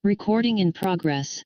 Recording in progress.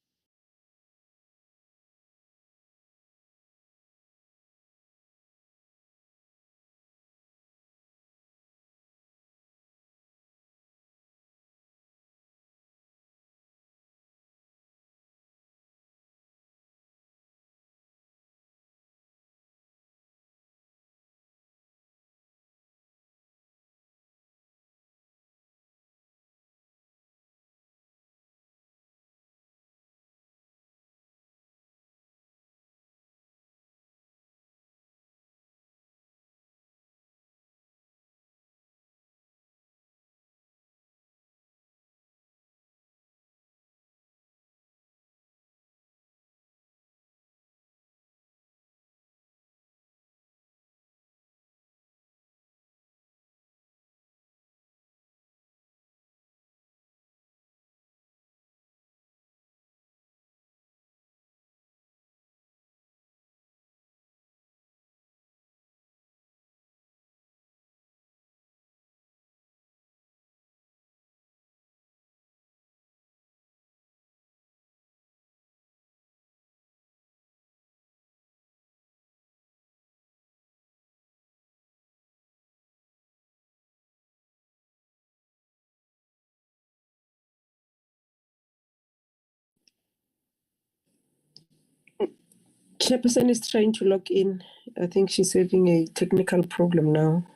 Chairperson is trying to log in. I think she's having a technical problem now.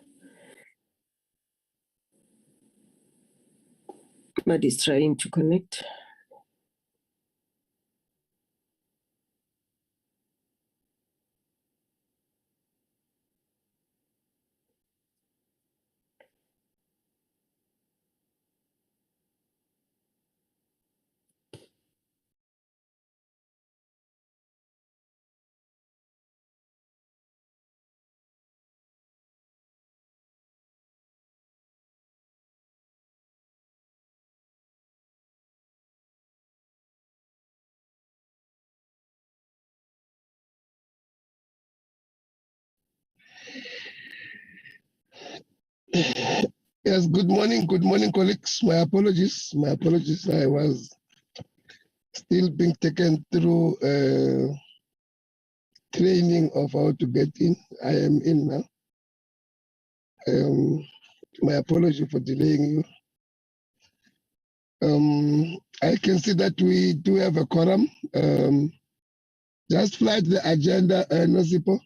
But is trying to connect. Yes, good morning, colleagues. My apologies. I was still being taken through training of how to get in. I am in now. My apology for delaying you. I can see that we do have a quorum. Just flag the agenda, Nosipo.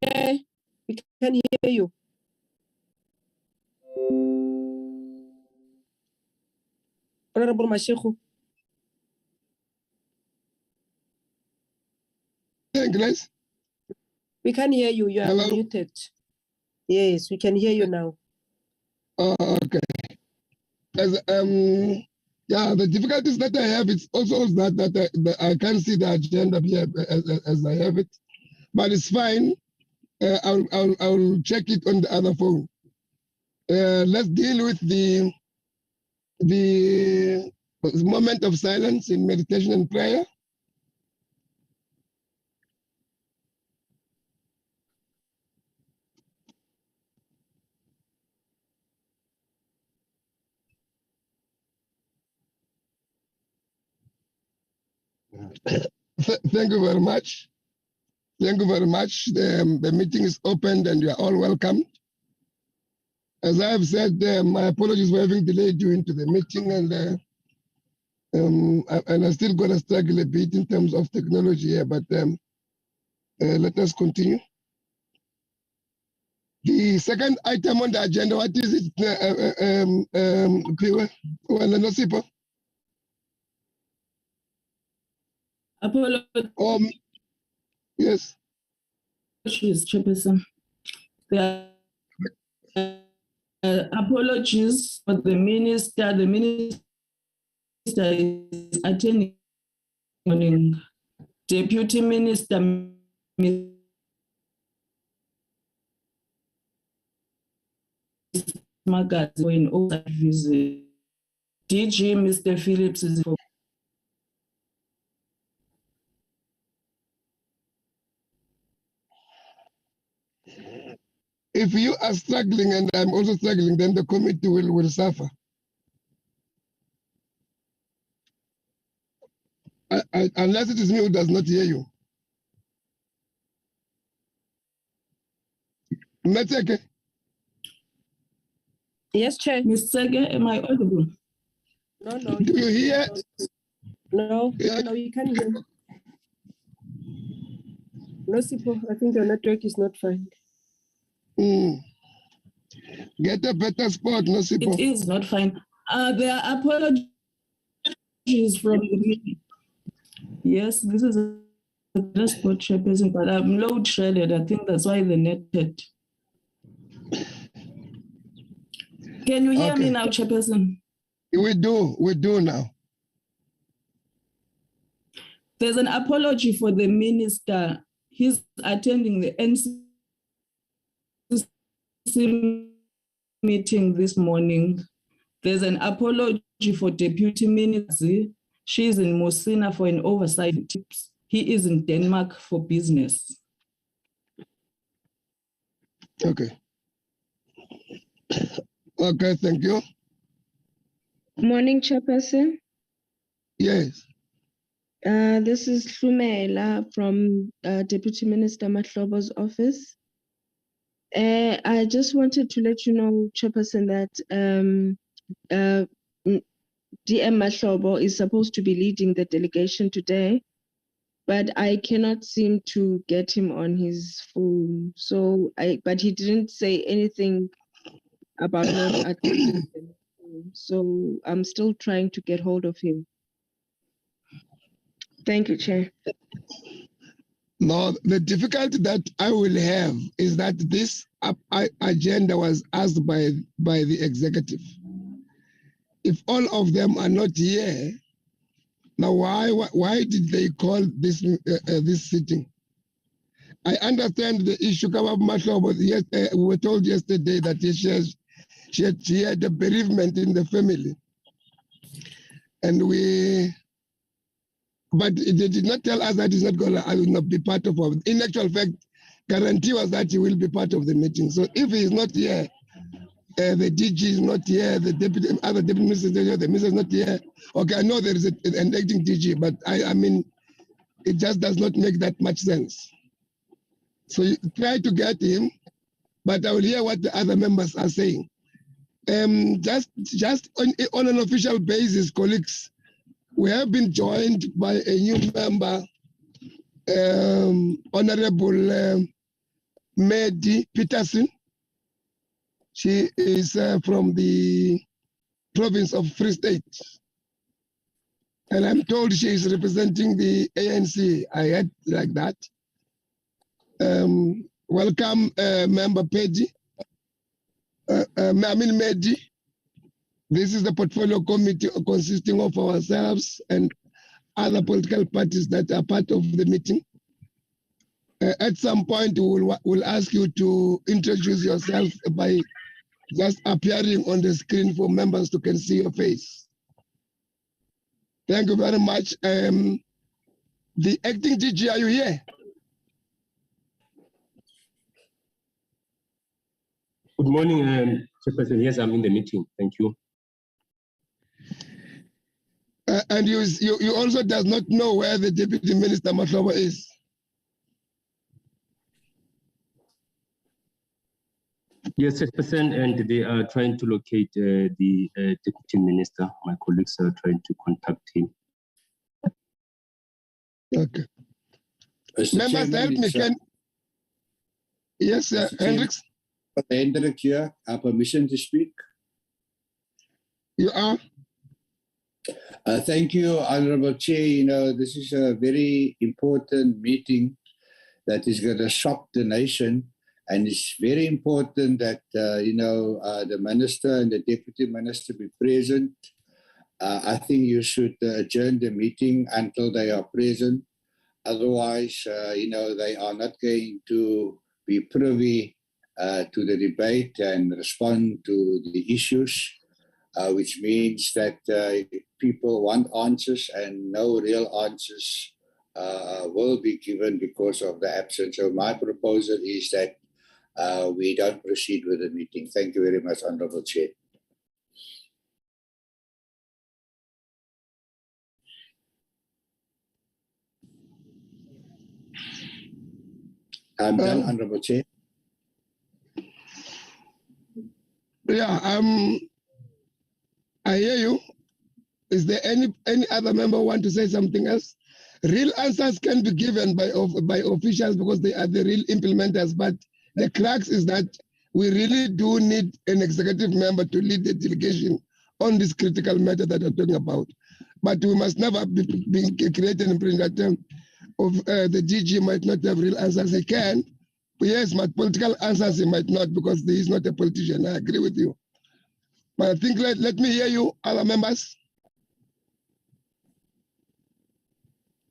Chair, we can hear you. Honorable Mashego. Grace? We can hear you. You are Hello? muted. Yes, we can hear you now. Okay. As Yeah, the difficulties that I have, it's also that I can't see the agenda here as I have it, but it's fine. I'll check it on the other phone. Let's deal with the moment of silence in meditation and prayer. Thank you very much. Thank you very much. The meeting is opened and you are all welcome. As I have said, my apologies for having delayed you into the meeting, and I'm still going to struggle a bit in terms of technology here, but let us continue. The second item on the agenda, what is it? Yes. Chairperson. Apologies for the minister. The minister is attending. Deputy Minister Magazi in oversight visit. DG Mr. Phillips is for. If you are struggling and I'm also struggling, then the committee will suffer. Unless it is me who does not hear you. Meteke. Yes, Chair. Ms. Sege, am I audible? No. Do you hear? No, you can't hear. No, Sipo, I think your network is not fine. Get a better spot, no, Sipo. It is not fine. There are apologies from the meeting. Yes, this is a spot, Chairperson, but I'm load shedded. I think that's why the net hit. Can you hear me now, Chairperson? We do now. There's an apology for the minister. He's attending the NCC meeting this morning. There's an apology for Deputy Minister. She's in Mosina for an oversight. He is in Denmark for business. Okay. Okay, thank you. Morning, Chairperson. Yes. This is Hlumela from Deputy Minister Mahlobo's office. I just wanted to let you know, Chairperson, that DM Mahlobo is supposed to be leading the delegation today, but I cannot seem to get him on his phone. But he didn't say anything about not attending. So I'm still trying to get hold of him. Thank you, Chair. Now, the difficulty that I will have is that this agenda was asked by the executive. If all of them are not here, now why did they call this this sitting? I understand the issue. Yes, we were told yesterday that she had a bereavement in the family, and but they did not tell us that he's not going to be part of it. In actual fact, guarantee was that he will be part of the meeting. So if he is not here, the DG is not here, the other deputy minister is not here, the minister is not here. Okay, I know there is an acting DG, but I mean, it just does not make that much sense. So you try to get him, but I will hear what the other members are saying. Just on an official basis, colleagues, we have been joined by a new member, Honorable Medi Peterson. She is from the province of Free State. And I'm told she is representing the ANC. I heard like that. Welcome, Member Medi. This is the portfolio committee consisting of ourselves and other political parties that are part of the meeting. At some point, we'll ask you to introduce yourself by just appearing on the screen for members to can see your face. Thank you very much. The acting DG, are you here? Good morning, Chairperson. Yes, I'm in the meeting. Thank you. And you also does not know where the Deputy Minister Mahlobo is. Yes, Chairperson, and they are trying to locate the Deputy Minister. My colleagues are trying to contact him. Okay. Mr. Members, Chairman, help me. Can... Yes, Hendricks? Hendrik here, permission to speak. You are? Thank you, Honorable Chair. You know, this is a very important meeting that is going to shock the nation. And it's very important that, the Minister and the Deputy Minister be present. I think you should adjourn the meeting until they are present. Otherwise, they are not going to be privy to the debate and respond to the issues, which means that people want answers and no real answers will be given because of the absence. So my proposal is that we don't proceed with the meeting. Thank you very much, Honorable Chair. I'm done, Honorable Chair. Yeah, I hear you. Is there any other member want to say something else? Real answers can be given by officials because they are the real implementers, but the crux is that we really do need an executive member to lead the delegation on this critical matter that we're talking about. But we must never be creating an impression of the DG might not have real answers. He can, yes, but political answers he might not because he is not a politician. I agree with you. But I think let me hear you, other members.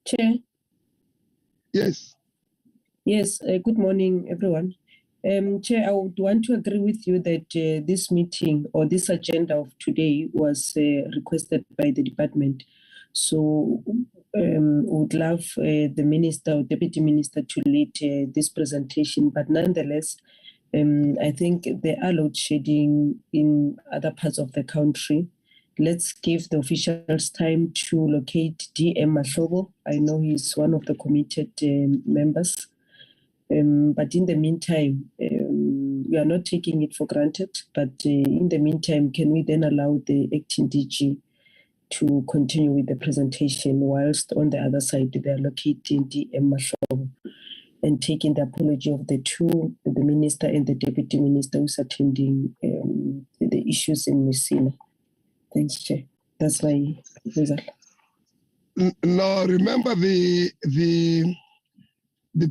Chair. Yes. Yes, good morning, everyone. Chair, I would want to agree with you that this meeting or this agenda of today was requested by the department. So would love the minister or deputy minister to lead this presentation, but nonetheless, I think there are load shedding in other parts of the country. Let's give the officials time to locate DM Mahlobo. I know he's one of the committed members. But in the meantime, we are not taking it for granted. But in the meantime, can we then allow the acting DG to continue with the presentation whilst on the other side they are locating DM Mahlobo and taking the apology of the two, the minister and the deputy minister who's attending the issues in Messina. Thanks, Chair. That's my proposal. No, remember the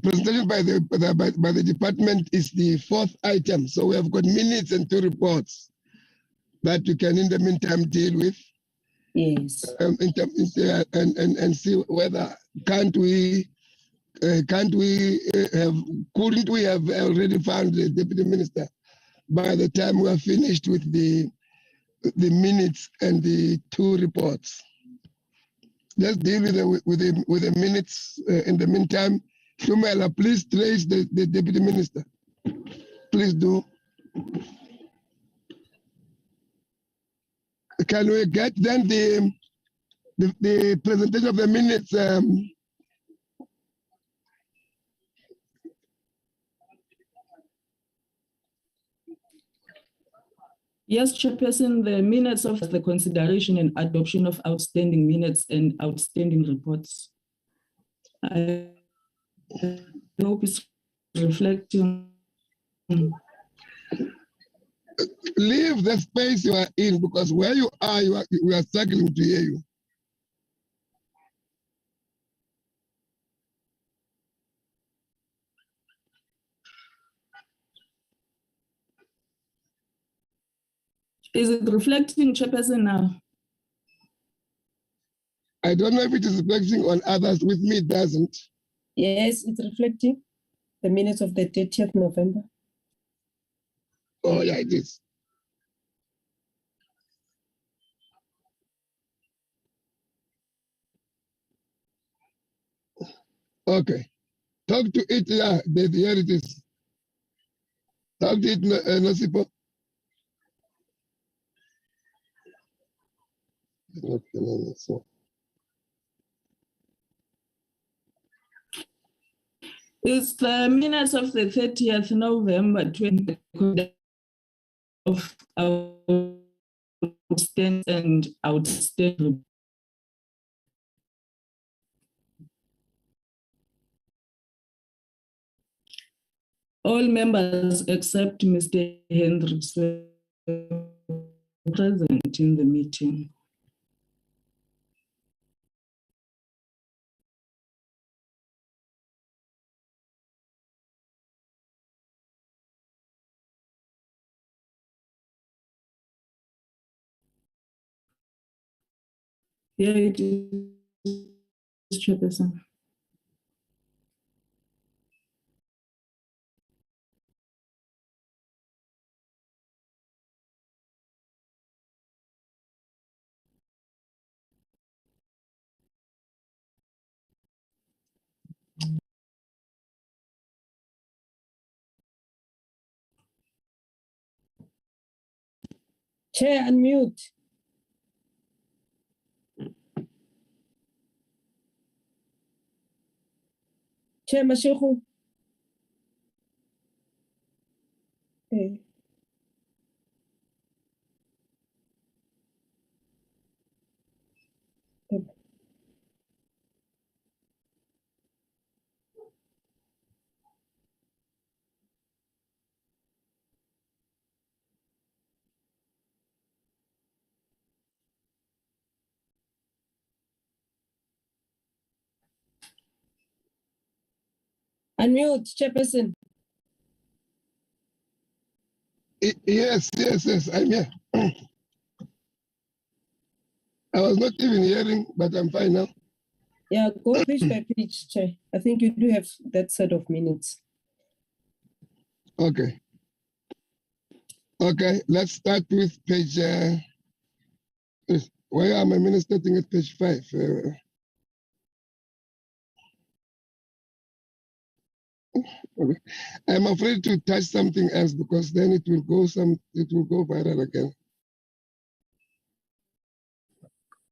presentation by the department is the fourth item. So we have got minutes and 2 reports that we can in the meantime deal with. Yes. And see whether couldn't we have already found the deputy minister by the time we are finished with the minutes and the 2 reports. Let's deal with the minutes in the meantime. Shumela, please trace the deputy minister. Please do. Can we get then the presentation of the minutes? Yes, Chairperson, the minutes of the consideration and adoption of outstanding minutes and outstanding reports. I hope it's reflecting. Leave the space you are in because where you are, we are struggling to hear you. Is it reflecting, Chairperson, now? I don't know if it is reflecting on others. With me, it doesn't. Yes, it's reflecting the minutes of the 30th November. Oh, yeah, it is. Okay. Talk to it. Yeah, here it is. Talk to it, Nosipo. It's the minutes of the 30th November 20 of outstanding and outstanding. All members except Mr. Hendricks were present in the meeting. Yeah, it is, Chairperson. Chair, unmute. Chair Mashego. Okay. Unmute, Chairperson. Yes, I'm here. I was not even hearing, but I'm fine now. Yeah, go page by page, Chair. I think you do have that set of minutes. Okay. Okay, let's start with page. Why am I starting at page 5? Okay. I'm afraid to touch something else because then it will go viral again.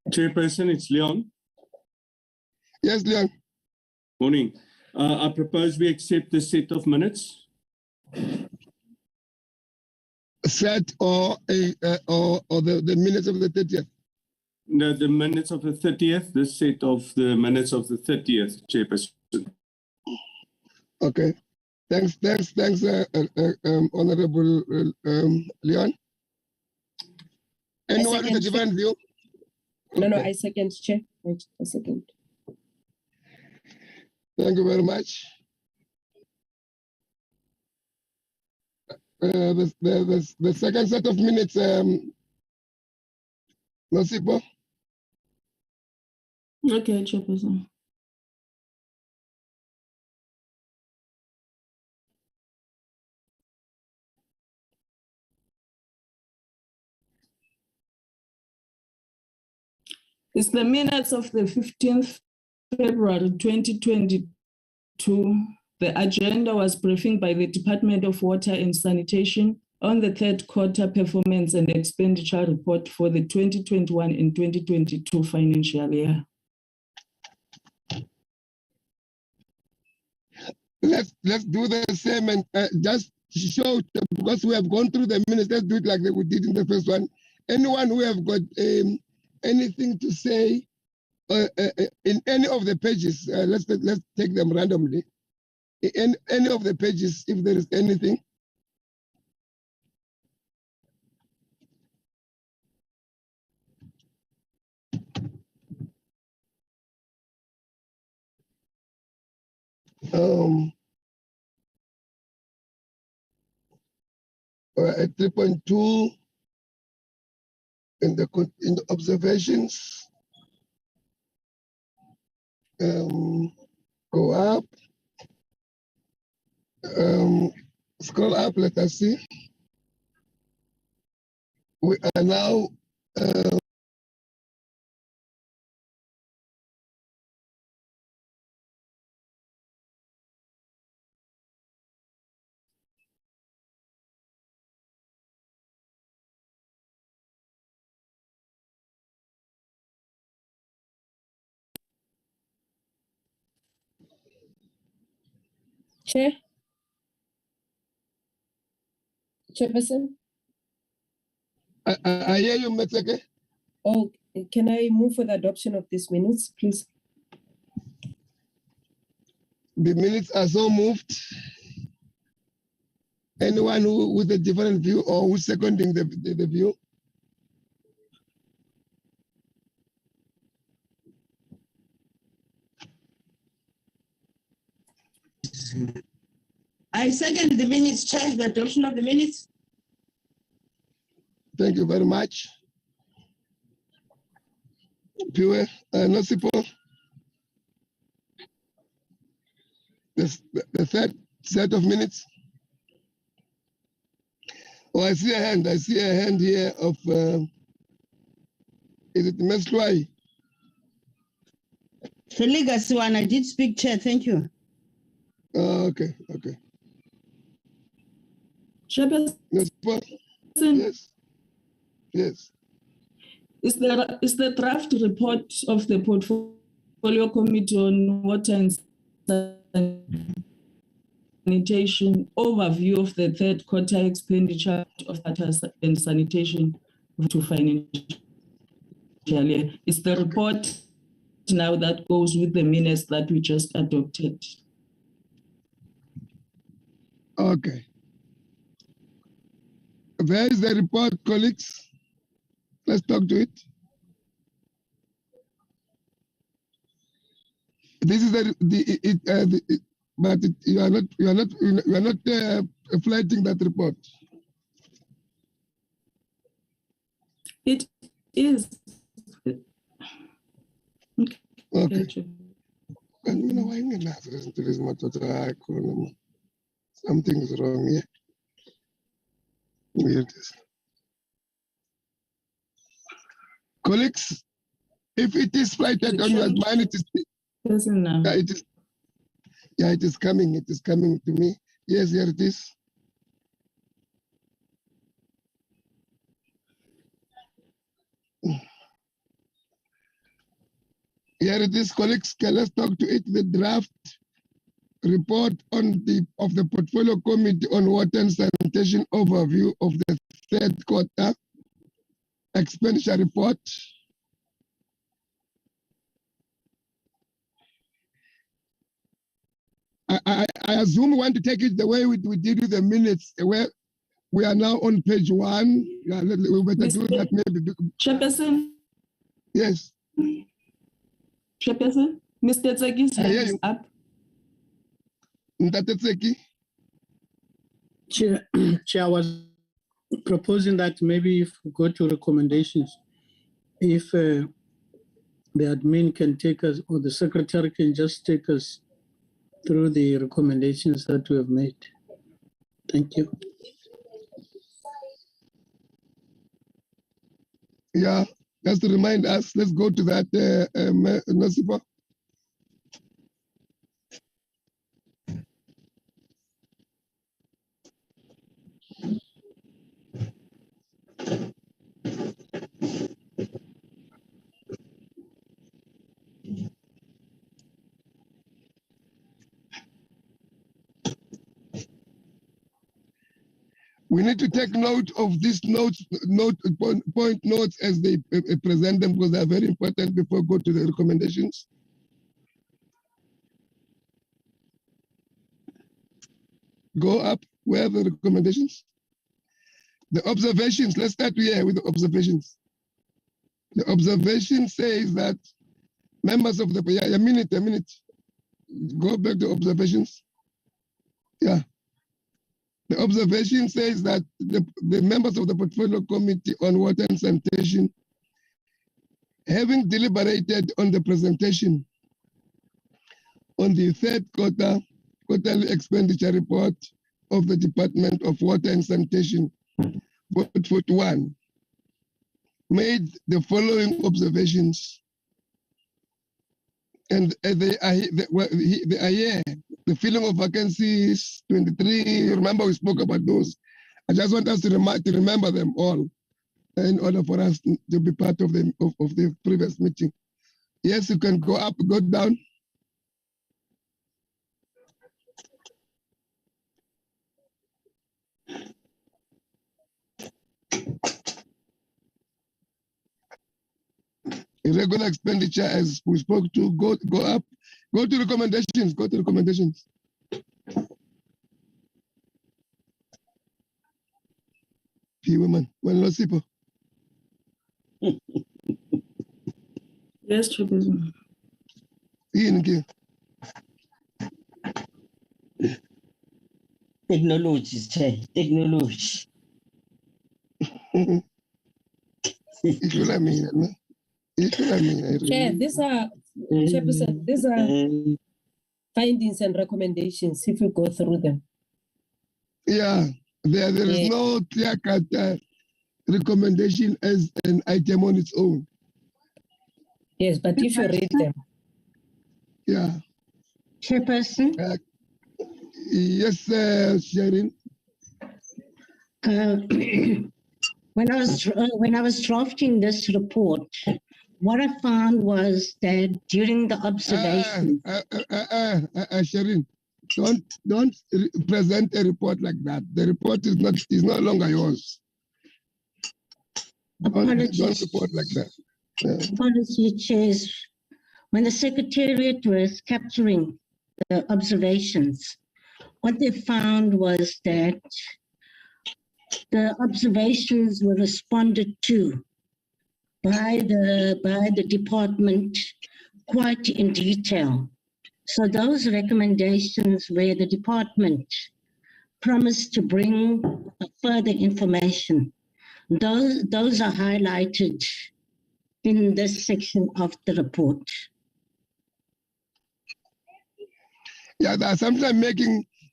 Chairperson, it's Leon. Yes, Leon. Morning. I propose we accept the set of minutes. Set or the minutes of the 30th? No, the minutes of the 30th, the set of the minutes of the 30th, Chairperson. Okay. Thanks, Honorable Leon. Anyone with a different view? No, Okay. I second, Chair. I second. Thank you very much. The second set of minutes, Nosipo. Okay, Chairperson. It's the minutes of the 15th February 2022. The agenda was briefing by the Department of Water and Sanitation on the third quarter performance and expenditure report for the 2021 and 2022 financial year. Let's do the same and just show, because we have gone through the minutes. Let's do it like we did in the first one. Anyone who have got anything to say in any of the pages, let's take them randomly. In any of the pages, if there is anything. At 3.2, in the observations, go up, scroll up, let us see. We are now Chair? Chairperson? I hear you, Metseke. Oh, can I move for the adoption of these minutes, please? The minutes are so moved. Anyone who with a different view or who's seconding the view? I second the minutes, Chair, the adoption of the minutes. Thank you very much. Pure, Nosipo. The third set of minutes. Oh, I see a hand. I see a hand here of, is it Mesluai? The legacy one, I did speak, Chair, thank you. Oh, okay, okay. Chairperson, Nosipo? Yes, yes. is the draft report of the Portfolio Committee on Water and Sanitation overview of the third quarter expenditure of water and sanitation to financial year. It's the report now that goes with the minutes that we just adopted. Okay. Where is the report, colleagues? Let's talk to it. This is you are not flighting that report. It is. Okay. Something is wrong here. Here it is. Colleagues, if it is flighted on your mind, it is. Now. It is. Yeah, it is coming. It is coming to me. Yes, here it is. Here it is, colleagues. Okay, let's talk to it. The draft report of the Portfolio Committee on Water and Sanitation overview of the third quarter expenditure report. I assume we want to take it the way we did with the minutes, where we are now on page 1. Yeah, we better do that maybe. Chairperson? Yes. Chairperson? Mr. Tseki's hand is up. Chair, I was proposing that maybe if we go to recommendations, if the admin can take us, or the secretary can just take us through the recommendations that we have made. Thank you. Yeah, just to remind us, let's go to that, Nasipa. We need to take note of these point notes as they present them, because they are very important before we go to the recommendations. Go up, where are the recommendations? The observations, let's start here with the observations. The observation says that members of the, a minute. Go back to observations. Yeah. The observation says that the members of the Portfolio Committee on Water and Sanitation, having deliberated on the presentation on the third quarterly expenditure report of the Department of Water and Sanitation, vote 41, made the following observations. And they are here. The filling of vacancies, 23. Remember, we spoke about those. I just want us to remember them all in order for us to be part of the previous meeting. Yes, you can go up, go down. Irregular expenditure, as we spoke to, go up. Go to recommendations. Go to recommendations. Women, well, no people. Yes, Chairperson. Technology, Chair. Technology. Chair, these are Chairperson, these are findings and recommendations if you go through them. Yeah, there is no clear-cut recommendation as an item on its own. Yes, but if you read them. Yeah. Chairperson? Yes, Sharon. When I was drafting this report, what I found was that during the observation, Sharon, don't present a report like that. The report is no longer yours. Don't report like that. Policy chairs, when the Secretariat was capturing the observations, what they found was that the observations were responded to by the department quite in detail. So those recommendations where the department promised to bring further information, those are highlighted in this section of the report. Yeah, there are sometimes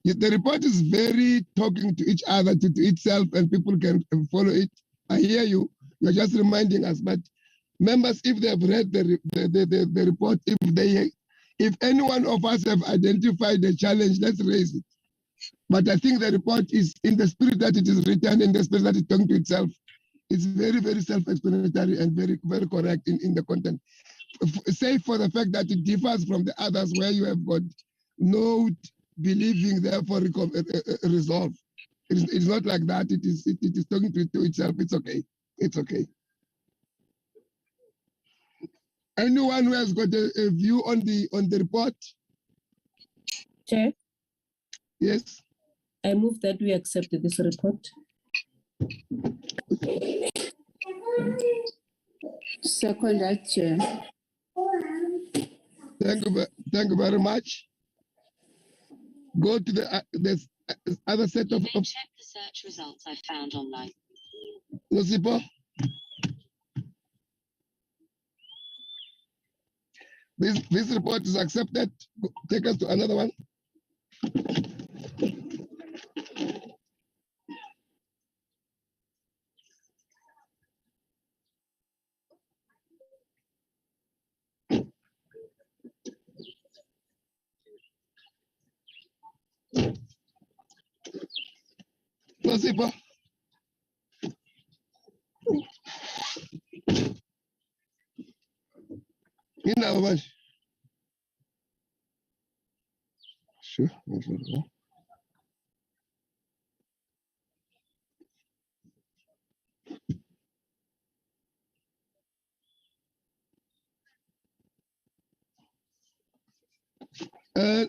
the report is very talking to each other, to itself, and people can follow it. I hear you. You're just reminding us. But members, if they have read the report, if any one of us have identified the challenge, let's raise it. But I think the report is in the spirit that it is written, in the spirit that it's talking to itself. It's very, very self-explanatory and very, very correct in the content. Save for the fact that it differs from the others where you have got note, believing, therefore resolve. It's not like that. It is talking to itself. It's okay. It's okay. Anyone who has got a view on the report? Chair? Yes. I move that we accept this report. Second that, Chair. Thank you very much. Go to the other set of. Check the search results I found online. Nosipo? This report is accepted. Take us to another one. Nosipo? Sure.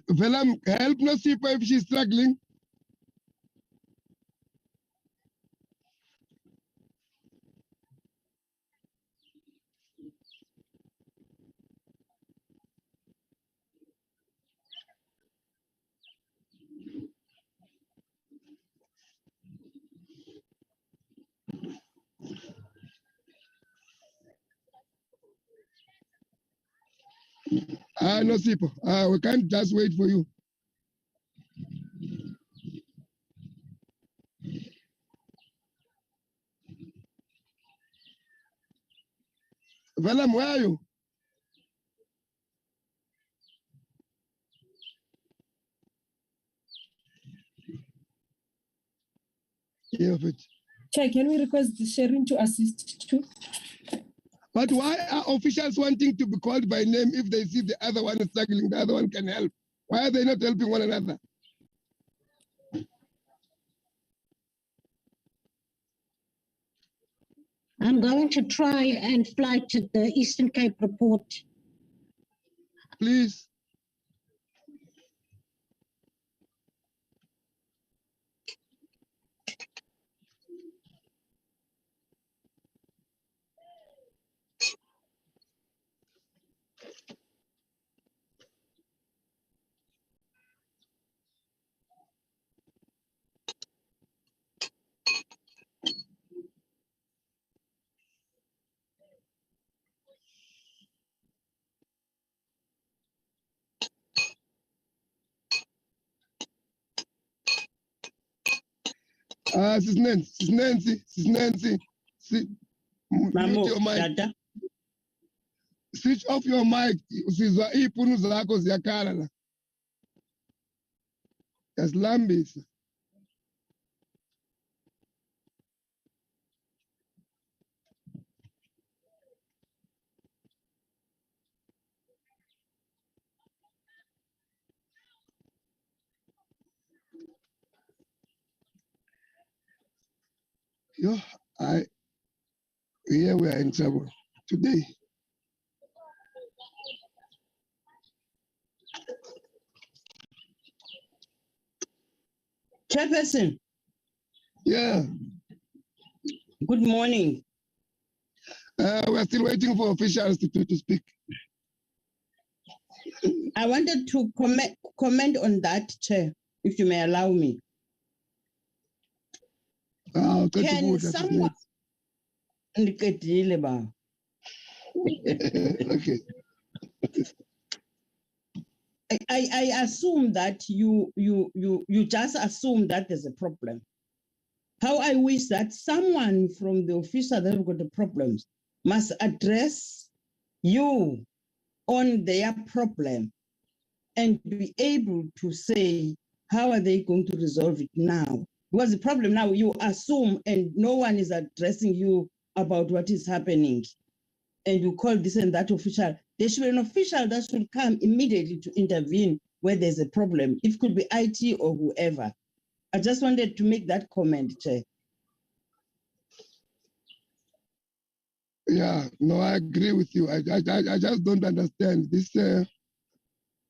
Velam, help Nosipo if she's struggling. No, Sipo. We can't just wait for you. Velam, where are you? Yeah, but. Chair, can we request Sherin to assist too? But why are officials wanting to be called by name if they see the other one is struggling, the other one can help? Why are they not helping one another? I'm going to try and fly to the Eastern Cape report. Please. Sis Nancy. Mute your mic. Tata. Switch off your mic. Usizwa ipunu zako ziyakhala la. Yasilambisa. Here we are in trouble today. Chairperson. Yeah. Good morning. We're still waiting for officials to speak. I wanted to comment on that, Chair, if you may allow me. Can someone... Okay. I assume that you just assume that there's a problem. How I wish that someone from the official that have got the problems must address you on their problem and be able to say, how are they going to resolve it now? Because the problem now, you assume and no one is addressing you about what is happening. And you call this and that official. There should be an official that should come immediately to intervene where there's a problem. It could be IT or whoever. I just wanted to make that comment, Chair. Yeah, no, I agree with you. I just don't understand this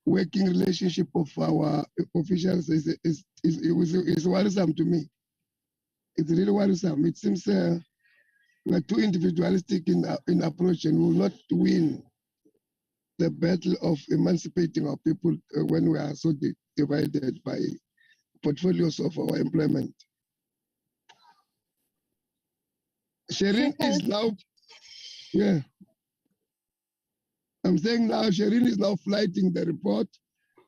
working relationship of our officials is worrisome to me. It's really worrisome. It seems we're too individualistic in approach, and we will not win the battle of emancipating our people when we are so divided by portfolios of our employment. Sherin is now, yeah. I'm saying now Sherin is now flighting the report.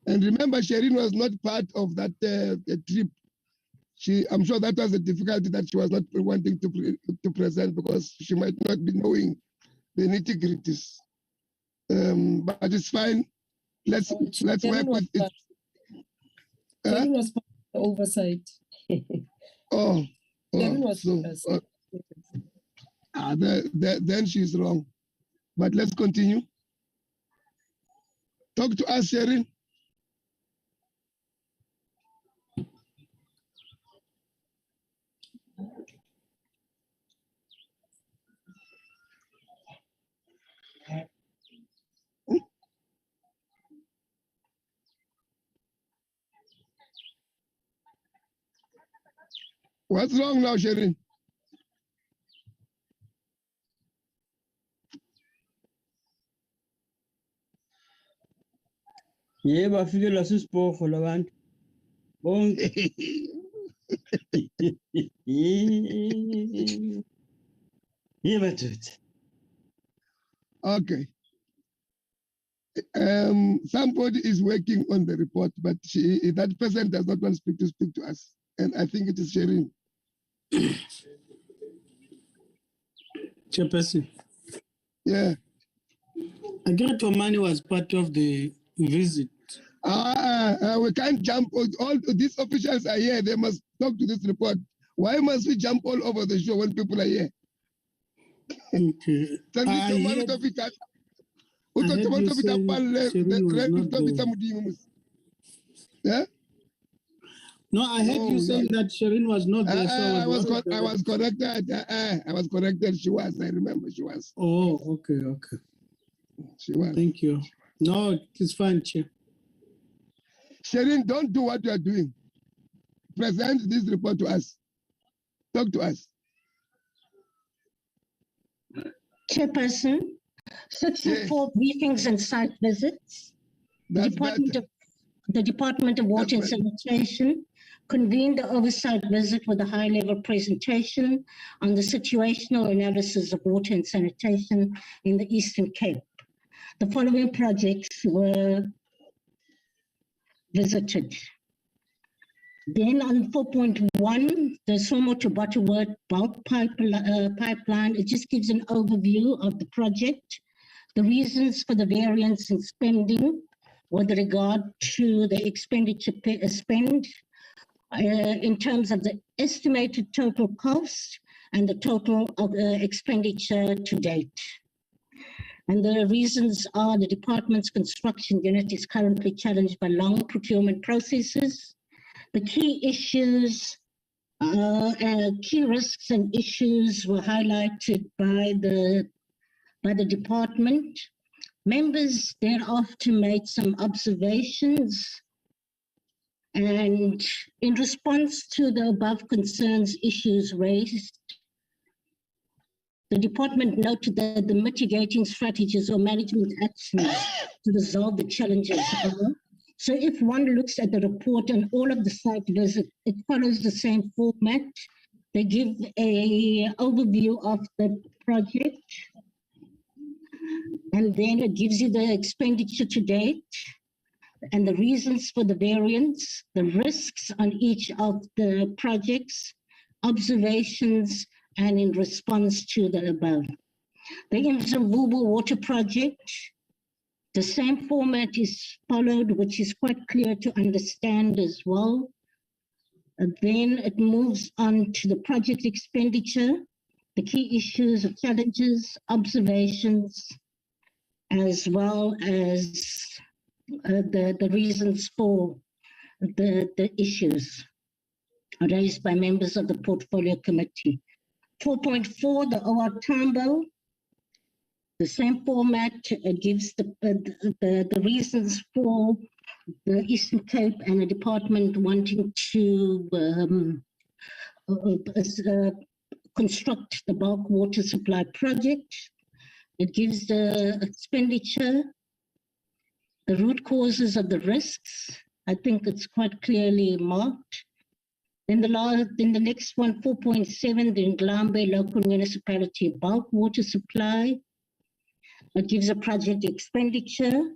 And remember, Sherin was not part of that trip. I'm sure that was a difficulty that she was not wanting to present because she might not be knowing the nitty-gritties. But it's fine. Let's work with it. Sherin was part of the oversight. Then she's wrong. But let's continue. Talk to us, Sherin. What's wrong now, Sherin? Yeah, bafikela sisipho labantu bonke. Yeah, but okay. Somebody is working on the report, but that person does not want to speak to us. And I think it is Sherin. Chairperson. Yeah. I get money was part of the visit. We can't jump. All these officials are here. They must talk to this report. Why must we jump all over the show when people are here? Okay. I heard you saying Sherin was not there. Yeah? No, I heard you saying that Sherin was not there. I was corrected. I was corrected. She was. I remember she was. Oh, okay. She was. Thank you. No, it's fine, Chair. Sherin, don't do what you are doing. Present this report to us. Talk to us. Chairperson, Section 4, briefings and site visits. The Department of Water and Sanitation convened the oversight visit with a high-level presentation on the situational analysis of water and sanitation in the Eastern Cape. The following projects were visited. Then on 4.1, the stormwater butterworth bulk pipeline, it just gives an overview of the project, the reasons for the variance in spending with regard to the expenditure spend in terms of the estimated total cost and the total of expenditure to date. And the reasons are the department's construction unit is currently challenged by long procurement processes. The key issues, key risks and issues were highlighted by the department. Members thereafter made some observations, and in response to the above concerns issues raised, the department noted that the mitigating strategies or management actions to resolve the challenges are. So if one looks at the report and all of the site visits, it follows the same format. They give an overview of the project, and then it gives you the expenditure to date and the reasons for the variance, the risks on each of the projects, observations, and in response to the above. The Mzimvubu water project, the same format is followed, which is quite clear to understand as well. And then it moves on to the project expenditure, the key issues, challenges, observations, as well as the reasons for the issues raised by members of the Portfolio Committee. 4.4, the OR Tambo, the same format, it gives the reasons for the Eastern Cape and the department wanting to construct the bulk water supply project. It gives the expenditure, the root causes of the risks. I think it's quite clearly marked. Then the next one, 4.7, the Nglambe Local Municipality Bulk Water Supply. It gives a project expenditure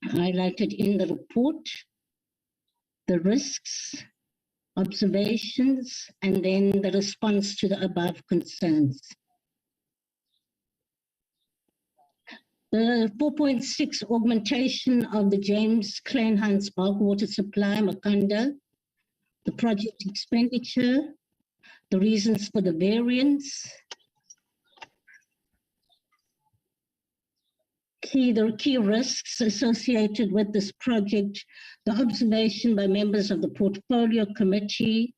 highlighted in the report, the risks, observations, and then the response to the above concerns. The 4.6, augmentation of the James Kleinhans bulk water supply, Makanda, the project expenditure, the reasons for the variance, the key risks associated with this project, the observation by members of the Portfolio Committee,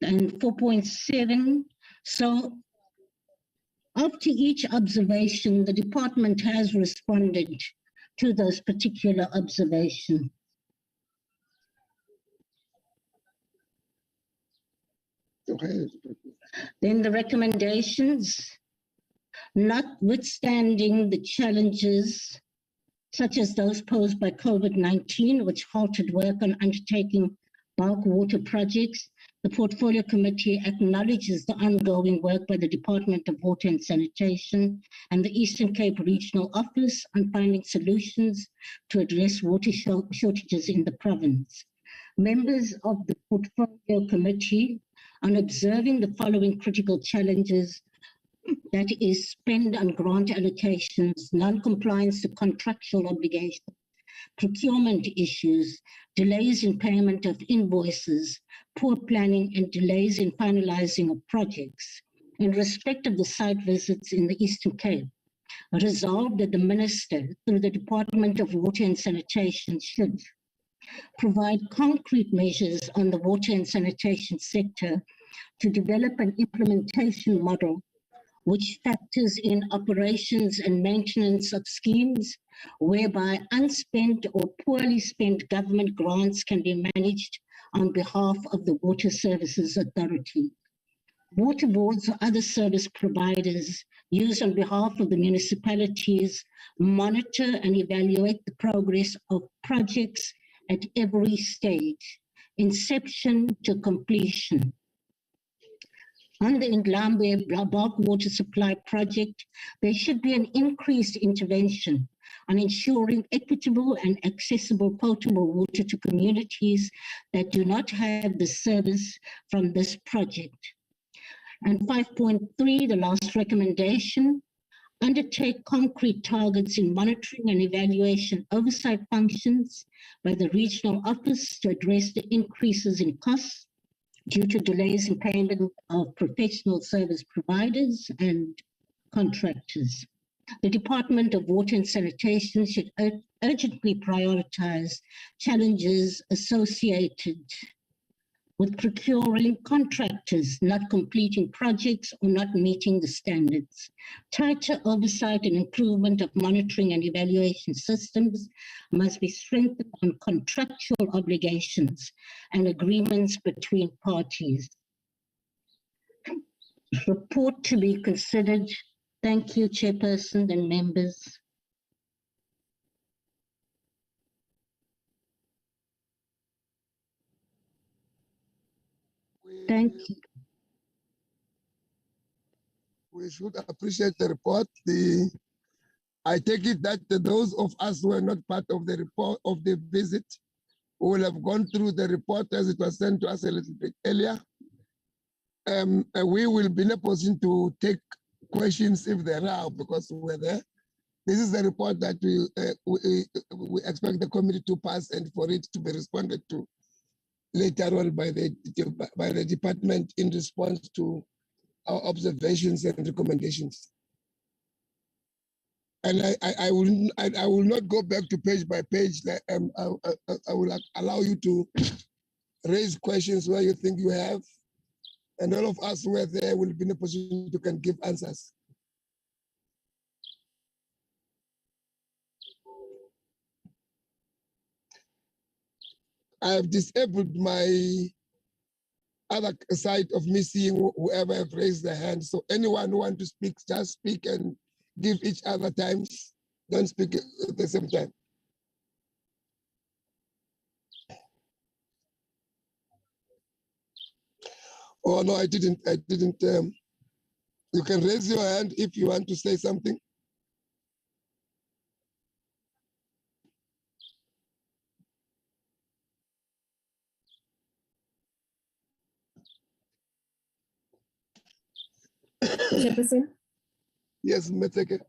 and 4.7. So after each observation, the department has responded to those particular observations. Okay. Then the recommendations, notwithstanding the challenges such as those posed by COVID-19, which halted work on undertaking bulk water projects, The Portfolio Committee acknowledges the ongoing work by the Department of Water and Sanitation and the Eastern Cape Regional Office on finding solutions to address water shortages in the province. Members of the Portfolio Committee, on observing the following critical challenges, that is, spend on grant allocations, non-compliance to contractual obligations, procurement issues, delays in payment of invoices, poor planning and delays in finalizing of projects. In respect of the site visits in the Eastern Cape, resolved that the Minister, through the Department of Water and Sanitation, should provide concrete measures on the water and sanitation sector to develop an implementation model which factors in operations and maintenance of schemes whereby unspent or poorly spent government grants can be managed on behalf of the Water Services Authority. Water boards or other service providers used on behalf of the municipalities monitor and evaluate the progress of projects at every stage, inception to completion. On the Ndlambe bulk water supply project, there should be an increased intervention on ensuring equitable and accessible potable water to communities that do not have the service from this project. And 5.3, the last recommendation, undertake concrete targets in monitoring and evaluation oversight functions by the regional office to address the increases in costs due to delays in payment of professional service providers and contractors. The Department of Water and Sanitation should urgently prioritize challenges associated with procuring contractors not completing projects or not meeting the standards. Tighter oversight and improvement of monitoring and evaluation systems must be strengthened on contractual obligations and agreements between parties. Report to be considered. Thank you, Chairperson and members. Thank you. We should appreciate the report. I take it that those of us who were not part of the report of the visit will have gone through the report as it was sent to us a little bit earlier. We will be in a position to take questions if there are, because we're there. This is the report that we expect the committee to pass and for it to be responded to later on by the department in response to our observations and recommendations. And I will not go back to page by page. I will allow you to raise questions where you think you have, and all of us who are there will be in a position to can give answers. I have disabled my other side of me seeing whoever have raised their hand. So anyone who wants to speak, just speak and give each other times. Don't speak at the same time. Oh no, I didn't. You can raise your hand if you want to say something. Chairperson? Yes, Metheke.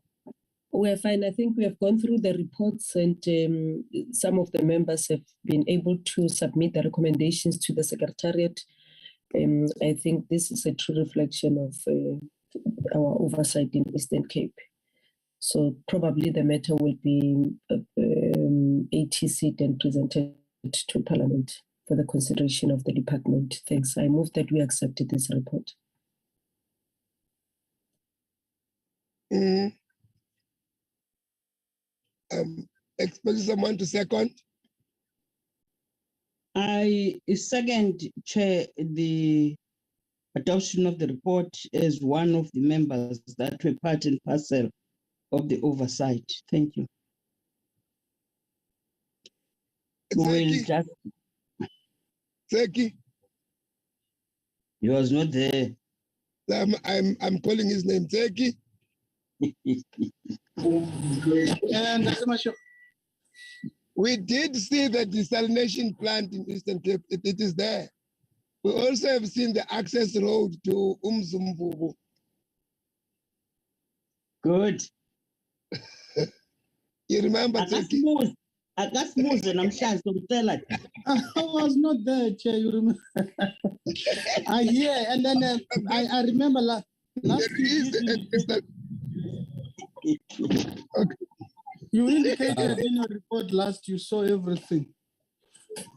We're fine. I think we have gone through the reports, and some of the members have been able to submit the recommendations to the Secretariat. I think this is a true reflection of our oversight in Eastern Cape. So probably the matter will be ATC'd and presented to Parliament for the consideration of the department. Thanks. I move that we accept this report. Expect someone to second. I second, Chair, the adoption of the report as one of the members that were part and parcel of the oversight. Thank you. Tseki. He was not there. I'm calling his name, Teki. And We did see the desalination plant in Eastern Cape. It is there. We also have seen the access road to Umzumbugu. Good. You remember, Teki? I was not there, Chair. You remember? I hear, and then I remember last okay. You indicated in your report last you saw everything.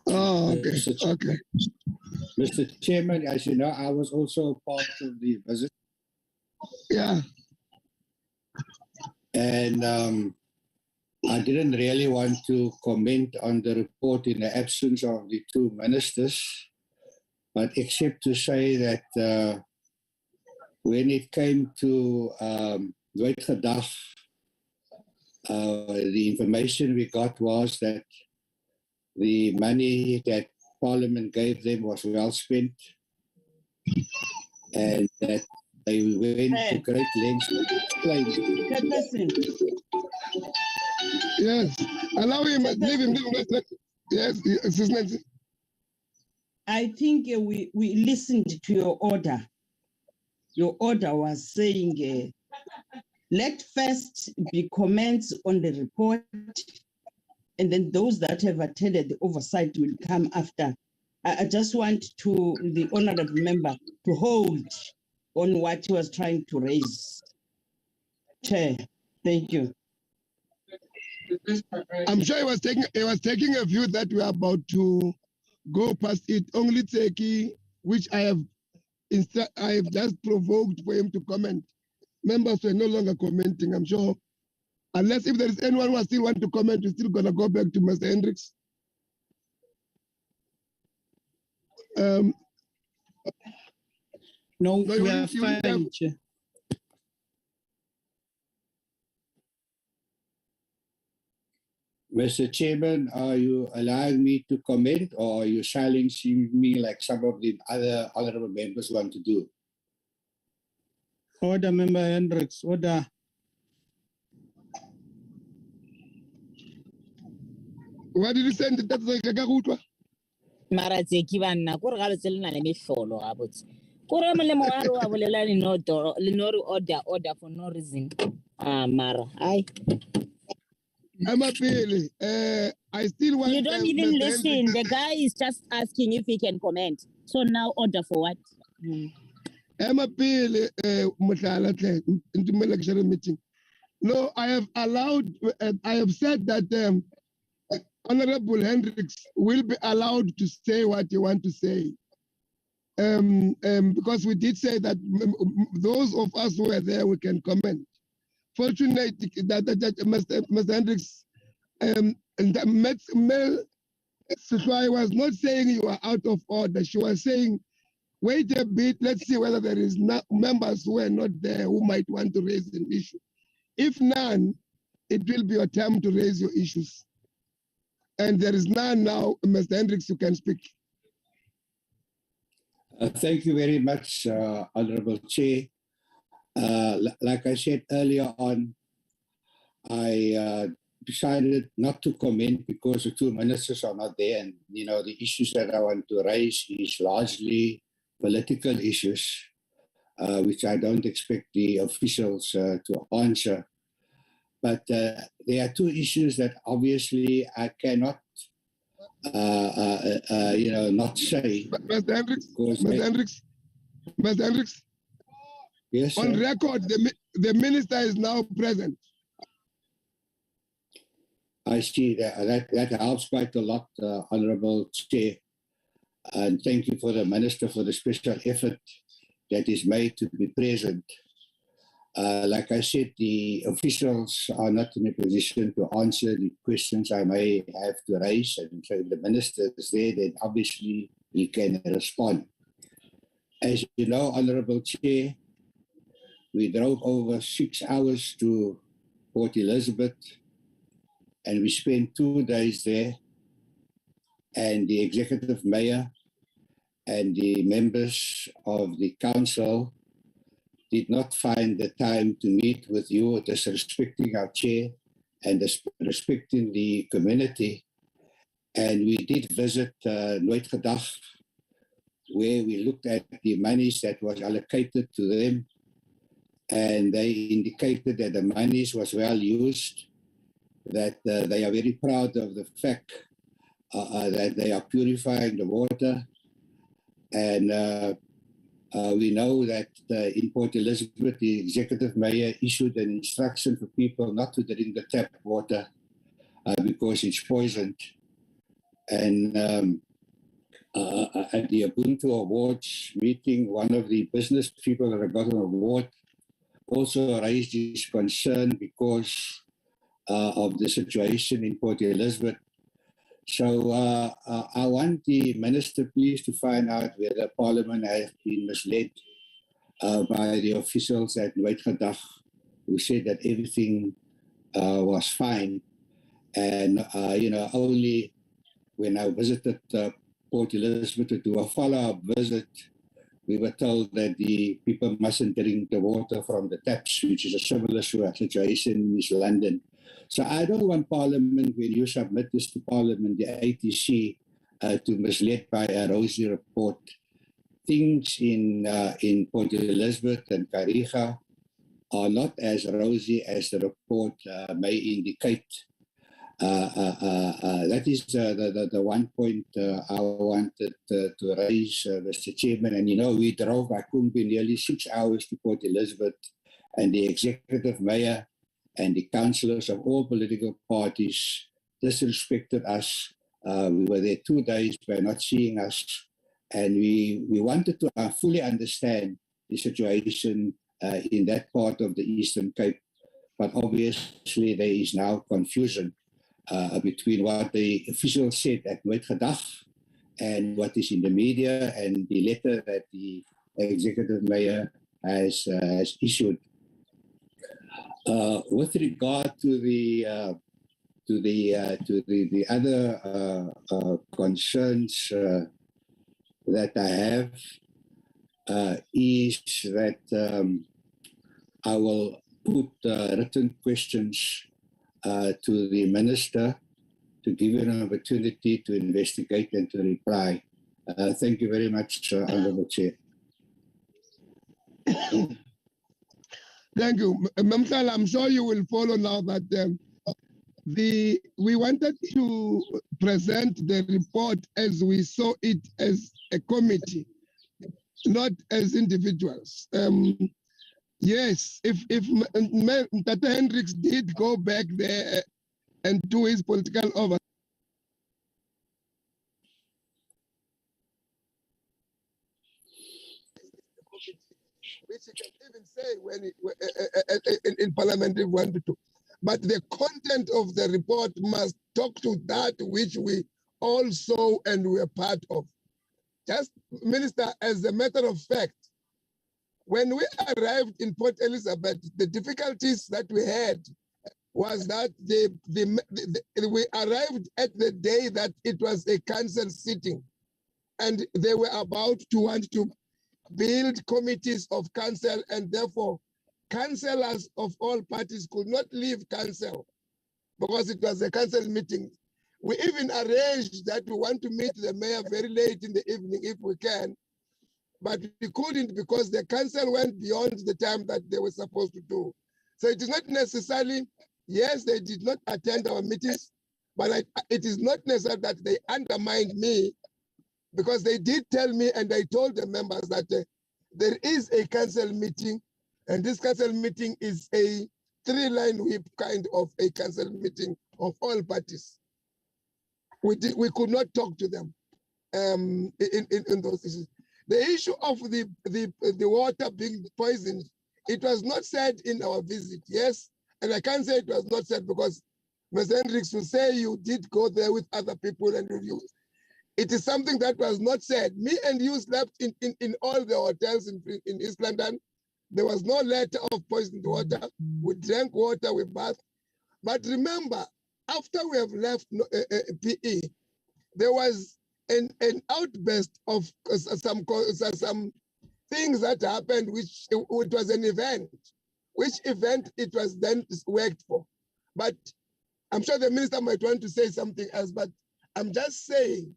Oh, okay. Okay. Mr. Chairman, as you know, I was also part of the visit. Yeah. And I didn't really want to comment on the report in the absence of the two ministers, but except to say that when it came to Uitgedag, the information we got was that the money that Parliament gave them was well spent, and that they went to great lengths to explain. Yes, allow him, leave him. Yes, Assistant. I think we listened to your order. Your order was saying, let first be comments on the report, and then those that have attended the oversight will come after. I just want the honorable member to hold on what he was trying to raise. Chair, thank you. I'm sure he was taking a view that we are about to go past it. Only Teki, which I have just provoked for him to comment. Members were no longer commenting, I'm sure. Unless if there is anyone who still want to comment, we're still gonna go back to Mr. Hendricks. No, we are fine, Chair. Mr. Chairman, are you allowing me to comment, or are you silencing me like some of the other honorable members want to do? Order, Member Hendricks, order. What did you send? That's like a Gagutwa. Marazeki banna go re ga letse le na le mehlolo ga botse go re molemo wa re wa bolela order for no reason mara ai I'm appealing. I still want. You don't even listen. The guy is just asking if he can comment. So now order for what? I'm appealing. Into my lecture meeting. No, I have allowed. I have said that Honorable Hendricks will be allowed to say what he wants to say. Because we did say that those of us who were there, we can comment. Fortunately, that Mr. Hendricks, Mel Sushwai was not saying you are out of order. She was saying, wait a bit, let's see whether there is members who are not there who might want to raise an issue. If none, it will be your time to raise your issues. And there is none now, Mr. Hendricks, you can speak. Thank you very much, Honorable Chair. Like I said earlier on, I decided not to comment because the two ministers are not there, and the issues that I want to raise is largely political issues, which I don't expect the officials to answer. But there are two issues that obviously I cannot, not say. Mr. Hendricks. Yes, sir. On record, the minister is now present. I see that helps quite a lot, Honorable Chair. And thank you for the Minister for the special effort that is made to be present. Like I said, the officials are not in a position to answer the questions I may have to raise. And so if the Minister is there, then obviously he can respond. As you know, Honorable Chair, we drove over 6 hours to Port Elizabeth, and we spent 2 days there. And the executive mayor and the members of the council did not find the time to meet with you, disrespecting our chair and respecting the community. And we did visit Nooit Gedag, where we looked at the monies that was allocated to them, and they indicated that the monies was well used, that they are very proud of the fact that they are purifying the water. And we know that in Port Elizabeth, the executive mayor issued an instruction for people not to drink the tap water because it's poisoned. And at the Ubuntu Awards meeting, one of the business people that got an award also raised his concern because of the situation in Port Elizabeth. So I want the minister please to find out whether Parliament has been misled by the officials at Nooit Gedag, who said that everything was fine. And, only when I visited Port Elizabeth to do a follow-up visit, we were told that the people mustn't drink the water from the taps, which is a similar situation in East London. So I don't want Parliament, when you submit this to Parliament, the ATC, to mislead by a rosy report. Things in Port Elizabeth and Kariga are not as rosy as the report may indicate. That is the one point I wanted to raise, Mr. Chairman. And we drove by Kumbi nearly 6 hours to Port Elizabeth, and the executive mayor and the councillors of all political parties disrespected us. We were there 2 days by not seeing us, and we wanted to fully understand the situation in that part of the Eastern Cape. But obviously there is now confusion between what the officials said at Nooit Gedag and what is in the media and the letter that the executive mayor has issued. With regard to the other concerns that I have, is that I will put written questions to the minister to give him an opportunity to investigate and to reply. Thank you very much, Honourable Chair. Thank you. Mamsal, I'm sure you will follow now that we wanted to present the report as we saw it as a committee, not as individuals. Yes, if Tata Hendricks did go back there and do his political oversight, which he can even say when in Parliament if he wanted to. But the content of the report must talk to that which we all saw and were part of. Just, Minister, as a matter of fact, when we arrived in Port Elizabeth, the difficulties that we had was that we arrived at the day that it was a council sitting, and they were about to want to build committees of council, and therefore councillors of all parties could not leave council because it was a council meeting. We even arranged that we want to meet the mayor very late in the evening if we can, but we couldn't because the council went beyond the time that they were supposed to do. So it is not necessarily, yes, they did not attend our meetings, but it is not necessary that they undermined me, because they did tell me, and I told the members that there is a council meeting, and this council meeting is a 3-line whip kind of a council meeting of all parties. We could not talk to them in those issues. The issue of the water being poisoned, it was not said in our visit, yes, and I can't say it was not said because Ms. Hendricks will say you did go there with other people and review. It is something that was not said. Me and you slept in all the hotels in East London. There was no letter of poisoned water. We drank water, we bathed. But remember, after we have left PE, there was an outburst of some things that happened, which it was an event, which event it was then worked for. But I'm sure the minister might want to say something else, but I'm just saying,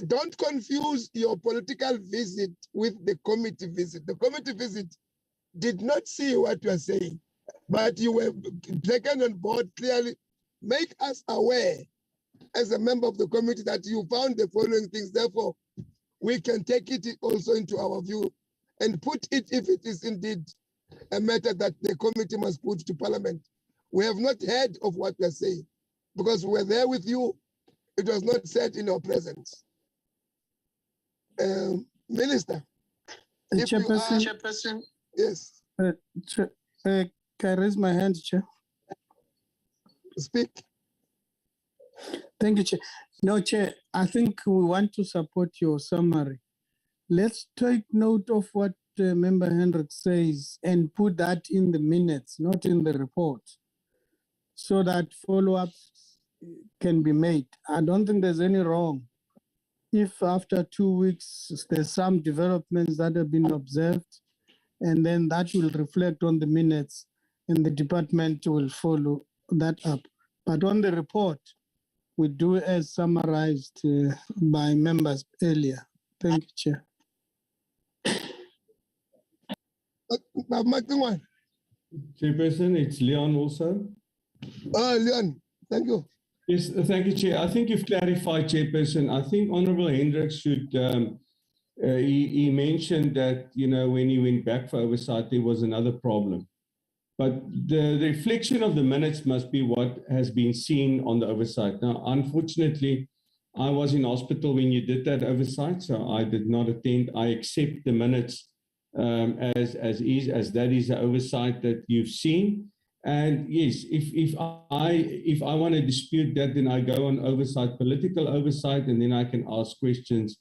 don't confuse your political visit with the committee visit. The committee visit did not see what you are saying, but you were taken on board clearly. Make us aware as a member of the committee that you found the following things. Therefore, we can take it also into our view and put it, if it is indeed a matter that the committee must put to Parliament. We have not heard of what we are saying because we were there with you. It was not said in our presence. Minister, Chairperson. Yes. Can I raise my hand, Chair? Speak. Thank you, Chair. No, Chair, I think we want to support your summary. Let's take note of what Member Hendrik says and put that in the minutes, not in the report, so that follow-ups can be made. I don't think there's any wrong if after 2 weeks there's some developments that have been observed, and then that will reflect on the minutes and the department will follow that up. But on the report, we do as summarized by members earlier. Thank you, Chair. Chairperson, it's Leon also. Leon, thank you. Yes, thank you, Chair. I think you've clarified, Chairperson. I think Honourable Hendrik should, he mentioned that, when he went back for oversight, there was another problem. But the reflection of the minutes must be what has been seen on the oversight. Now, unfortunately, I was in hospital when you did that oversight, so I did not attend. I accept the minutes as that is the oversight that you've seen. And yes, if I want to dispute that, then I go on oversight, political oversight, and then I can ask questions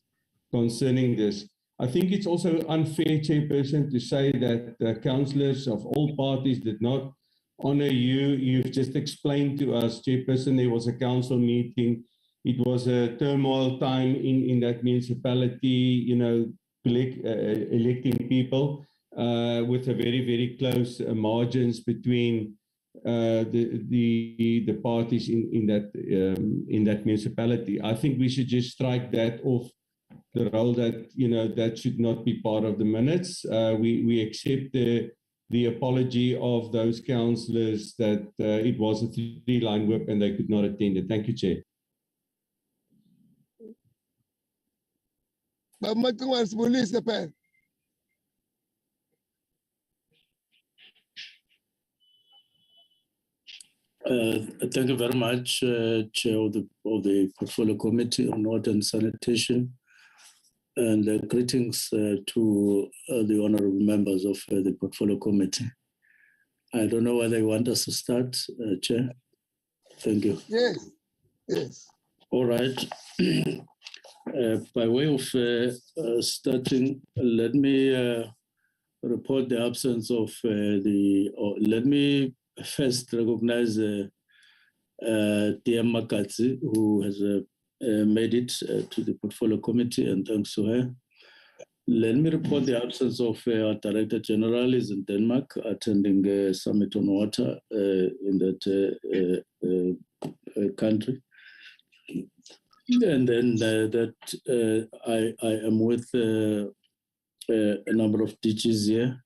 concerning this. I think it's also unfair, Chairperson, to say that councillors of all parties did not honor you. You've just explained to us, Chairperson, there was a council meeting. It was a turmoil time in that municipality, electing people with a very, very close margins between the parties in that municipality. I think we should just strike that off the role that, that should not be part of the minutes. We accept the apology of those councillors that it was a 3-line whip and they could not attend it. Thank you, Chair. Thank you very much, Chair of the Portfolio Committee on Audit and Sanitation, and greetings to the honourable members of the Portfolio Committee. I don't know whether you want us to start, Chair. Thank you. Yes. All right. By way of starting, let me report the absence of let me first recognize Tia Makatsi, who has made it to the Portfolio Committee, and thanks to her. Let me report the absence of our Director General is in Denmark, attending a summit on water in that country. And then I am with a number of DGs here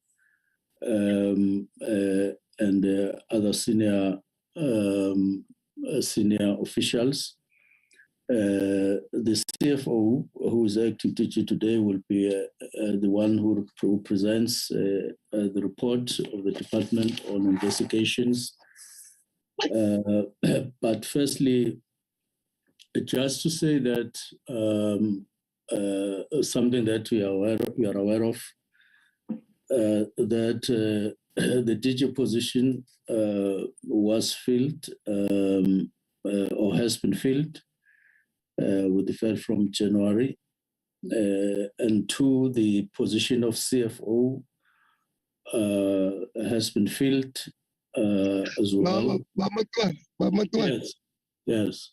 and other senior officials. The CFO, who is acting DG today, will be the one who presents the report of the department on investigations. But firstly, just to say that something that we are aware of, that the DG position was filled or has been filled with effect from January, and 2, the position of CFO has been filled as well. Yes. Yes.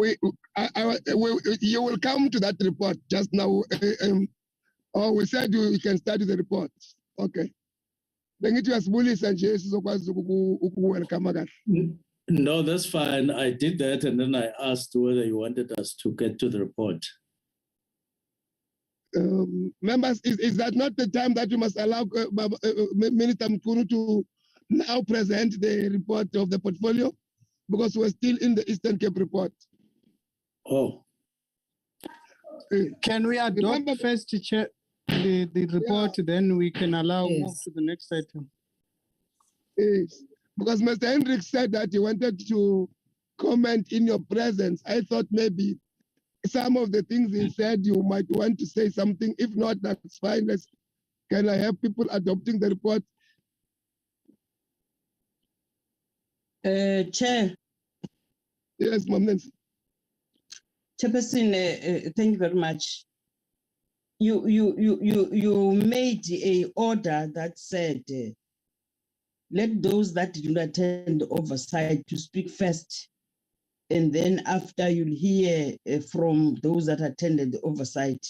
you will come to that report just now. Or we said you can study the report. Okay. Welcome. No, that's fine. I did that, and then I asked whether you wanted us to get to the report. Members, is that not the time that you must allow Minister Mkunu to now present the report of the portfolio? Because we're still in the Eastern Cape report. Oh. Can we adopt first the report, then we can allow move to the next item? Yes. Because Mr. Hendricks said that he wanted to comment in your presence. I thought maybe some of the things he said, you might want to say something. If not, that's fine. Can I have people adopting the report? Chair. Yes, Ma'am Nancy. Chairperson, thank you very much. You made a order that said, let those that do not attend oversight to speak first, and then after you'll hear from those that attended the oversight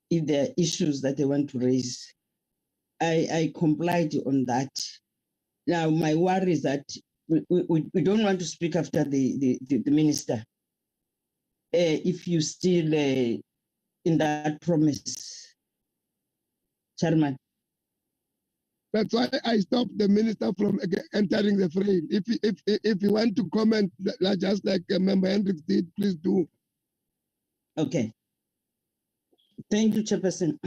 if there are issues that they want to raise. I complied on that. Now my worry is that we don't want to speak after the minister. If you still in that promise, Chairman. That's why I stopped the minister from entering the frame. If you want to comment, just like Member Hendricks did, please do. Okay. Thank you, Chairperson.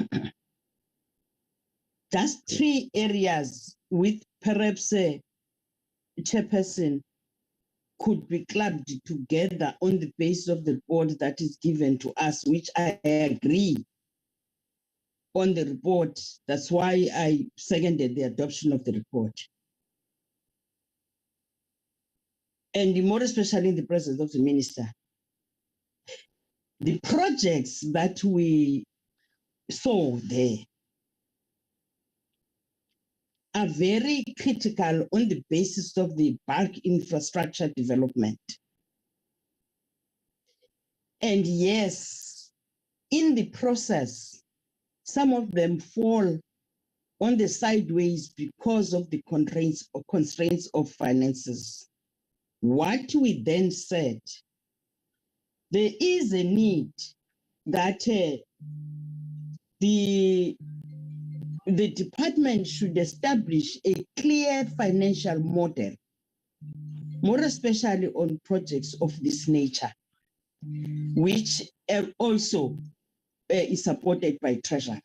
Just 3 areas with perhaps Chairperson could be clubbed together on the basis of the report that is given to us, which I agree on the report. That's why I seconded the adoption of the report. And more especially in the presence of the minister. The projects that we saw there are very critical on the basis of the bulk infrastructure development. And yes, in the process, some of them fall on the sideways because of the constraints of finances. What we then said, there is a need that the department should establish a clear financial model, more especially on projects of this nature, which also is supported by Treasury.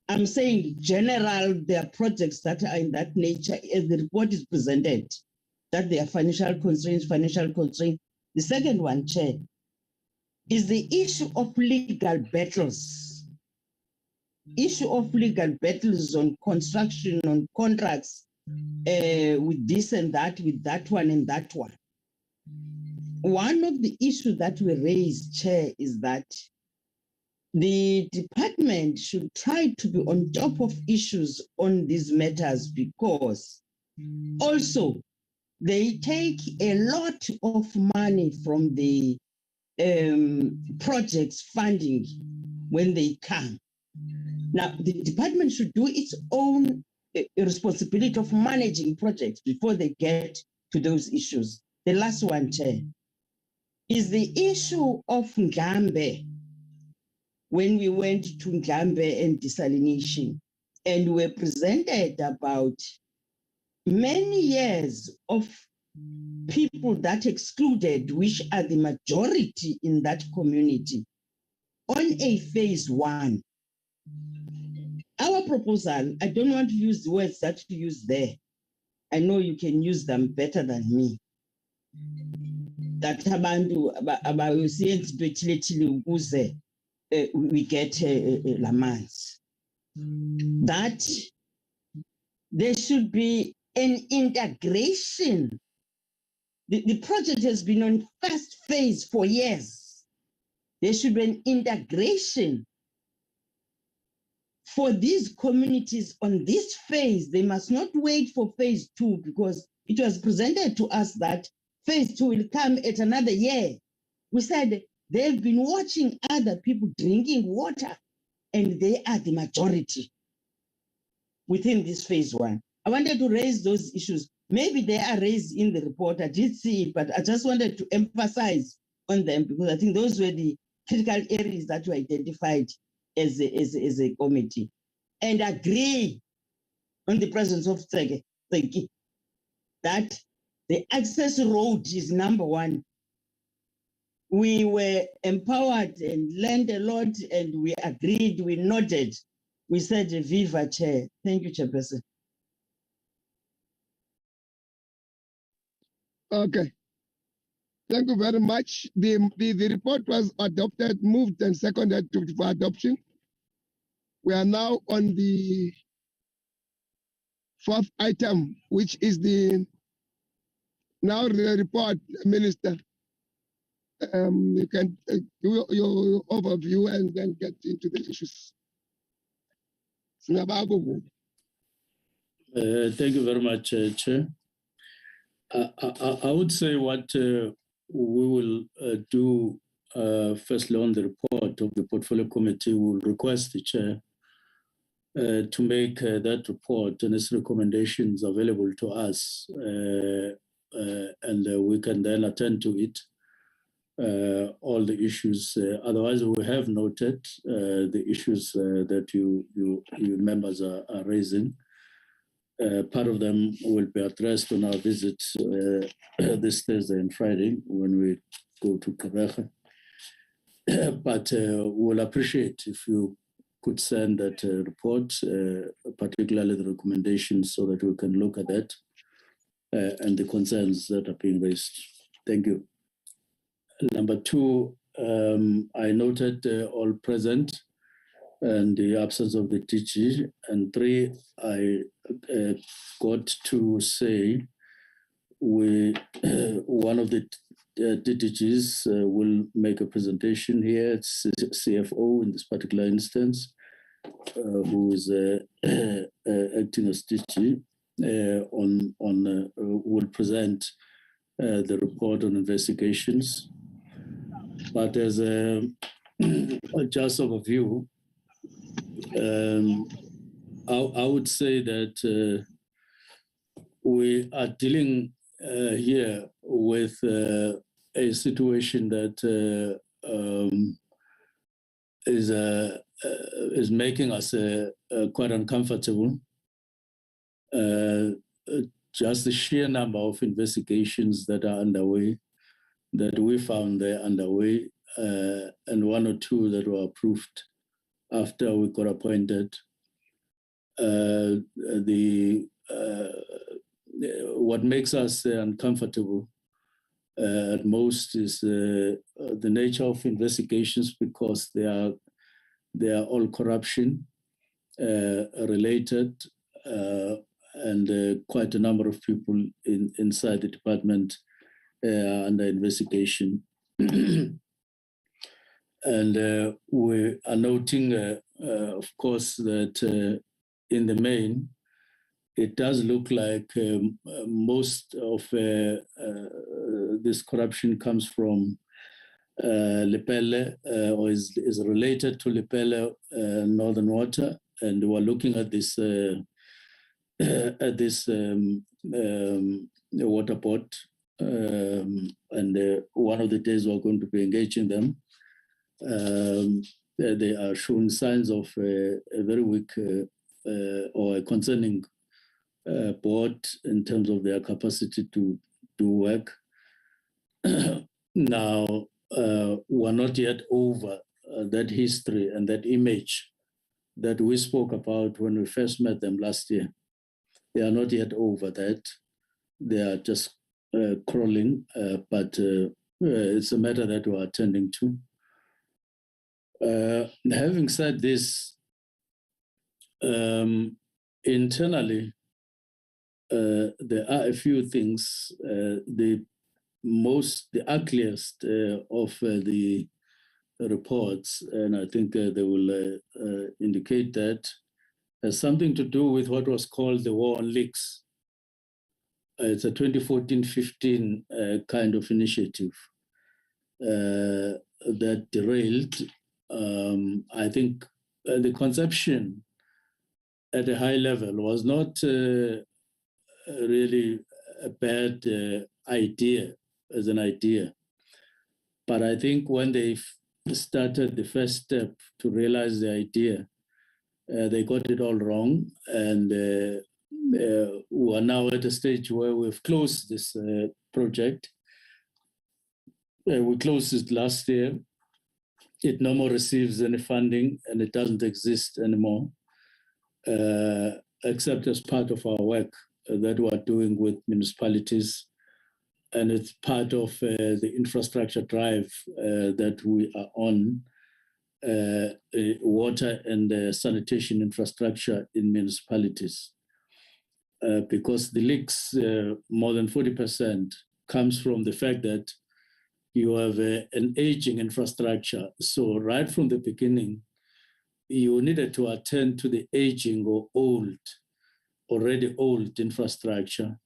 I'm saying general, there are projects that are in that nature as the report is presented, that there are financial constraints. The second one, Chair, is the issue of legal battles. Issue of legal battles on construction, on contracts, with this and that, with that one and that one. One of the issues that we raised, Chair, is that the department should try to be on top of issues on these matters, because also they take a lot of money from the projects funding when they come. Now, the department should do its own responsibility of managing projects before they get to those issues. The last one, Chair, is the issue of Ngambe. When we went to Ngambe and desalination, and were presented about many years of people that excluded, which are the majority in that community, on a phase 1. Our proposal, I don't want to use the words that you use there. I know you can use them better than me. That we get lamans. That there should be an integration. The project has been on first phase for years. There should be an integration for these communities on this phase. They must not wait for phase 2, because it was presented to us that phase 2 will come at another year. We said they've been watching other people drinking water, and they are the majority within this phase one. I wanted to raise those issues. Maybe they are raised in the report. I did see it, but I just wanted to emphasize on them because I think those were the critical areas that were identified as a committee. And agree on the presence of Tseke that the access road is number one. We were empowered and learned a lot, and we agreed, we nodded. We said, Viva Chair. Thank you, Chairperson. Okay. Thank you very much. The report was adopted, moved and seconded for adoption. We are now on the fourth item, which is now the report, Minister. You can do your overview and then get into the issues. Thank you very much, Chair. I would say what we will do firstly on the report of the Portfolio Committee, we will request the Chair to make that report and its recommendations available to us, and we can then attend to it, all the issues. Otherwise, we have noted the issues that you members are raising. Part of them will be addressed on our visit this Thursday and Friday when we go to Kabeja. But we'll appreciate if you could send that report, particularly the recommendations, so that we can look at that and the concerns that are being raised. Thank you. Number two, I noted all present and the absence of the DG. And three, I got to say one of the DGs will make a presentation here. It's CFO in this particular instance, who is acting as DG, will present the report on investigations. But as a just overview, I would say that we are dealing here with a situation that is making us quite uncomfortable. Just the sheer number of investigations that are underway, that we found they're underway, and one or two that were approved after we got appointed. What makes us uncomfortable at most is the nature of investigations, because they are all corruption related, and quite a number of people inside the department are under investigation. And we are noting, of course, that in the main, it does look like most of this corruption comes from Lepelle, or is related to Lepelle Northern Water, and we're looking at this water board, and one of the days we're going to be engaging them. They are showing signs of a very weak or a concerning board in terms of their capacity to do work. Now, we're not yet over that history and that image that we spoke about when we first met them last year. They are not yet over that. They are just crawling, but it's a matter that we're attending to. Having said this, internally, there are a few things. The ugliest of the reports, and I think they will indicate that, has something to do with what was called the war on leaks. It's a 2014-15 kind of initiative. that derailed. I think the conception at a high level was not really a bad idea as an idea. But I think when they started the first step to realize the idea, they got it all wrong. And we are now at a stage where we've closed this project. We closed it last year. It no more receives any funding and it doesn't exist anymore, except as part of our work that we are doing with municipalities. And it's part of the infrastructure drive that we are on, water and sanitation infrastructure in municipalities. Because the leaks, more than 40%, comes from the fact that you have an aging infrastructure. So right from the beginning, you needed to attend to the aging or already old infrastructure.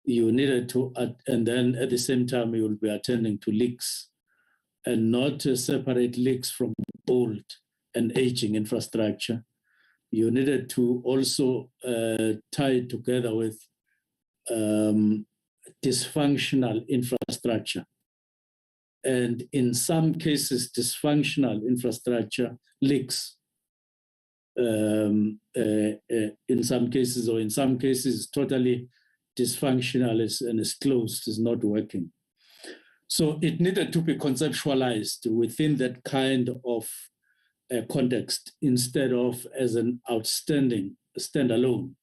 You needed to, and then at the same time, you will be attending to leaks and not separate leaks from old and aging infrastructure. You needed to also tie it together with dysfunctional infrastructure. And in some cases, dysfunctional infrastructure leaks. In some cases, totally dysfunctional and is closed, is not working. So it needed to be conceptualized within that kind of context instead of as an outstanding standalone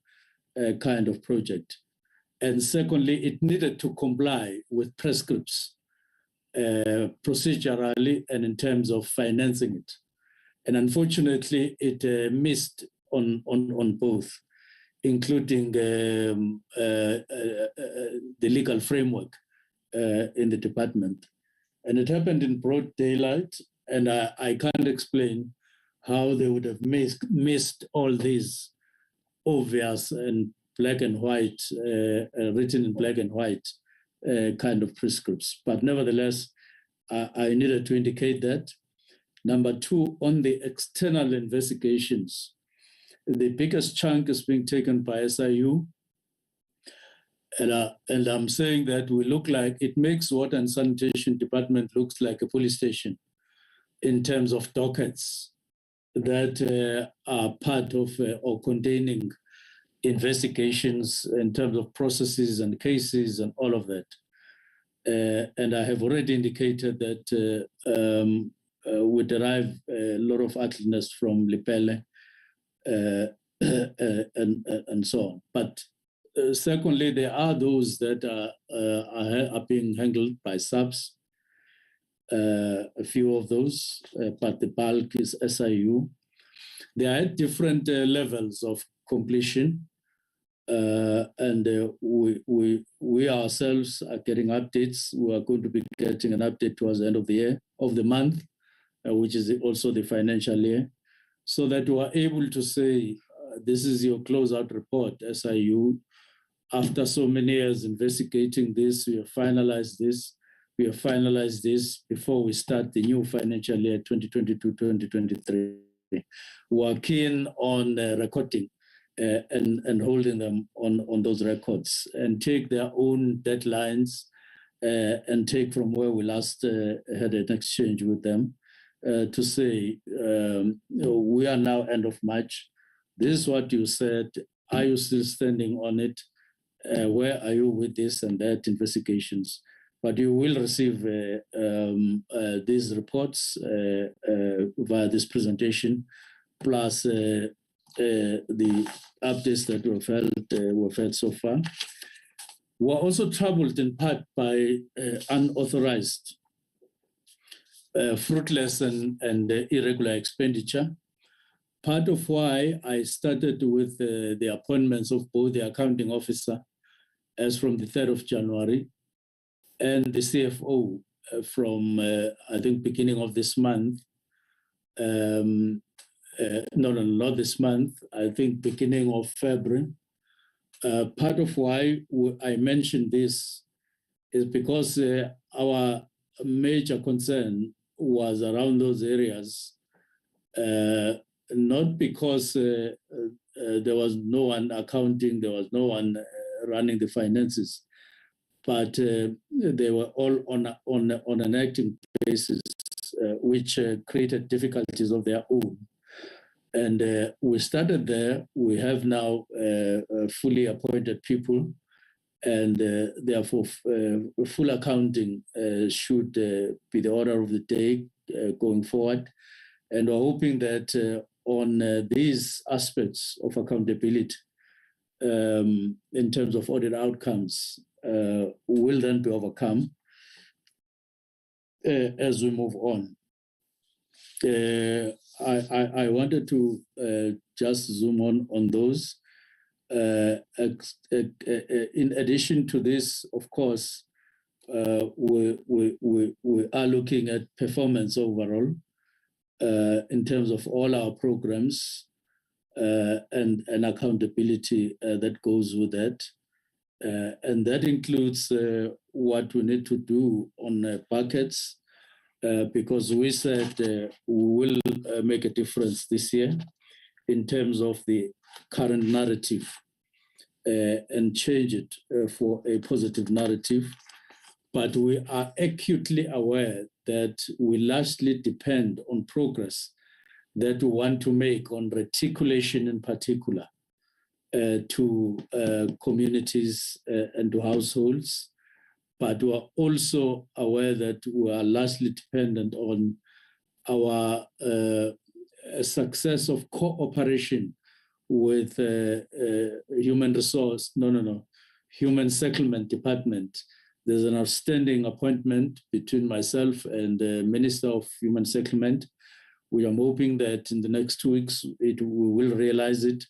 kind of project. And secondly, it needed to comply with prescripts procedurally and in terms of financing it. And unfortunately, it missed on both, including the legal framework in the department. And it happened in broad daylight, and I can't explain how they would have missed all these obvious and black and white, written in black and white kind of prescripts. But nevertheless, I needed to indicate that. Number two, on the external investigations, the biggest chunk is being taken by SIU. And I'm saying that we look like, it makes Water and Sanitation Department looks like a police station in terms of dockets that are part of or containing investigations in terms of processes and cases and all of that. And I have already indicated that we derive a lot of attention from Lepelle and so on. But secondly, there are those that are being handled by subs, a few of those, but the bulk is SIU. They are at different levels of completion. And we ourselves are getting updates. We are going to be getting an update towards the end of the year, of the month, which is also the financial year, so that we are able to say, this is your closeout report, SIU. After so many years investigating this, we have finalized this. We have finalized this before we start the new financial year, 2022-2023. We are keen on recording and holding them on those records and take their own deadlines and take from where we last had an exchange with them to say, we are now end of March. This is what you said. Are you still standing on it? Where are you with this and that investigations? But you will receive these reports via this presentation, plus the updates that we've had so far. We're also troubled in part by unauthorized, fruitless and irregular expenditure. Part of why I started with the appointments of both the accounting officer as from the 3rd of January and the CFO from, I think, beginning of this month. No, not this month. I think beginning of February. Part of why I mentioned this is because our major concern was around those areas, not because there was no one accounting, there was no one running the finances, but they were all on an acting basis, which created difficulties of their own. And we started there. We have now fully appointed people, and therefore full accounting should be the order of the day going forward. And we're hoping that on these aspects of accountability, in terms of audit outcomes, will then be overcome as we move on. I wanted to just zoom on those. In addition to this, of course, we are looking at performance overall in terms of all our programs and accountability that goes with that. And that includes what we need to do on buckets, because we said we will make a difference this year in terms of the current narrative and change it for a positive narrative. But we are acutely aware that we largely depend on progress that we want to make on reticulation in particular to communities and to households. But we are also aware that we are largely dependent on our success of cooperation with human settlement department. There's an outstanding appointment between myself and the Minister of Human Settlement. We are hoping that in the next 2 weeks, we will realize it.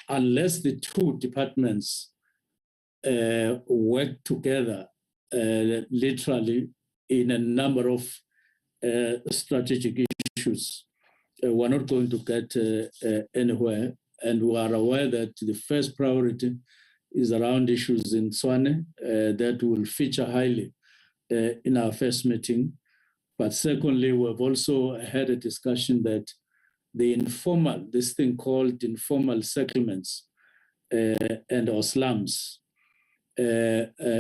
Unless the two departments work together, literally in a number of strategic issues, we're not going to get anywhere. And we are aware that the first priority is around issues in Swane that will feature highly in our first meeting. But secondly, we've also had a discussion that this thing called informal settlements and or slums,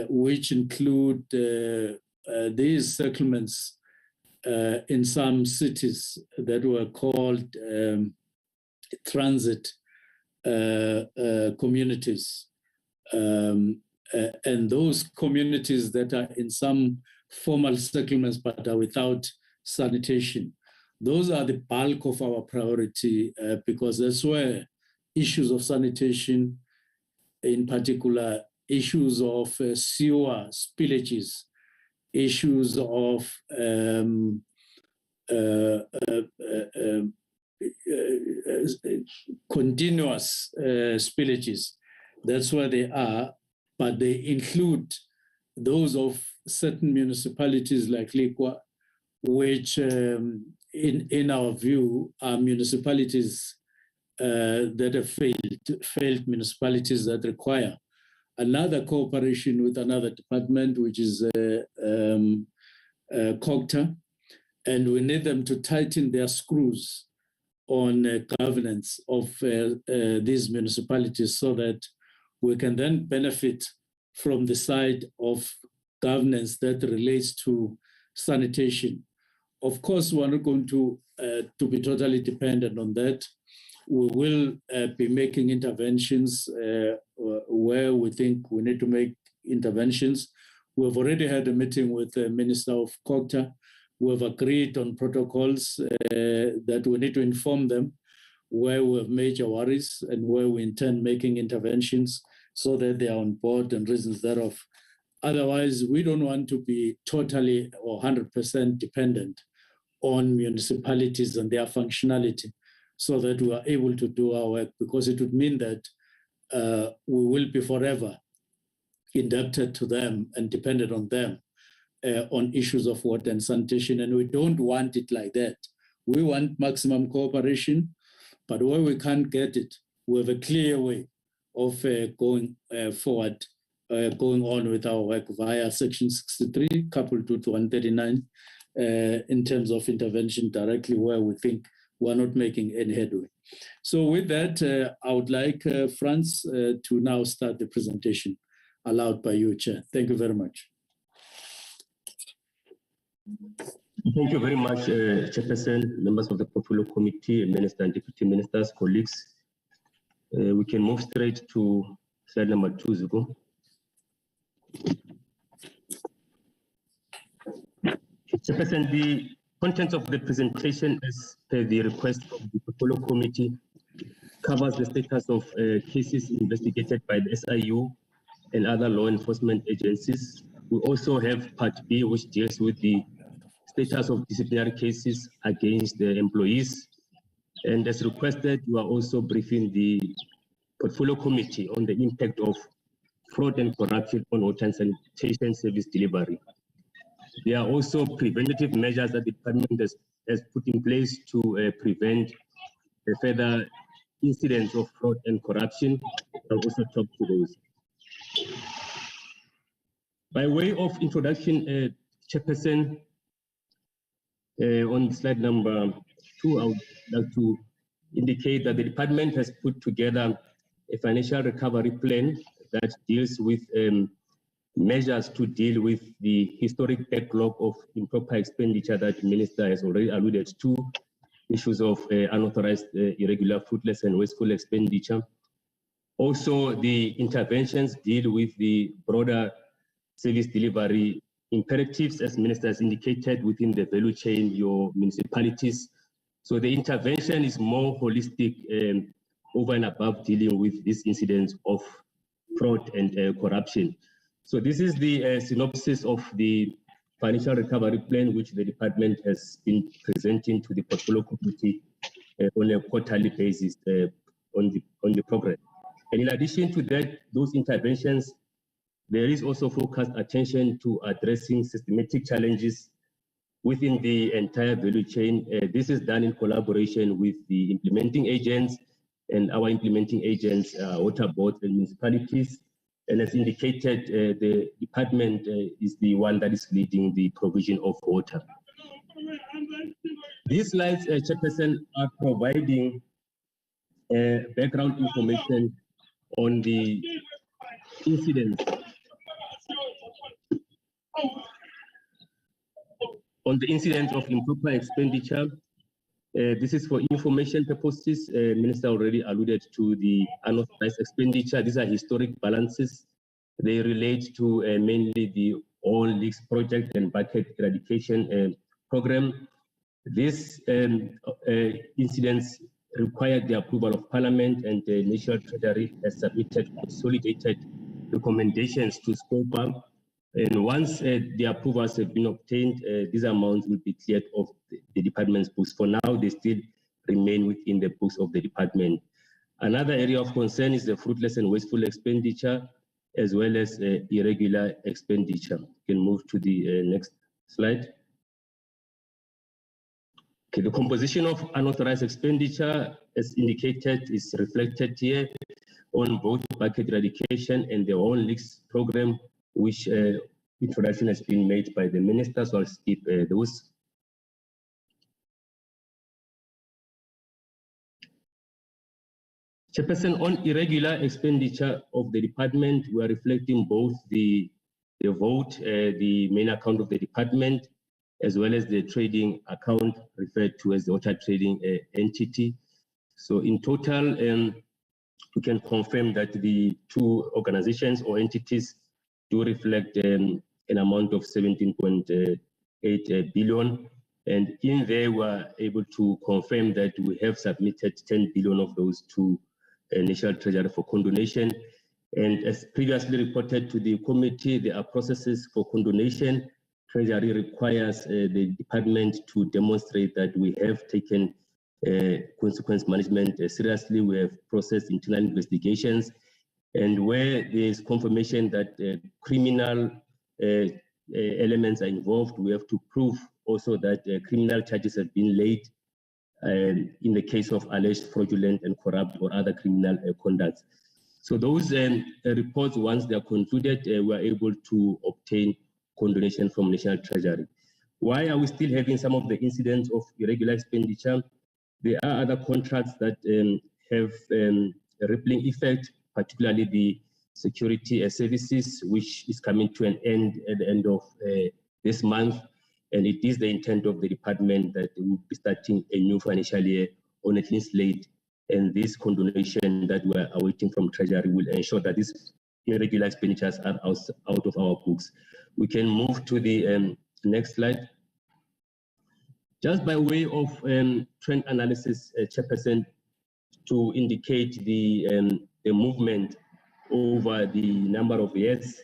which include these settlements in some cities that were called transit communities. And those communities that are in some formal settlements but are without sanitation, those are the bulk of our priority because that's where issues of sanitation, in particular issues of sewer spillages, issues of continuous spillages, that's where they are, but they include those of certain municipalities like Likwa, which in our view are municipalities that have failed municipalities that require another cooperation with another department, which is COGTA, and we need them to tighten their screws on governance of these municipalities so that we can then benefit from the side of governance that relates to sanitation. Of course, we're not going to be totally dependent on that. We will be making interventions where we think we need to make interventions. We've already had a meeting with the Minister of COGTA. We've agreed on protocols that we need to inform them where we have major worries and where we intend making interventions so that they are on board and reasons thereof. Otherwise, we don't want to be totally or 100% dependent on municipalities and their functionality so that we are able to do our work, because it would mean that we will be forever indebted to them and dependent on them on issues of water and sanitation, and we don't want it like that. We want maximum cooperation, but where we can't get it, we have a clear way of going forward going on with our work via Section 63, coupled with 139, in terms of intervention directly where we think we're not making any headway. So with that, I would like Franz to now start the presentation allowed by you, Chair. Thank you very much. Thank you very much, Chairperson, members of the Portfolio Committee, Minister and Deputy Ministers, colleagues. We can move straight to slide number 2, Zuko. Chairperson, the contents of the presentation as per the request of the Portfolio Committee covers the status of cases investigated by the SIU and other law enforcement agencies. We also have Part B, which deals with the status of disciplinary cases against the employees. And as requested, we are also briefing the Portfolio Committee on the impact of fraud and corruption on water and sanitation service delivery. There are also preventative measures that the department has put in place to prevent further incidents of fraud and corruption. I'll also talk to those. By way of introduction, Chairperson, on slide number 2, I would like to indicate that the department has put together a financial recovery plan that deals with measures to deal with the historic backlog of improper expenditure that the Minister has already alluded to, issues of unauthorized, irregular, fruitless, and wasteful expenditure. Also, the interventions deal with the broader service delivery imperatives, as Minister has indicated, within the value chain, your municipalities. So the intervention is more holistic over and above dealing with these incidents of fraud and corruption. So this is the synopsis of the financial recovery plan, which the department has been presenting to the Portfolio Committee on a quarterly basis on the progress. And in addition to that, those interventions, there is also focused attention to addressing systematic challenges within the entire value chain. This is done in collaboration with the implementing agents and our implementing agents, water boards and municipalities. And as indicated, the department is the one that is leading the provision of water. These slides, Chairperson, are providing background information on the incidents. On the incident of improper expenditure. This is for information purposes. Minister already alluded to the unauthorized expenditure. These are historic balances. They relate to mainly the All Leaks project and bucket eradication program. These incidents required the approval of Parliament, and the National Treasury has submitted consolidated recommendations to SCOPA. And once the approvals have been obtained, these amounts will be cleared off the department's books. For now, they still remain within the books of the department. Another area of concern is the fruitless and wasteful expenditure, as well as irregular expenditure. You can move to the next slide. Okay, the composition of unauthorized expenditure, as indicated, is reflected here on both bucket eradication and the All Leaks program, which introduction has been made by the minister, so I'll skip those. Chairperson, on irregular expenditure of the department, we are reflecting both the vote, the main account of the department, as well as the trading account referred to as the water trading entity. So in total, we can confirm that the two organizations or entities do reflect an amount of 17.8 billion. And in there, we are able to confirm that we have submitted 10 billion of those to National Treasury for condonation. And as previously reported to the committee, there are processes for condonation. Treasury requires the department to demonstrate that we have taken consequence management seriously. We have processed internal investigations. And where there is confirmation that criminal elements are involved, we have to prove also that criminal charges have been laid in the case of alleged fraudulent and corrupt or other criminal conduct. So those reports, once they are concluded, we are able to obtain condonation from National Treasury. Why are we still having some of the incidents of irregular expenditure? There are other contracts that have a rippling effect, particularly the security services, which is coming to an end at the end of this month. And it is the intent of the department that we will be starting a new financial year on a clean slate. And this condonation that we're awaiting from Treasury will ensure that these irregular expenditures are out of our books. We can move to the next slide. Just by way of trend analysis, Chairperson, to indicate the movement over the number of years,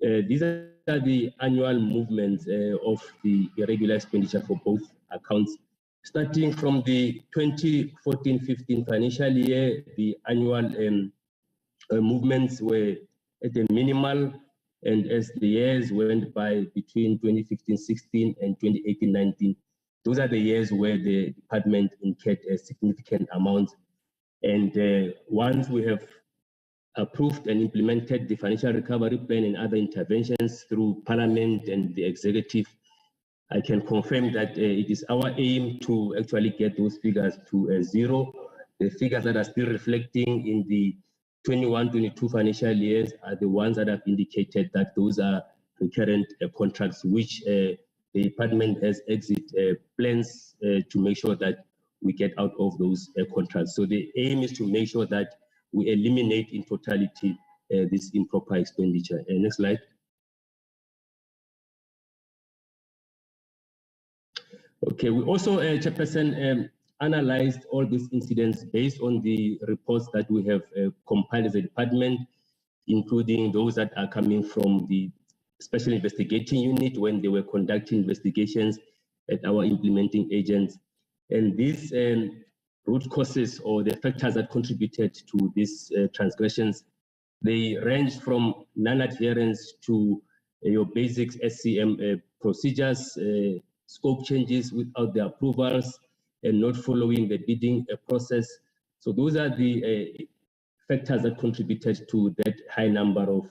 these are the annual movements of the irregular expenditure for both accounts. Starting from the 2014-15 financial year, the annual movements were at a minimal, and as the years went by between 2015-16 and 2018-19, those are the years where the department incurred a significant amount. And once we have approved and implemented the financial recovery plan and other interventions through Parliament and the executive, I can confirm that it is our aim to actually get those figures to zero. The figures that are still reflecting in the 21-22 financial years are the ones that have indicated that those are recurrent contracts, which the department has exit plans to make sure that we get out of those contracts. So the aim is to make sure that we eliminate in totality this improper expenditure. Next slide. Okay, we also, Chairperson, analyzed all these incidents based on the reports that we have compiled as a department, including those that are coming from the Special Investigating Unit when they were conducting investigations at our implementing agents. And these root causes or the factors that contributed to these transgressions, they range from non-adherence to your basic SCM procedures, scope changes without the approvals, and not following the bidding process. So those are the factors that contributed to that high number of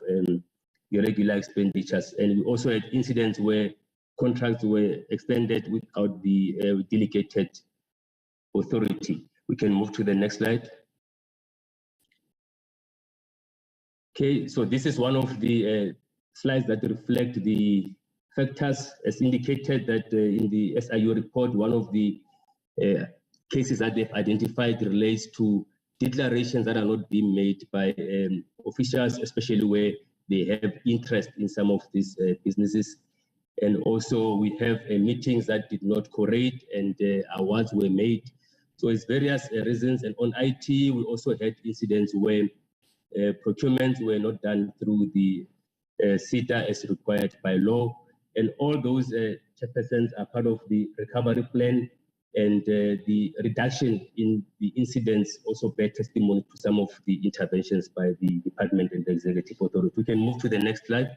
irregular expenditures. And we also had incidents where contracts were extended without the delegated authority. We can move to the next slide. Okay, so this is one of the slides that reflect the factors as indicated that in the SIU report, one of the cases that they've identified relates to declarations that are not being made by officials, especially where they have interest in some of these businesses. And also we have meetings that did not correlate and awards were made. So it's various reasons. And on IT, we also had incidents where procurements were not done through the CETA as required by law. And all those chairpersons are part of the recovery plan, and the reduction in the incidents also bear testimony to some of the interventions by the department and the executive authority. We can move to the next slide.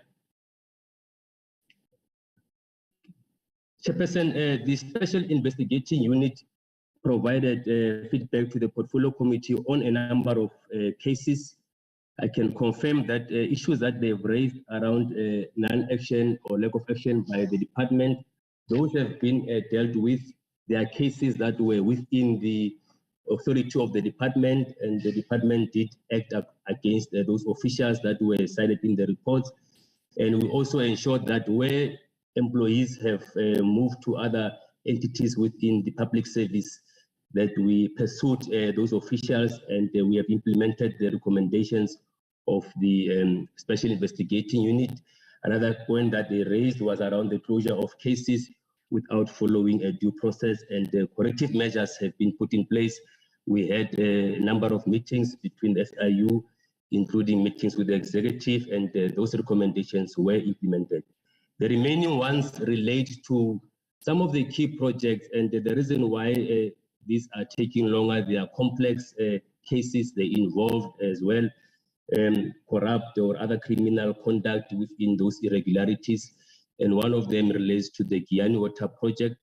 Chairperson, the Special Investigating Unit provided feedback to the Portfolio Committee on a number of cases. I can confirm that issues that they've raised around non-action or lack of action by the department, those have been dealt with. There are cases that were within the authority of the department, and the department did act up against those officials that were cited in the reports. And we also ensured that where employees have moved to other entities within the public service, that we pursued those officials, and we have implemented the recommendations of the Special Investigating Unit. Another point that they raised was around the closure of cases without following a due process, and corrective measures have been put in place. We had a number of meetings between the SIU, including meetings with the executive, and those recommendations were implemented. The remaining ones relate to some of the key projects, and the reason why these are taking longer, they are complex cases. They involve as well corrupt or other criminal conduct within those irregularities. And one of them relates to the Giyani Water Project.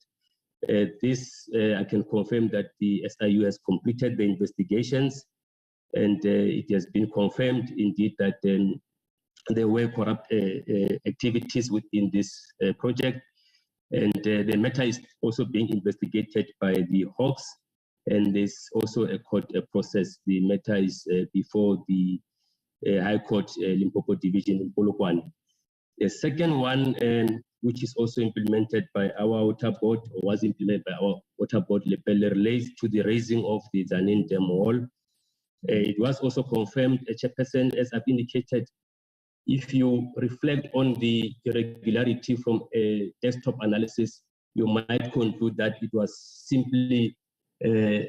I can confirm that the SIU has completed the investigations, and it has been confirmed indeed that there were corrupt activities within this project, and the matter is also being investigated by the Hawks, and there's also a court process. The matter is before the High Court Limpopo Division in Polokwane. The second one, which is also implemented by our water board, or was implemented by our water board, relates to the raising of the Zanin Dam wall. It was also confirmed, Chairperson, as I've indicated, if you reflect on the irregularity from a desktop analysis, you might conclude that it was simply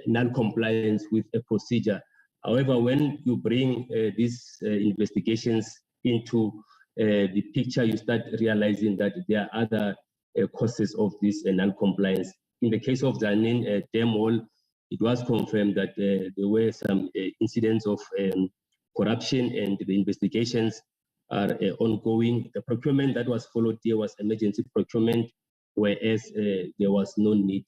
non-compliance with a procedure. However, when you bring these investigations into the picture, you start realizing that there are other causes of this non-compliance. In the case of Zanin Dam wall, it was confirmed that there were some incidents of corruption, and the investigations are ongoing. The procurement that was followed here was emergency procurement, whereas there was no need.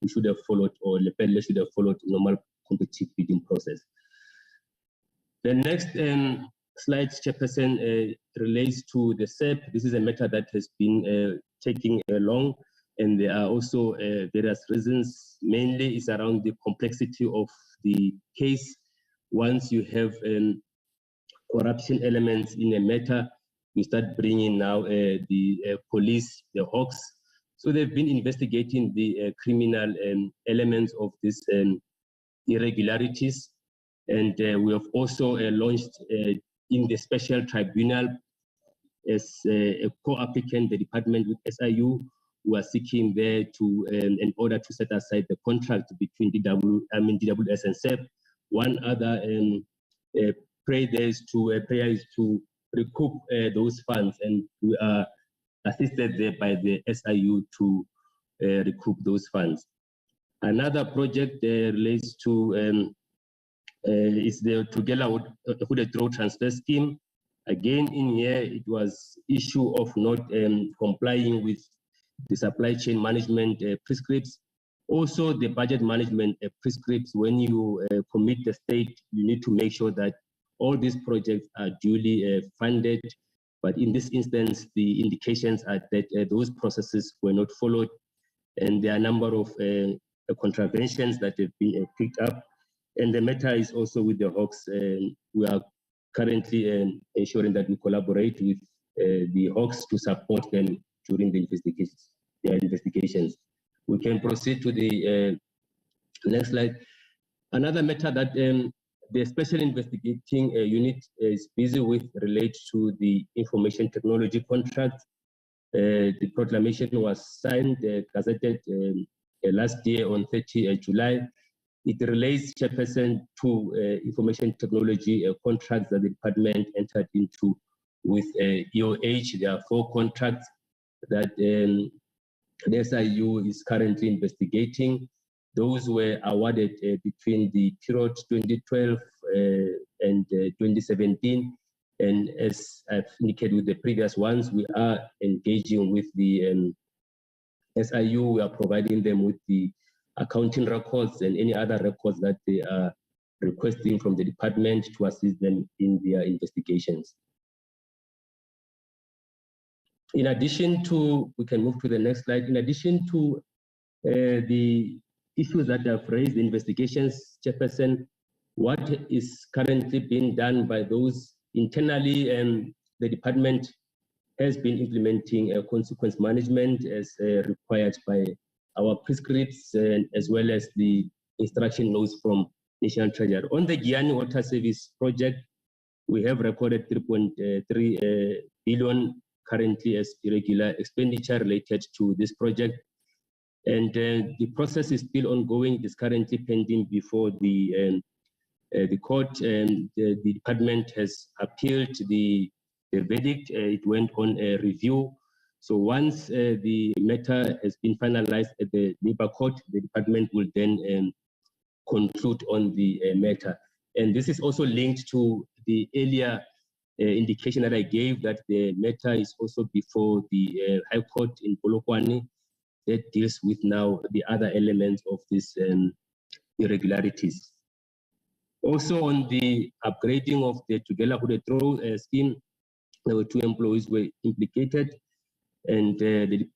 We should have followed, or Lepelle should have followed, normal competitive bidding process. The next slide, Chairperson, relates to the SEP. This is a matter that has been taking long, and there are also various reasons. Mainly is around the complexity of the case. Once you have corruption elements in a matter, you start bringing now the police, the Hawks. So they've been investigating the criminal elements of these irregularities. And we have also launched in the special tribunal as a co-applicant, the department with SIU. We are seeking there to, in order to set aside the contract between DWS and SEP. One other prayer is to recoup those funds, and we are assisted there by the SIU to recoup those funds. Another project relates to is the Together Hooded Road Transfer Scheme. Again, in here, it was issue of not complying with the supply chain management prescripts. Also, the budget management prescripts. When you commit the state, you need to make sure that all these projects are duly funded. But in this instance, the indications are that those processes were not followed, and there are a number of contraventions that have been picked up. And the matter is also with the Hawks. We are currently ensuring that we collaborate with the Hawks to support them during the investigations. We can proceed to the next slide. Another matter that the Special Investigating Unit is busy with relates to the information technology contract. The proclamation was signed, gazetted last year on 30 July. It relates, Chairperson, to information technology contracts that the department entered into with EOH. There are 4 contracts that the SIU is currently investigating. Those were awarded between the period 2012 and 2017. And as I've indicated with the previous ones, we are engaging with the SIU. We are providing them with the accounting records and any other records that they are requesting from the department to assist them in their investigations. In addition to, we can move to the next slide. In addition to the issues that have raised the investigations, Chairperson, what is currently being done by those internally, the department has been implementing a consequence management as required by our prescripts, as well as the instruction notes from National Treasury. On the Giyani Water Service project, we have recorded 3.3 billion currently as irregular expenditure related to this project. And the process is still ongoing. It is currently pending before the court, and the department has appealed the verdict. It went on a review. So once the matter has been finalized at the NEPA court, the department will then conclude on the matter. And this is also linked to the earlier indication that I gave that the matter is also before the High Court in Polokwane that deals with now the other elements of these irregularities. Also on the upgrading of the Together Who They Throw scheme, there were 2 employees were implicated, and the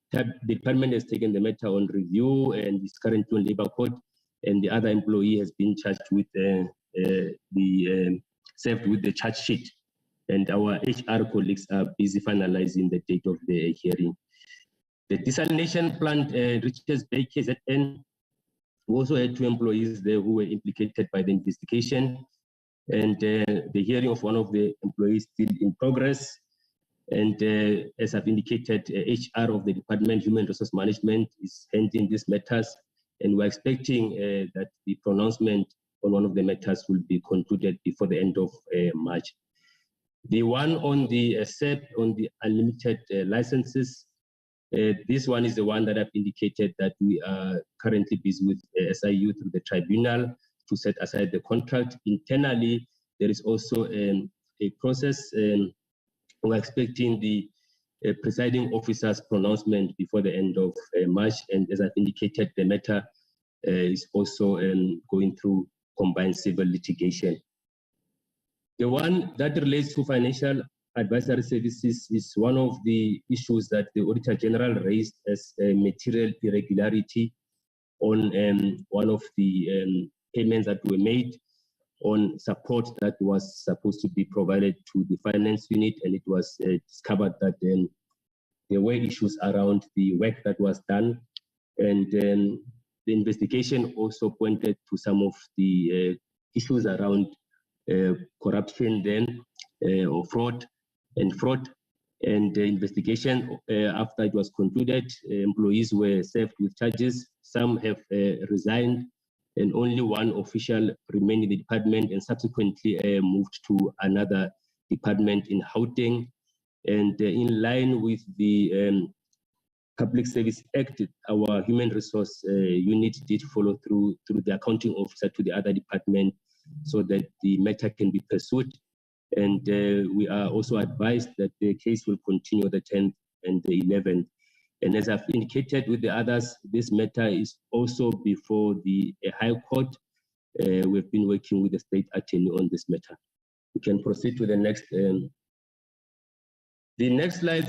department has taken the matter on review and is currently on labor court, and the other employee has been charged with served with the charge sheet, and our HR colleagues are busy finalizing the date of the hearing. The desalination plant Richards Bay KZN, we also had 2 employees there who were implicated by the investigation, and the hearing of one of the employees still in progress. And as I've indicated, HR of the Department, Human Resource Management, is handling these matters, and we're expecting that the pronouncement on one of the matters will be concluded before the end of March. The one on the SEP, on the unlimited licenses, this one is the one that I've indicated that we are currently busy with SIU through the tribunal to set aside the contract. Internally, there is also a process. We're expecting the presiding officer's pronouncement before the end of March. And as I've indicated, the matter is also going through combined civil litigation. The one that relates to financial advisory services is one of the issues that the Auditor General raised as a material irregularity on one of the payments that were made on support that was supposed to be provided to the finance unit, and it was discovered that there were issues around the work that was done, and the investigation also pointed to some of the issues around corruption or fraud. And the investigation, after it was concluded, employees were served with charges. Some have resigned, and only one official remained in the department and subsequently moved to another department in Gauteng. And in line with the Public Service Act, our Human Resource Unit did follow through the accounting officer to the other department so that the matter can be pursued. And we are also advised that the case will continue the 10th and the 11th. And as I've indicated with the others, this matter is also before the High Court. We've been working with the State Attorney on this matter. We can proceed to the next. The next slide,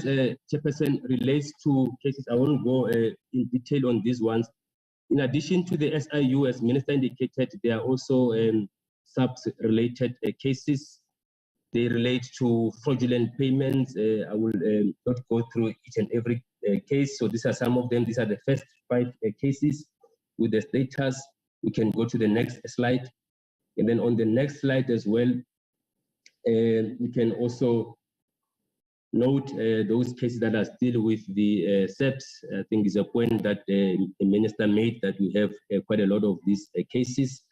Chairperson, relates to cases. I won't go in detail on these ones. In addition to the SIU, as Minister indicated, there are also SAPS-related cases. They relate to fraudulent payments. I will not go through each and every case. So these are some of them. These are the first 5 cases with the status. We can go to the next slide. And then on the next slide as well, we can also note those cases that are still with the SEPs. I think it's a point that the Minister made that we have quite a lot of these cases.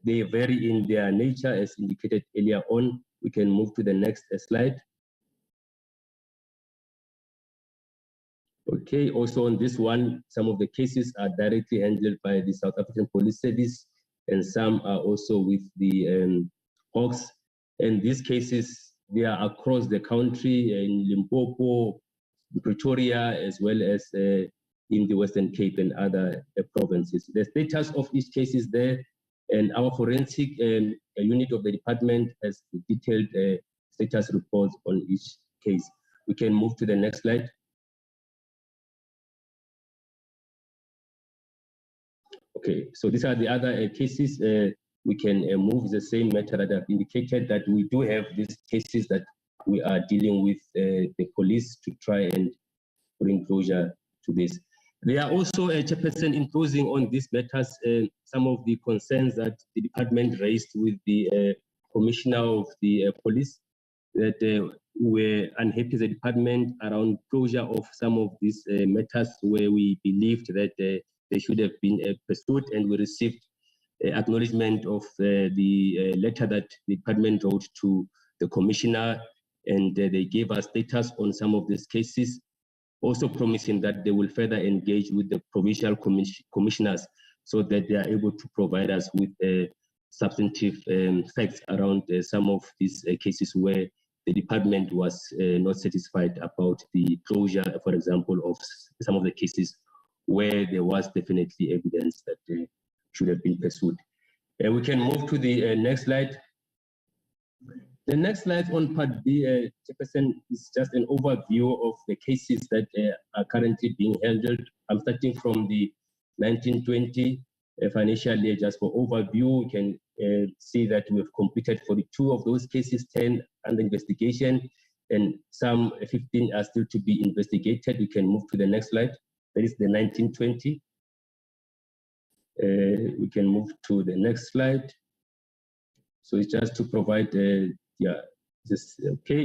They vary in their nature, as indicated earlier on. We can move to the next slide. Okay, also on this one, some of the cases are directly handled by the South African Police Service, and some are also with the Hawks. And these cases, they are across the country, in Limpopo, Pretoria, as well as in the Western Cape and other provinces. The status of each case is there, and our forensic unit of the department has detailed status reports on each case. We can move to the next slide. Okay, so these are the other cases. We can move the same matter that I've indicated, that we do have these cases that we are dealing with the police to try and bring closure to this. There are also, Chairperson, in closing on these matters, some of the concerns that the department raised with the Commissioner of the Police, that were unhappy as a department around closure of some of these matters where we believed that they should have been pursued, and we received acknowledgement of the letter that the department wrote to the Commissioner, and they gave us status on some of these cases, also promising that they will further engage with the provincial commissioners so that they are able to provide us with substantive facts around some of these cases where the department was not satisfied about the closure, for example, of some of the cases where there was definitely evidence that should have been pursued. We can move to the next slide. The next slide on Part B, Chairperson, is just an overview of the cases that are currently being handled. I'm starting from the 1920 financial year. Just for overview, you can see that we've completed 42 of those cases, 10 under investigation, and some 15 are still to be investigated. We can move to the next slide. That is the 1920. We can move to the next slide. So it's just to provide, okay,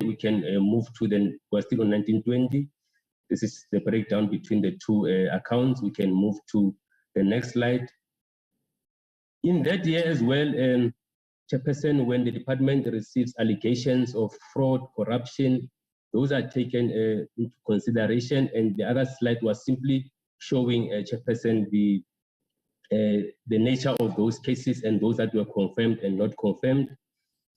we can move to we're still on 1920. This is the breakdown between the two accounts. We can move to the next slide. In that year as well, Chairperson, when the department receives allegations of fraud, corruption, those are taken into consideration. And the other slide was simply showing, Chairperson, the nature of those cases and those that were confirmed and not confirmed.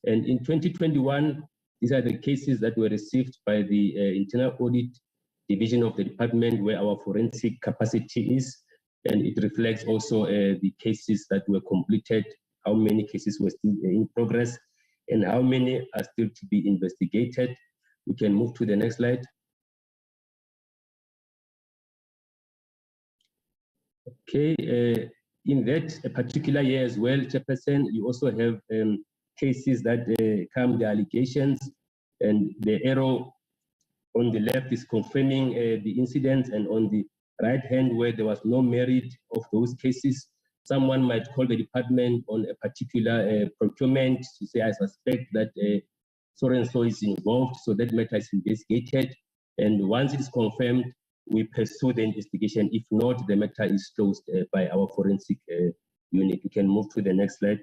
And in 2021, these are the cases that were received by the Internal Audit Division of the department, where our forensic capacity is. And it reflects also the cases that were completed, how many cases were still in progress, and how many are still to be investigated. We can move to the next slide. Okay, in that particular year as well, Chairperson, you also have cases that come, the allegations, and the arrow on the left is confirming the incidents, and on the right hand, where there was no merit of those cases, someone might call the department on a particular procurement to say, I suspect that so-and-so is involved, so that matter is investigated. And once it is confirmed, we pursue the investigation. If not, the matter is closed by our forensic unit. We can move to the next slide.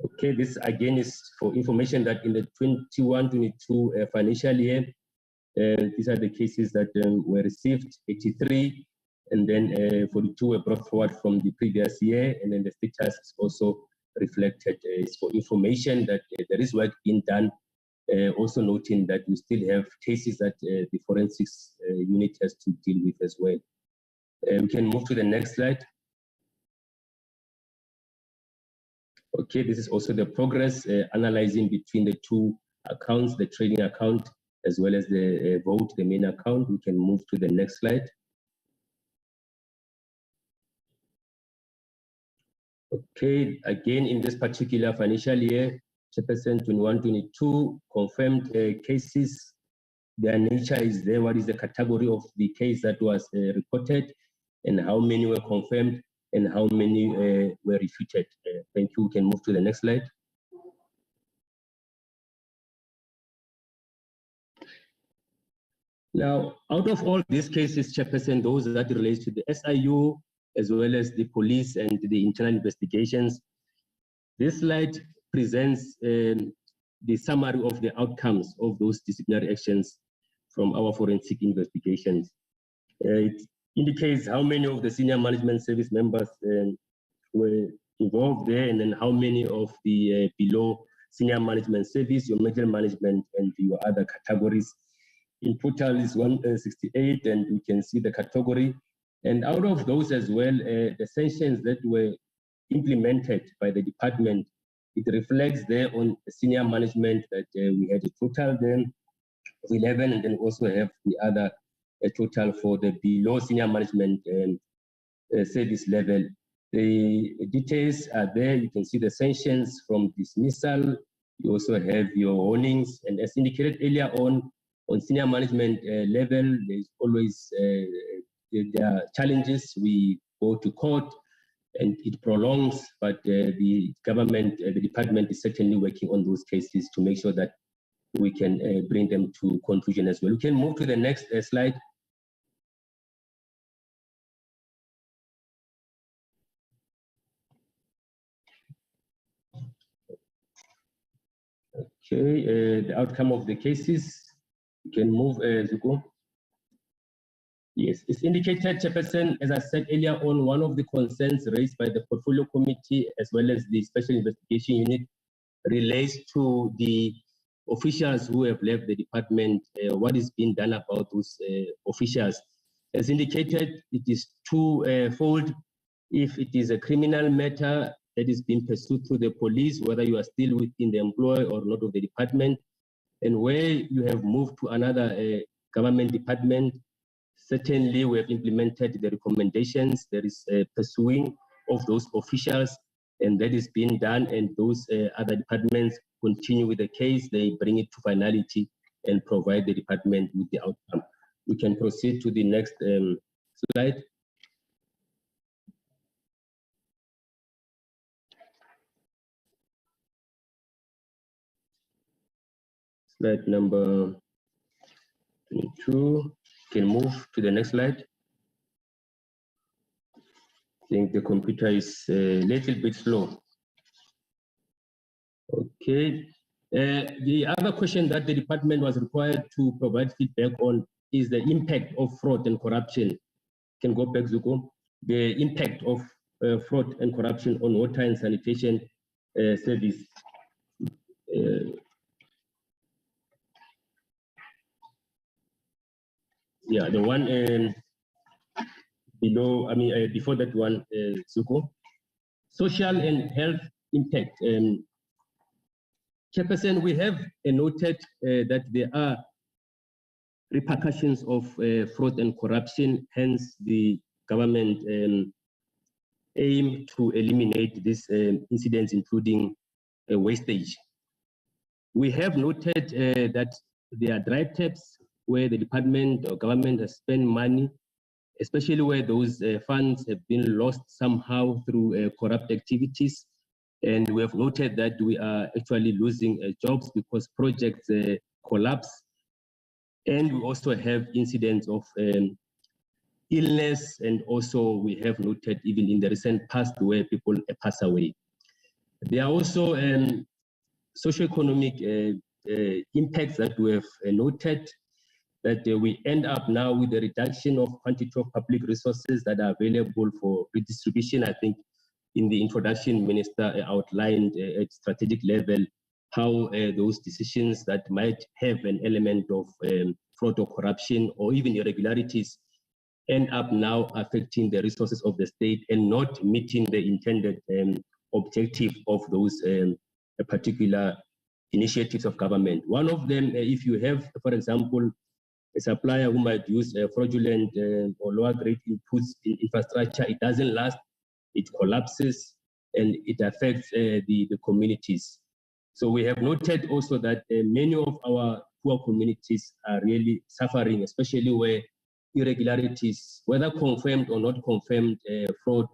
Okay, this again is for information that in the 21-22 financial year, these are the cases that were received, 83, and then 42 were brought forward from the previous year, and then the status is also reflected. It's for information that there is work being done, also noting that we still have cases that the forensics unit has to deal with as well. We can move to the next slide. Okay, this is also the progress analyzing between the two accounts, the trading account as well as the vote, the main account. We can move to the next slide. Okay, again, in this particular financial year, Chairperson 21-22 confirmed cases. Their nature is there. What is the category of the case that was reported, and how many were confirmed, and how many were refuted. Thank you. We can move to the next slide. Now, out of all these cases, Chairperson, those that relate to the SIU, as well as the police and the internal investigations, this slide presents the summary of the outcomes of those disciplinary actions from our forensic investigations. It indicates how many of the senior management service members were involved there, and then how many of the below senior management service, your middle management, and your other categories. In total is 168, and we can see the category. And out of those as well, the sanctions that were implemented by the department, it reflects there on senior management that we had a total then of 11, and then also have the other total for the below senior management service level. The details are there. You can see the sanctions from dismissal. You also have your warnings, and as indicated earlier on senior management level, there's always there are challenges. We go to court and it prolongs, but the government, the department is certainly working on those cases to make sure that we can bring them to conclusion as well. We can move to the next slide. Okay, the outcome of the cases. You can move, Zuko. Yes, it's indicated, Chairperson, as I said earlier on, one of the concerns raised by the Portfolio Committee as well as the Special Investigation Unit relates to the officials who have left the department. What is being done about those officials? As indicated, it is twofold. If it is a criminal matter that is being pursued through the police, whether you are still within the employ or not of the department, and where you have moved to another government department, certainly we have implemented the recommendations. There is pursuing of those officials, and that is being done, and those other departments continue with the case. They bring it to finality and provide the department with the outcome. We can proceed to the next slide. Slide number 22. Can move to the next slide. I think the computer is a little bit slow. Okay. The other question that the department was required to provide feedback on is the impact of fraud and corruption. Can go back, Zuko. The impact of fraud and corruption on water and sanitation service. Yeah, the one below, before that one, Zuko. Social and health impact. Chairperson, we have noted that there are repercussions of fraud and corruption, hence the government aim to eliminate these incidents, including wastage. We have noted that there are dry taps where the department or government has spent money, especially where those funds have been lost somehow through corrupt activities. And we have noted that we are actually losing jobs because projects collapse. And we also have incidents of illness, and also we have noted even in the recent past where people pass away. There are also socioeconomic impacts that we have noted, that we end up now with a reduction of quantity of public resources that are available for redistribution. I think in the introduction, Minister outlined at strategic level how those decisions that might have an element of fraud or corruption or even irregularities end up now affecting the resources of the state and not meeting the intended objective of those particular initiatives of government. One of them, if you have, for example, a supplier who might use fraudulent or lower grade inputs in infrastructure, it doesn't last, it collapses, and it affects the communities. So we have noted also that many of our poor communities are really suffering, especially where irregularities, whether confirmed or not confirmed, fraud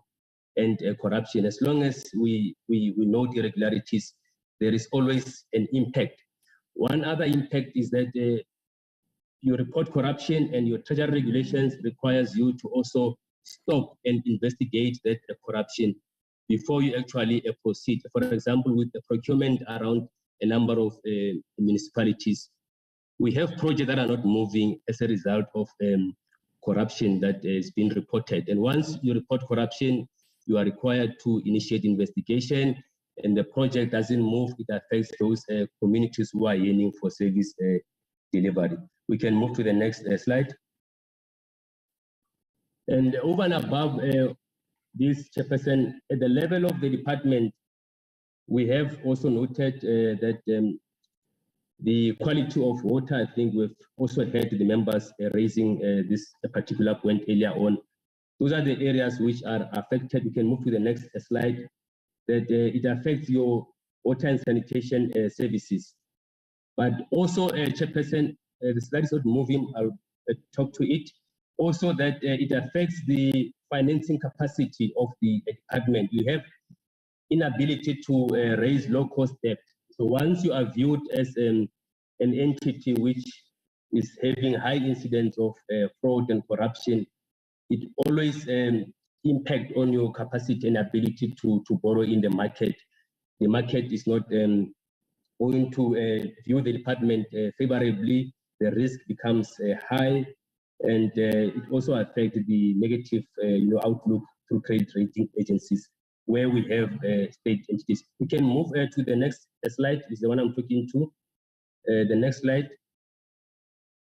and corruption. As long as we note irregularities, there is always an impact. One other impact is that you report corruption, and your treasury regulations requires you to also stop and investigate that corruption before you actually proceed. For example, with the procurement around a number of municipalities, we have projects that are not moving as a result of corruption that is being reported. And once you report corruption, you are required to initiate investigation, and the project doesn't move, it affects those communities who are yearning for service delivery. We can move to the next slide. And over and above this, Chairperson, at the level of the department, we have also noted that the quality of water, I think we've also heard the members raising this particular point earlier on. Those are the areas which are affected. We can move to the next slide. That it affects your water and sanitation services. But also, Chairperson, the slide is not moving, I'll talk to it. Also that it affects the financing capacity of the department. You have inability to raise low-cost debt. So once you are viewed as an entity which is having high incidence of fraud and corruption, it always impact on your capacity and ability to borrow in the market. The market is not going to view the department favorably. The risk becomes high, and it also affects the negative outlook through credit rating agencies where we have state entities. We can move to the next slide, is the one I'm talking to. The next slide.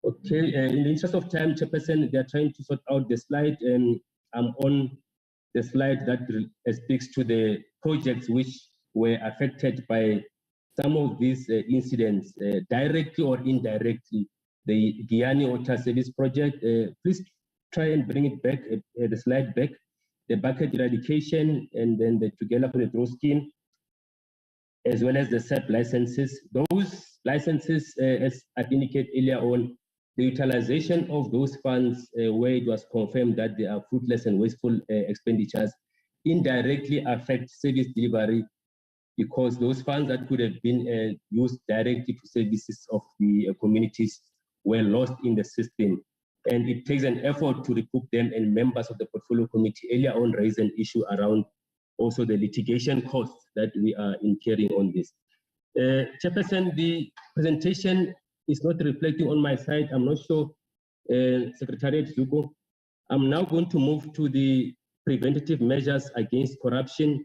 Okay, in the interest of time, Chairperson, they are trying to sort out the slide, and I'm on the slide that speaks to the projects which were affected by some of these incidents, directly or indirectly. The Guyana Water Service Project, please try and bring it back, the slide back, the bucket eradication, and then the Together for the Draw scheme, as well as the SEP licenses. Those licenses, as I indicated earlier on, the utilization of those funds where it was confirmed that they are fruitless and wasteful expenditures indirectly affect service delivery, because those funds that could have been used directly to services of the communities were lost in the system. And it takes an effort to recoup them, and members of the portfolio committee earlier on raised an issue around also the litigation costs that we are incurring on this. Chairperson, the presentation is not reflecting on my side. I'm not sure, Secretariat Zuko. I'm now going to move to the preventative measures against corruption.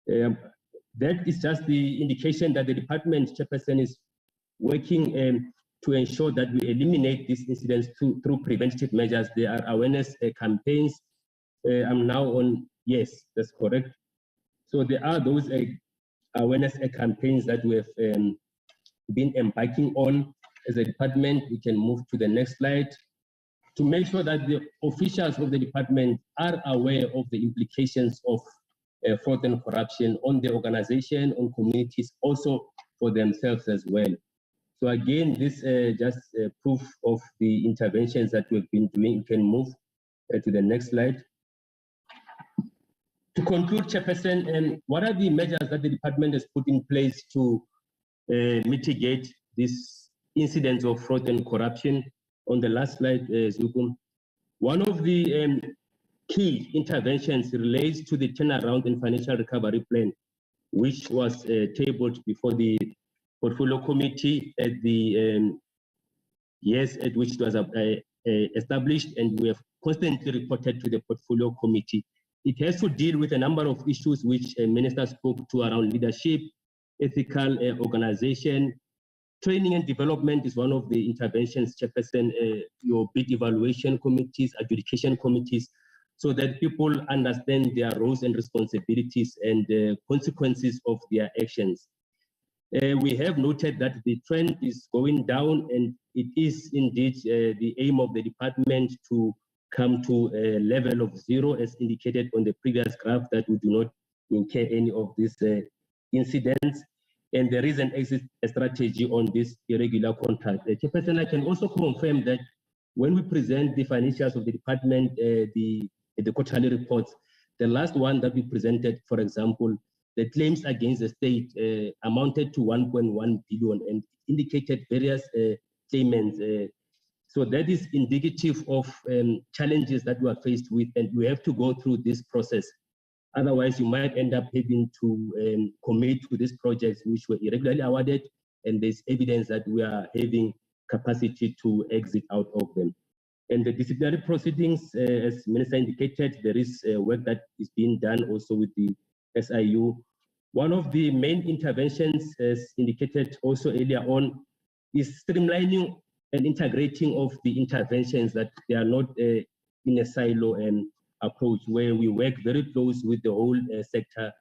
That is just the indication that the department, Chairperson, is working to ensure that we eliminate these incidents through preventative measures. There are awareness campaigns. I'm now on, yes, that's correct. So there are those awareness campaigns that we have been embarking on as a department. We can move to the next slide to make sure that the officials of the department are aware of the implications of fraud and corruption on the organization, on communities, also for themselves as well. So again, this just proof of the interventions that we've been doing. You can move to the next slide. To conclude, Chairperson, what are the measures that the department has put in place to mitigate these incidents of fraud and corruption? On the last slide, Zukum, one of the key interventions relates to the turnaround and financial recovery plan, which was tabled before the portfolio committee at the years at which it was established, and we have constantly reported to the portfolio committee. It has to deal with a number of issues which Minister spoke to around leadership, ethical organization. Training and development is one of the interventions, Chairperson, your bid evaluation committees, adjudication committees, so that people understand their roles and responsibilities and the consequences of their actions. We have noted that the trend is going down, and it is indeed the aim of the department to come to a level of 0, as indicated on the previous graph, that we do not incur any of these incidents. And there is an exit strategy on this irregular contract. Chairperson, I can also confirm that when we present the financials of the department, the quarterly reports, the last one that we presented, for example, the claims against the state amounted to 1.1 billion and indicated various claimants. So that is indicative of challenges that we are faced with, and we have to go through this process. Otherwise, you might end up having to commit to these projects which were irregularly awarded, and there's evidence that we are having capacity to exit out of them. And the disciplinary proceedings, as Minister indicated, there is work that is being done also with the SIU. One of the main interventions, as indicated also earlier on, is streamlining and integrating of the interventions, that they are not in a silo approach, where we work very close with the whole sector,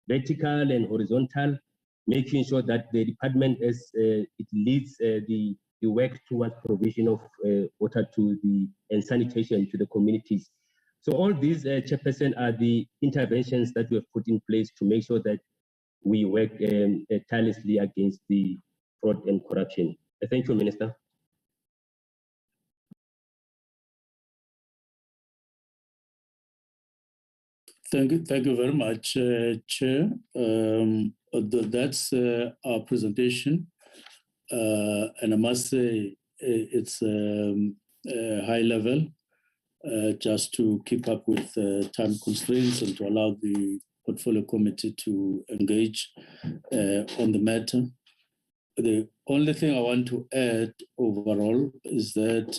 vertical and horizontal, making sure that the department, as it leads the work towards provision of water and sanitation to the communities. So all these, Chairperson, are the interventions that we have put in place to make sure that we work tirelessly against the fraud and corruption. Thank you, Minister. Thank you very much, Chair. That's our presentation. And I must say it's high level, just to keep up with time constraints and to allow the portfolio committee to engage on the matter. The only thing I want to add overall is that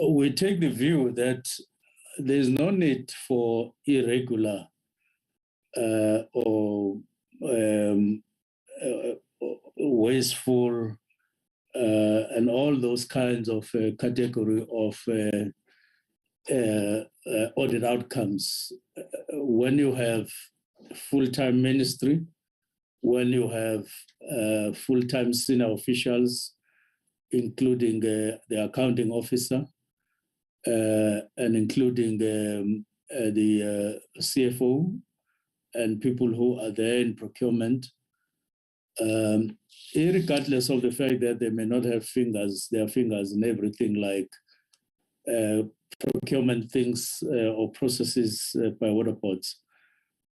we take the view that there's no need for irregular or wasteful and all those kinds of category of audit outcomes. When you have full-time ministry, when you have full-time senior officials, including the accounting officer, and including the CFO and people who are there in procurement, regardless of the fact that they may not have their fingers in everything like procurement things or processes by water pots.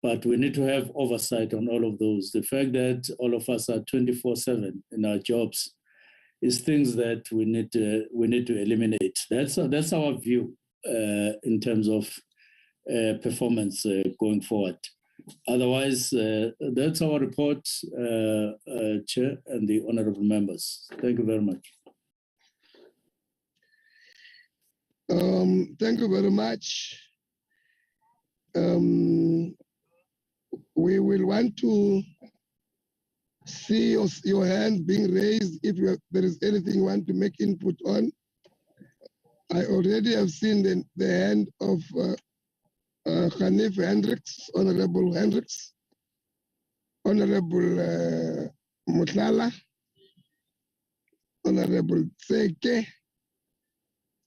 But we need to have oversight on all of those. The fact that all of us are 24/7 in our jobs is things that we need to eliminate. That's our view in terms of performance going forward. Otherwise, that's our report, Chair and the honourable members. Thank you very much. Thank you very much. We will want to see your hand being raised if there is anything you want to make input on. I already have seen the hand of Hanif Hendricks, Honorable Hendricks, Honorable Mutlala, Honorable Tseke,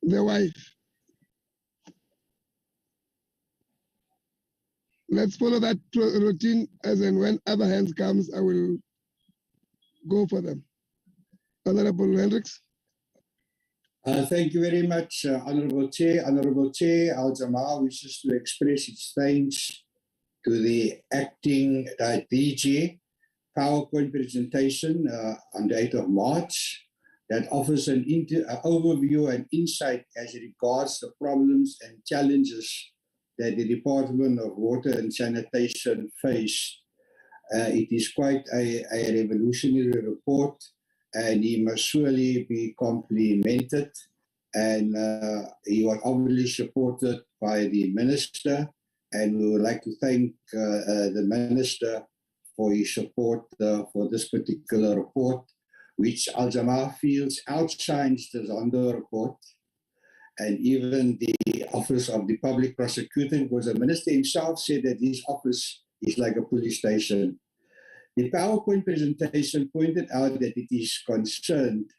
the wife. Let's follow that routine, as and when other hands comes, I will go for them. Honorable Hendricks. Thank you very much, Honorable Chair. Honorable Chair, Al Jamaa wishes to express its thanks to the acting DG PowerPoint presentation on the 8th of March that offers an overview and insight as regards the problems and challenges that the Department of Water and Sanitation faced. It is quite a revolutionary report, and he must surely be complimented. And he was obviously supported by the Minister, and we would like to thank the Minister for his support for this particular report, which Al Jamaa feels outshines the Zondo report, and even the Office of the Public Prosecutor, because the Minister himself said that his office is like a police station. The PowerPoint presentation pointed out that it is concerned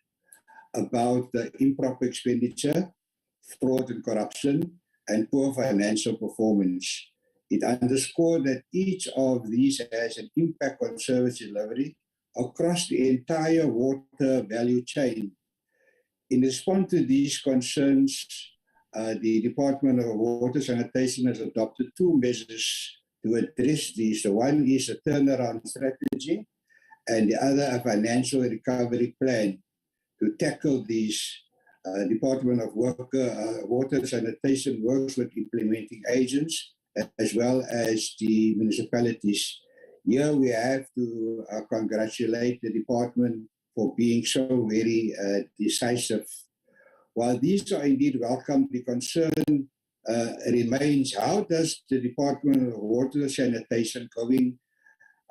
about the improper expenditure, fraud and corruption, and poor financial performance. It underscored that each of these has an impact on service delivery across the entire water value chain. In response to these concerns, the Department of Water Sanitation has adopted two measures to address these. The one is a turnaround strategy, and the other a financial recovery plan to tackle these. Department of Water Sanitation works with implementing agents as well as the municipalities. Here we have to congratulate the department for being so very decisive. While these are indeed welcome, the concern remains, how does the Department of Water Sanitation going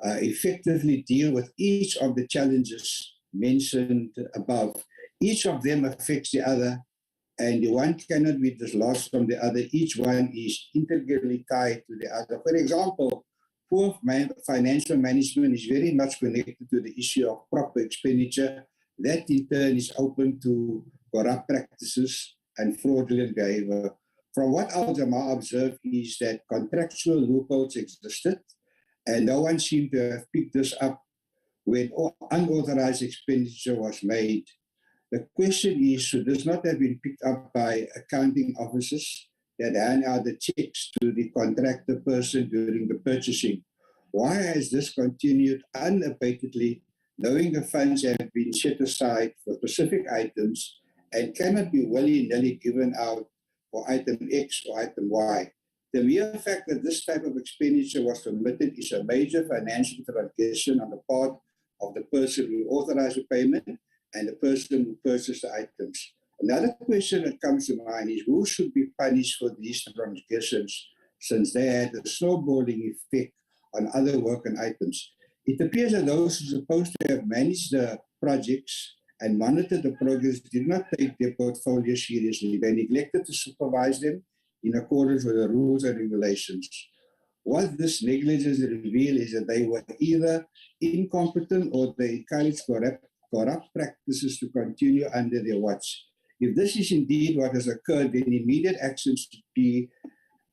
effectively deal with each of the challenges mentioned above? Each of them affects the other, and the one cannot be dislodged from the other. Each one is integrally tied to the other. For example, poor financial management is very much connected to the issue of proper expenditure. That in turn is open to corrupt practices and fraudulent behavior. From what Al Jamaa observed is that contractual loopholes existed, and no one seemed to have picked this up when unauthorized expenditure was made. The question is, should this not have been picked up by accounting officers that hand out the checks to the contractor person during the purchasing? Why has this continued unabatedly, knowing the funds have been set aside for specific items and cannot be willy-nilly given out for item X or item Y? The mere fact that this type of expenditure was permitted is a major financial transgression on the part of the person who authorized the payment and the person who purchased the items. Another question that comes to mind is who should be punished for these transgressions, since they had a snowballing effect on other work and items. It appears that those who are supposed to have managed the projects and monitored the progress did not take their portfolio seriously. They neglected to supervise them, in accordance with the rules and regulations. What this negligence reveals is that they were either incompetent or they encouraged corrupt practices to continue under their watch. If this is indeed what has occurred, then immediate action should be,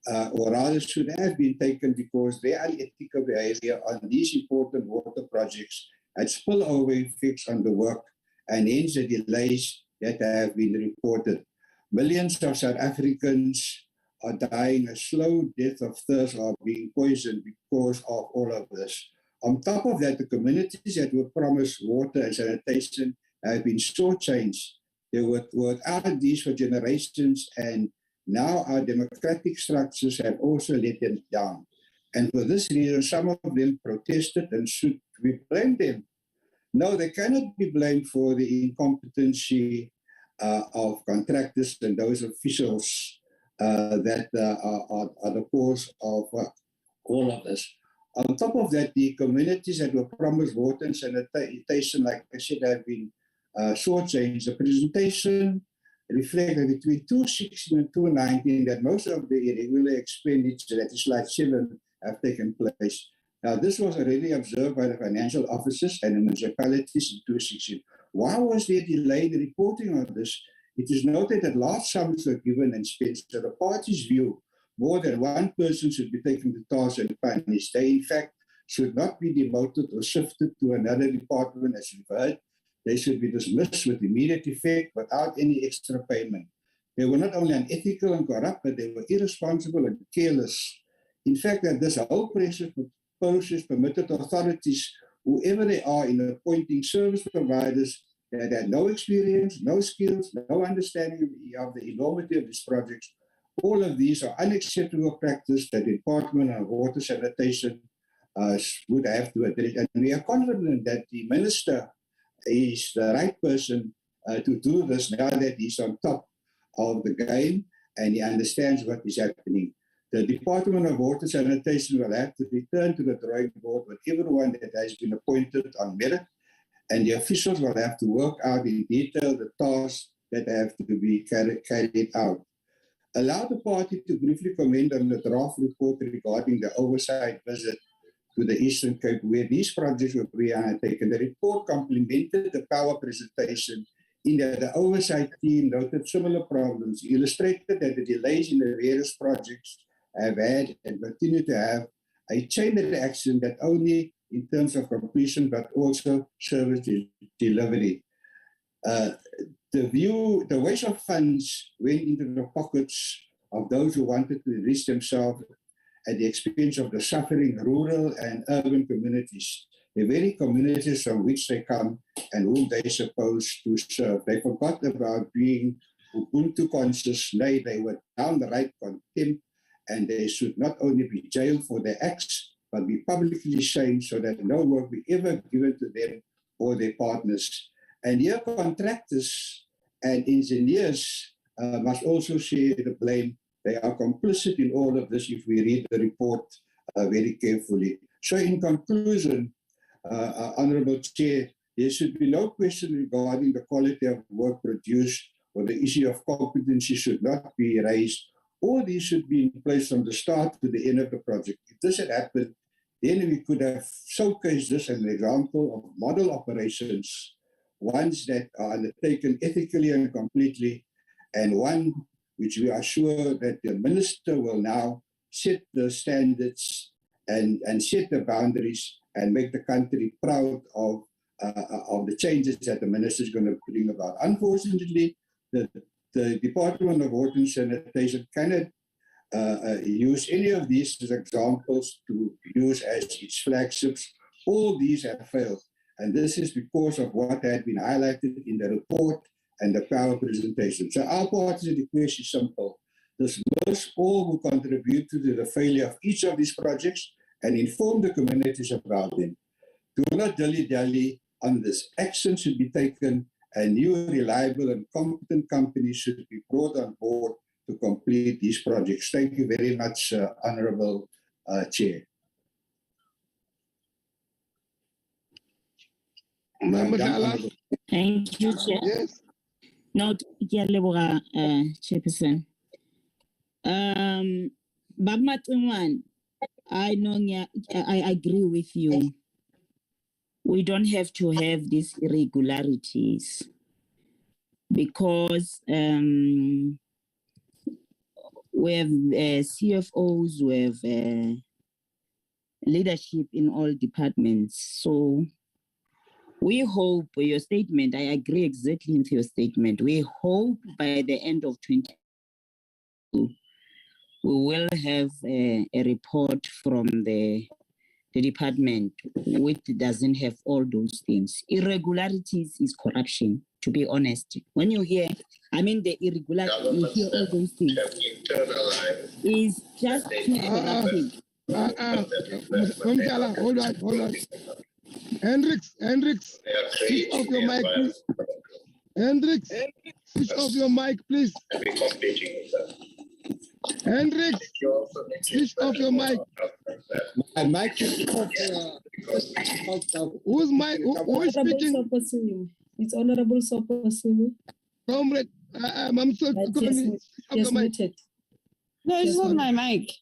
or rather should have been taken, because their unethical behavior on these important water projects had spillover effects on the work, and hence the delays that have been reported. Millions of South Africans are dying a slow death of thirst or being poisoned because of all of this. On top of that, the communities that were promised water and sanitation have been shortchanged. They were without these for generations, and now our democratic structures have also let them down. And for this reason, some of them protested, and should we blame them? No, they cannot be blamed for the incompetency of contractors and those officials that are the cause of all of this. On top of that, the communities that were promised water and sanitation, like I said, have been shortchanged. The presentation reflected between 2016 and 2019 that most of the irregular expenditure, that is slide 7, have taken place. Now, this was already observed by the financial officers and the municipalities in 2016. Why was there delay in reporting on this? It is noted that large sums were given and spent. So the parties' view, more than one person should be taken to task and punished. They, in fact, should not be demoted or shifted to another department, as we've heard. They should be dismissed with immediate effect without any extra payment. They were not only unethical and corrupt, but they were irresponsible and careless. In fact, that this whole process permitted authorities, whoever they are, in appointing service providers that had no experience, no skills, no understanding of the enormity of these projects. All of these are unacceptable practice that the Department of Water Sanitation would have to address. And we are confident that the Minister is the right person to do this now that he's on top of the game and he understands what is happening. The Department of Water Sanitation will have to return to the drawing board with everyone that has been appointed on merit, and the officials will have to work out in detail the tasks that have to be carried out. Allow the party to briefly comment on the draft report regarding the oversight visit to the Eastern Cape, where these projects were undertaken. The report complemented the power presentation in that the oversight team noted similar problems, illustrated that the delays in the various projects have had and continue to have a chain reaction that only in terms of completion, but also service delivery. The waste of funds went into the pockets of those who wanted to enrich themselves at the expense of the suffering rural and urban communities, the very communities from which they come and whom they're supposed to serve. They forgot about being Ubuntu conscious. Nay, they were downright contempt, and they should not only be jailed for their acts, but be publicly shamed so that no work be ever given to them or their partners. And here contractors and engineers must also share the blame. They are complicit in all of this if we read the report very carefully. So in conclusion, Honourable Chair, there should be no question regarding the quality of work produced, or the issue of competency should not be raised. All these should be in place from the start to the end of the project. If this had happened, then we could have showcased this as an example of model operations, ones that are undertaken ethically and completely, and one which we are sure that the Minister will now set the standards and set the boundaries and make the country proud of the changes that the Minister is going to bring about. Unfortunately, the Department of Water and Sanitation cannot use any of these as examples to use as its flagships. All these have failed. And this is because of what had been highlighted in the report and the power presentation. So our party's request is simple. Dismiss all who contribute to the failure of each of these projects and inform the communities about them. Do not dilly-dally on this. Action should be taken, and new, reliable and competent companies should be brought on board to complete these projects. Thank you very much, Honourable Chair. Thank you, Chair. Yes. No, Chairperson. Bagmatungwan, I know, I agree with you. We don't have to have these irregularities because we have CFOs, we have leadership in all departments. So we hope your statement, I agree exactly with your statement. We hope by the end of 2022, we will have a report from the department which doesn't have all those things. Irregularities is corruption, to be honest. When you hear, the irregularity, you hear all those things. Is just corruption. Hold on. Hendricks, switch off your mic, please. Hendricks, switch off your mic, please. Hendricks, switch off your mic. My mic is off. Who's mic? Who is speaking? It's Honorable Soposimo. Comrade, I'm so Yes, muted. No, it's not my mic.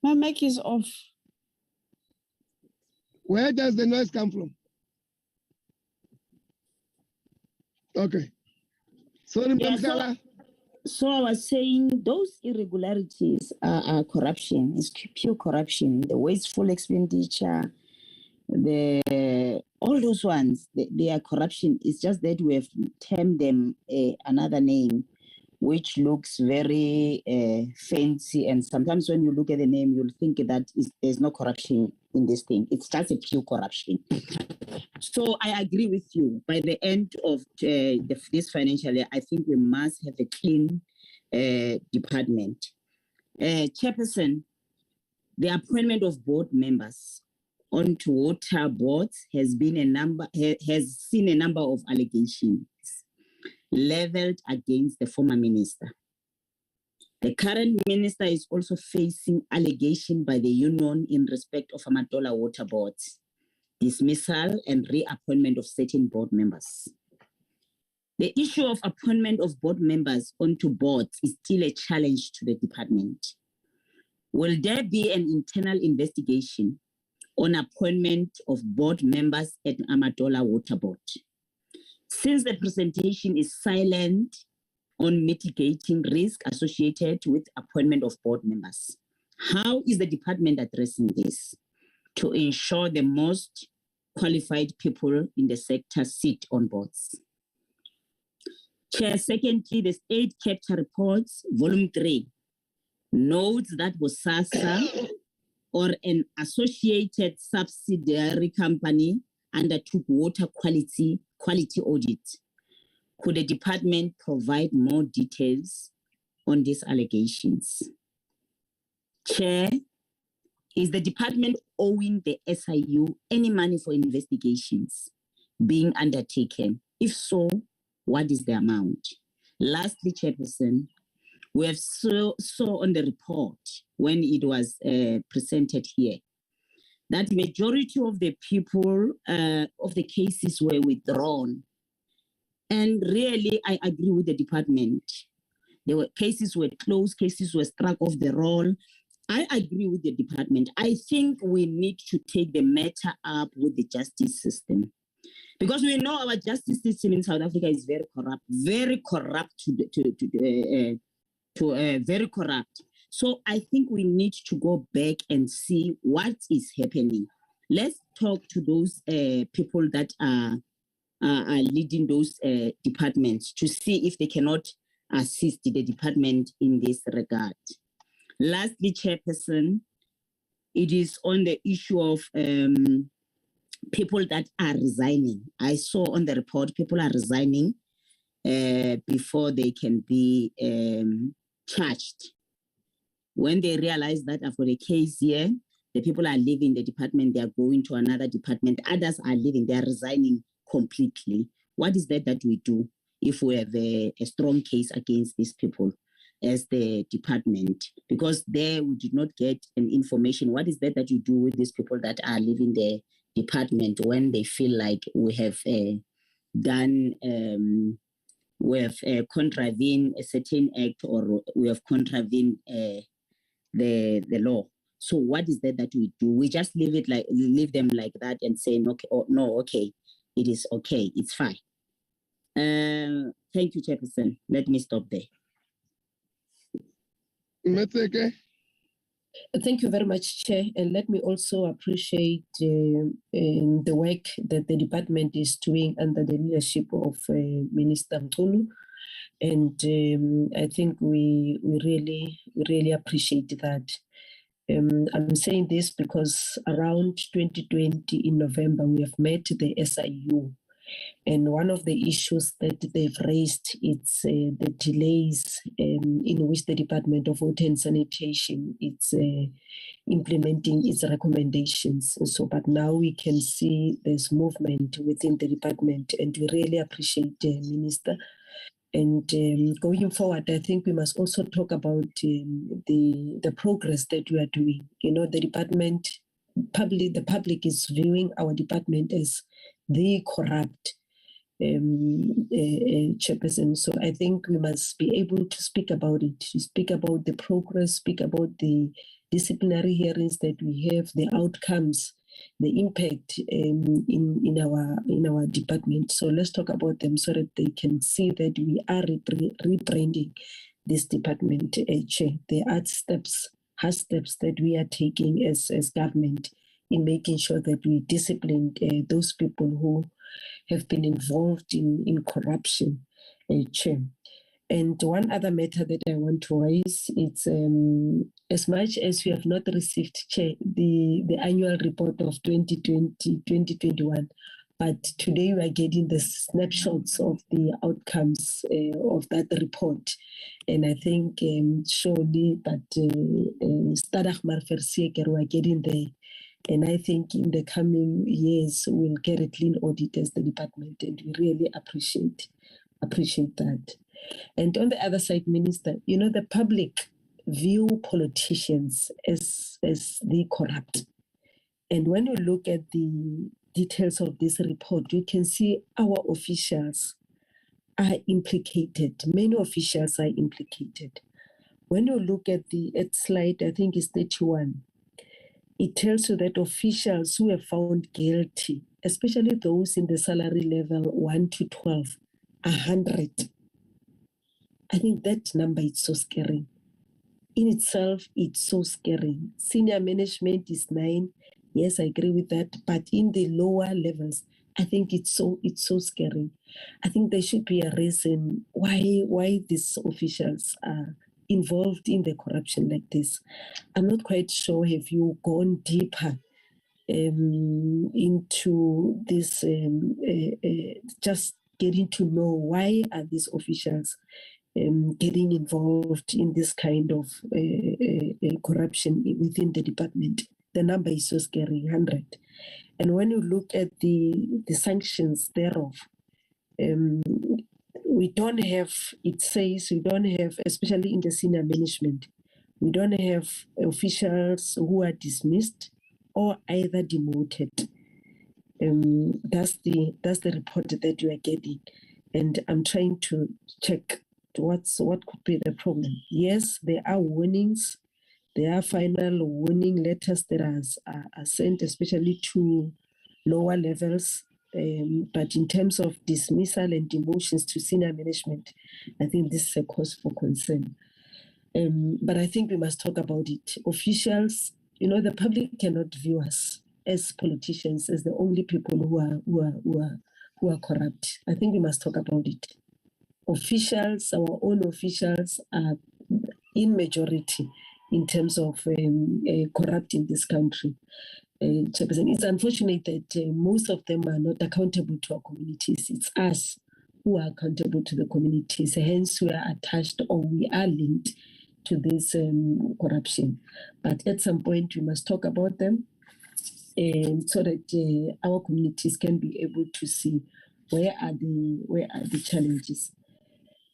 My mic is off. Where does the noise come from? Okay. Sorry, Yeah, so I was saying those irregularities are corruption. It's pure corruption. The wasteful expenditure, all those ones, they are corruption. It's just that we have termed them another name, which looks very fancy. And sometimes when you look at the name, you'll think that there's no corruption in this thing. It's just a pure corruption. So I agree with you. By the end of this financial year, I think we must have a clean department. Chairperson, the appointment of board members onto water boards has seen a number of allegations leveled against the former minister. The current minister is also facing allegation by the union in respect of Amatola water boards, dismissal and reappointment of certain board members. The issue of appointment of board members onto boards is still a challenge to the department. Will there be an internal investigation on appointment of board members at Amatola Water Board? Since the presentation is silent on mitigating risk associated with appointment of board members, how is the department addressing this to ensure the most qualified people in the sector sit on boards? Chair, secondly, the State Capture Reports, Volume 3, notes that Bosasa or an associated subsidiary company undertook water quality audit. Could the department provide more details on these allegations? Chair, is the department owing the SIU any money for investigations being undertaken? If so, what is the amount? Lastly, Chairperson, we have saw on the report when it was presented here that majority of the people of the cases were withdrawn. And really, I agree with the department. Cases were closed, cases were struck off the roll. I agree with the department. I think we need to take the matter up with the justice system, because we know our justice system in South Africa is very corrupt, very corrupt. So I think we need to go back and see what is happening. Let's talk to those people that are leading those departments to see if they cannot assist the department in this regard. Lastly, Chairperson, it is on the issue of people that are resigning. I saw on the report people are resigning before they can be charged. When they realize that I've got a case here, the people are leaving the department, they are going to another department, others are leaving, they are resigning completely. What is that we do if we have a strong case against these people as the department? Because there we did not get an information. What is that you do with these people that are leaving the department when they feel like we have done we have contravened a certain act or we have contravened the law. So what is that we do? We just leave them like that and say, okay, oh, no, okay, it is okay, it's fine. Thank you, Chairperson. Let me stop there. Metheke. Thank you very much, Chair. And let me also appreciate the work that the department is doing under the leadership of Minister Mchunu. And I think we really appreciate that. I'm saying this because around 2020 in November, we have met the SIU. And one of the issues that they've raised is the delays in which the Department of Water and Sanitation is implementing its recommendations. So, but now we can see there's movement within the department, and we really appreciate the Minister. And going forward, I think we must also talk about the progress that we are doing. You know, the department, the public is viewing our department as the corrupt chairperson. So I think we must be able to speak about it, to speak about the progress, speak about the disciplinary hearings that we have, the outcomes, the impact in our department. So let's talk about them so that they can see that we are rebranding this department. There are hard steps that we are taking as government in making sure that we discipline those people who have been involved in corruption. Chair. And one other matter that I want to raise is as much as we have not received, Chair, the annual report of 2020-2021, but today we are getting the snapshots of the outcomes of that report. And I think surely that Stadag Marfersieker, we are getting there. And I think in the coming years, we'll get a clean audit as the department, and we really appreciate that. And on the other side, Minister, you know, the public view politicians as the corrupt. And when you look at the details of this report, you can see our officials are implicated. Many officials are implicated. When you look at slide, I think it's 31, it tells you that officials who are found guilty, especially those in the salary level 1 to 12, 100. I think that number is so scary. In itself, it's so scary. Senior management is 9. Yes, I agree with that. But in the lower levels, I think it's so scary. I think there should be a reason why these officials are involved in the corruption like this. I'm not quite sure. Have you gone deeper into this, just getting to know why are these officials getting involved in this kind of corruption within the department? The number is so scary, 100. And when you look at the sanctions thereof, we don't have, it says we don't have, especially in the senior management, we don't have officials who are dismissed or either demoted. That's the report that you are getting. And I'm trying to check what could be the problem. Yes, there are warnings. There are final warning letters that are sent, especially to lower levels. But in terms of dismissal and demotions to senior management, I think this is a cause for concern. But I think we must talk about it. Officials, you know, the public cannot view us as politicians as the only people who are corrupt. I think we must talk about it. Officials, our own officials, are in majority in terms of corrupt in this country. It's unfortunate that most of them are not accountable to our communities. It's us who are accountable to the communities. Hence, we are attached or we are linked to this corruption. But at some point, we must talk about them, and so that our communities can be able to see where are the challenges.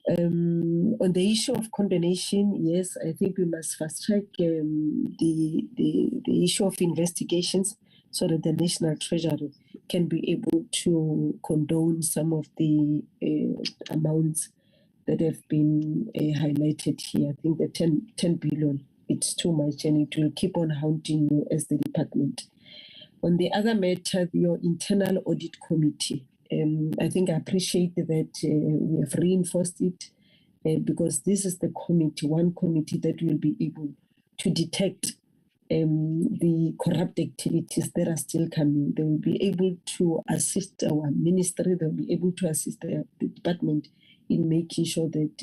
On the issue of condonation, yes, I think we must fast track the issue of investigations so that the National Treasury can be able to condone some of the amounts that have been highlighted here. I think the 10 billion, it's too much, and it will keep on haunting you as the department. On the other matter, your internal audit committee, I think I appreciate that we have reinforced it because this is the committee, one committee that will be able to detect the corrupt activities that are still coming. They will be able to assist our ministry, they will be able to assist the department in making sure that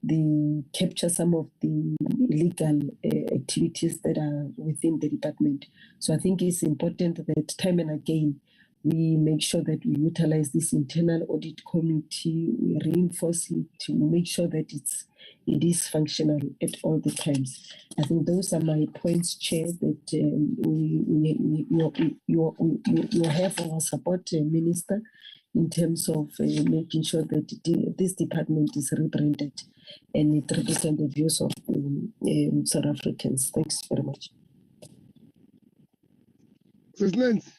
they capture some of the illegal activities that are within the department. So I think it's important that time and again, we make sure that we utilize this internal audit committee, we reinforce it, we make sure that it is functional at all the times. I think those are my points, Chair, that you have our support, Minister, in terms of making sure that this department is rebranded and it represents the views of South Africans. Thanks very much. Nancy.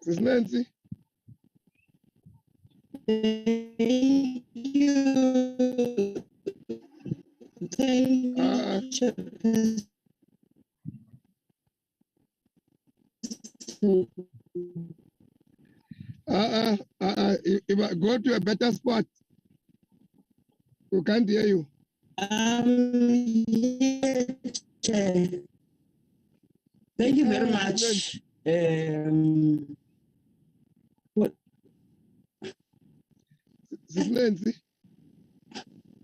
Nancy. Thank you. Thank you. If I go to a better spot, we can't hear you. Yes, Chair. Thank you very much. What? Nancy.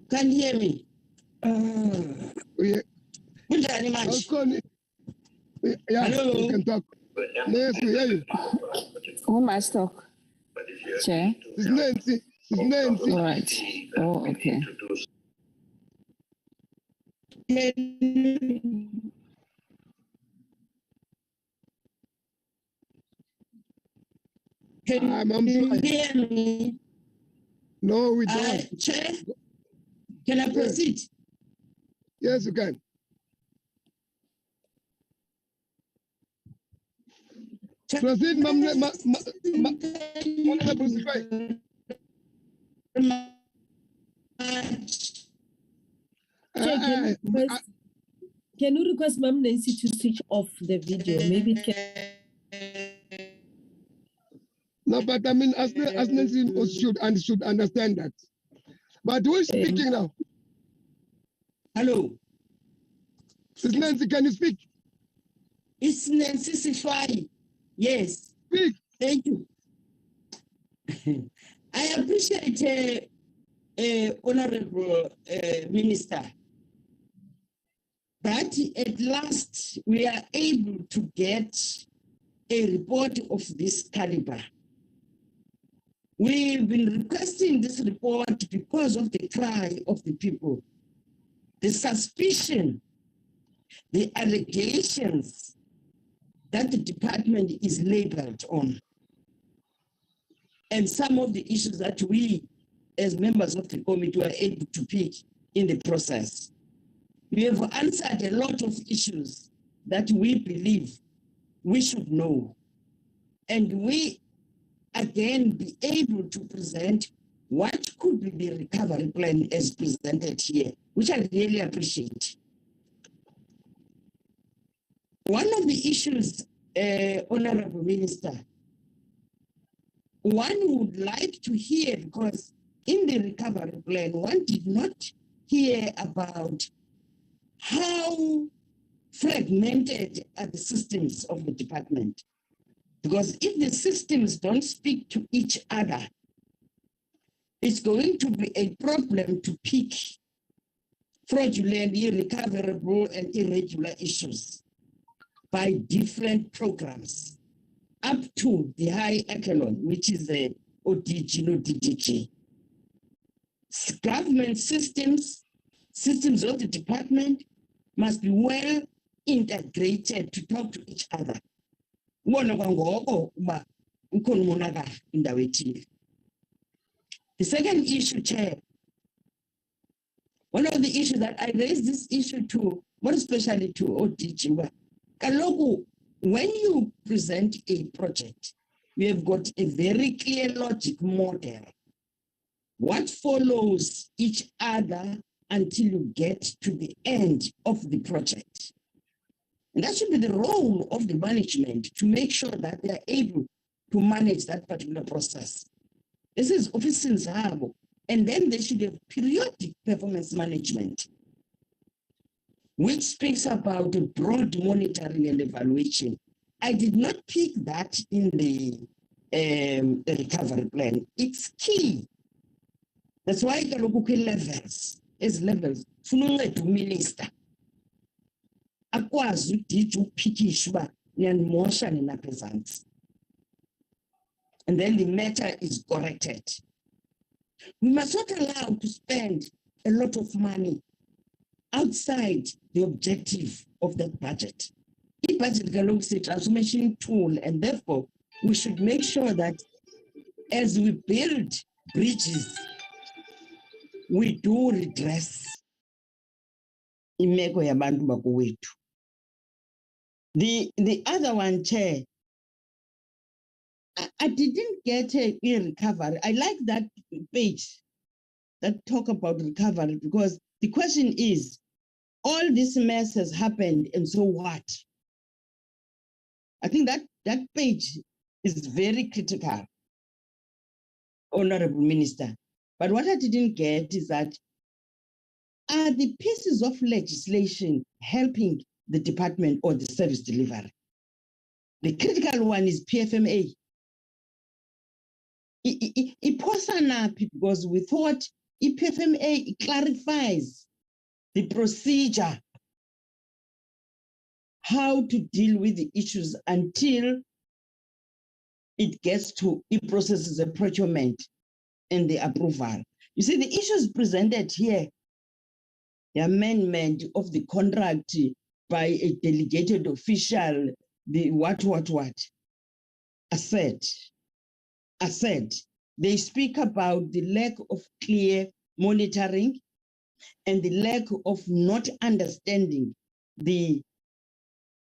Can you hear me? Yeah. Yeah, hello. you can talk. Yes, we hear you. Who must talk? Chair? It's Nancy. It's Nancy. All right. Oh, okay. Can you hear me? No, we don't. Chair, can I proceed? Yes, you can. Proceed, Can you request Ma'am Nancy to switch off the video? Maybe it can. No, but I mean, as Nancy should understand that. But who is speaking now? Hello. It's Nancy, can you speak? It's Nancy Sifai. Yes. Speak. Thank you. I appreciate Honorable Minister that at last we are able to get a report of this caliber. We've been requesting this report because of the cry of the people, the suspicion, the allegations that the department is labeled on, and some of the issues that we, as members of the committee, were able to pick in the process. We have answered a lot of issues that we believe we should know, and we again be able to present what could be the recovery plan as presented here, which I really appreciate. One of the issues, Honorable Minister, one would like to hear, because in the recovery plan, one did not hear about how fragmented are the systems of the department. Because if the systems don't speak to each other, it's going to be a problem to pick fraudulent, irrecoverable, and irregular issues by different programs up to the high echelon, which is the ODG, no DDG. Government systems of the department must be well integrated to talk to each other. The second issue, Chair, One of the issues that I raised this issue to, more especially to ODG, Kaloku, when you present a project, you have got a very clear logic model. What follows each other until you get to the end of the project. And that should be the role of the management to make sure that they are able to manage that particular process. This is offices have, and then they should have periodic performance management, which speaks about a broad monitoring and evaluation. I did not pick that in the recovery plan. It's key. That's why the local levels, as levels, to minister. Akwazi udiji uphikisha uba niyandimosha nina peasants. And then the matter is corrected. We must not allow to spend a lot of money outside the objective of that budget. The budget belongs to a transformation tool, and therefore we should make sure that as we build bridges, we do redress imeko yabantu bakowethu. The other one, Chair, I didn't get a recovery. I like that page that talk about recovery, because the question is, all this mess has happened, and so what? I think that page is very critical, Honorable Minister. But what I didn't get is that, are the pieces of legislation helping the department or the service delivery? The critical one is PFMA. Because we thought PFMA clarifies the procedure, how to deal with the issues until it gets to, it processes a procurement and the approval. You see, the issues presented here, the amendment of the contract by a delegated official, the what. I said, they speak about the lack of clear monitoring and the lack of not understanding the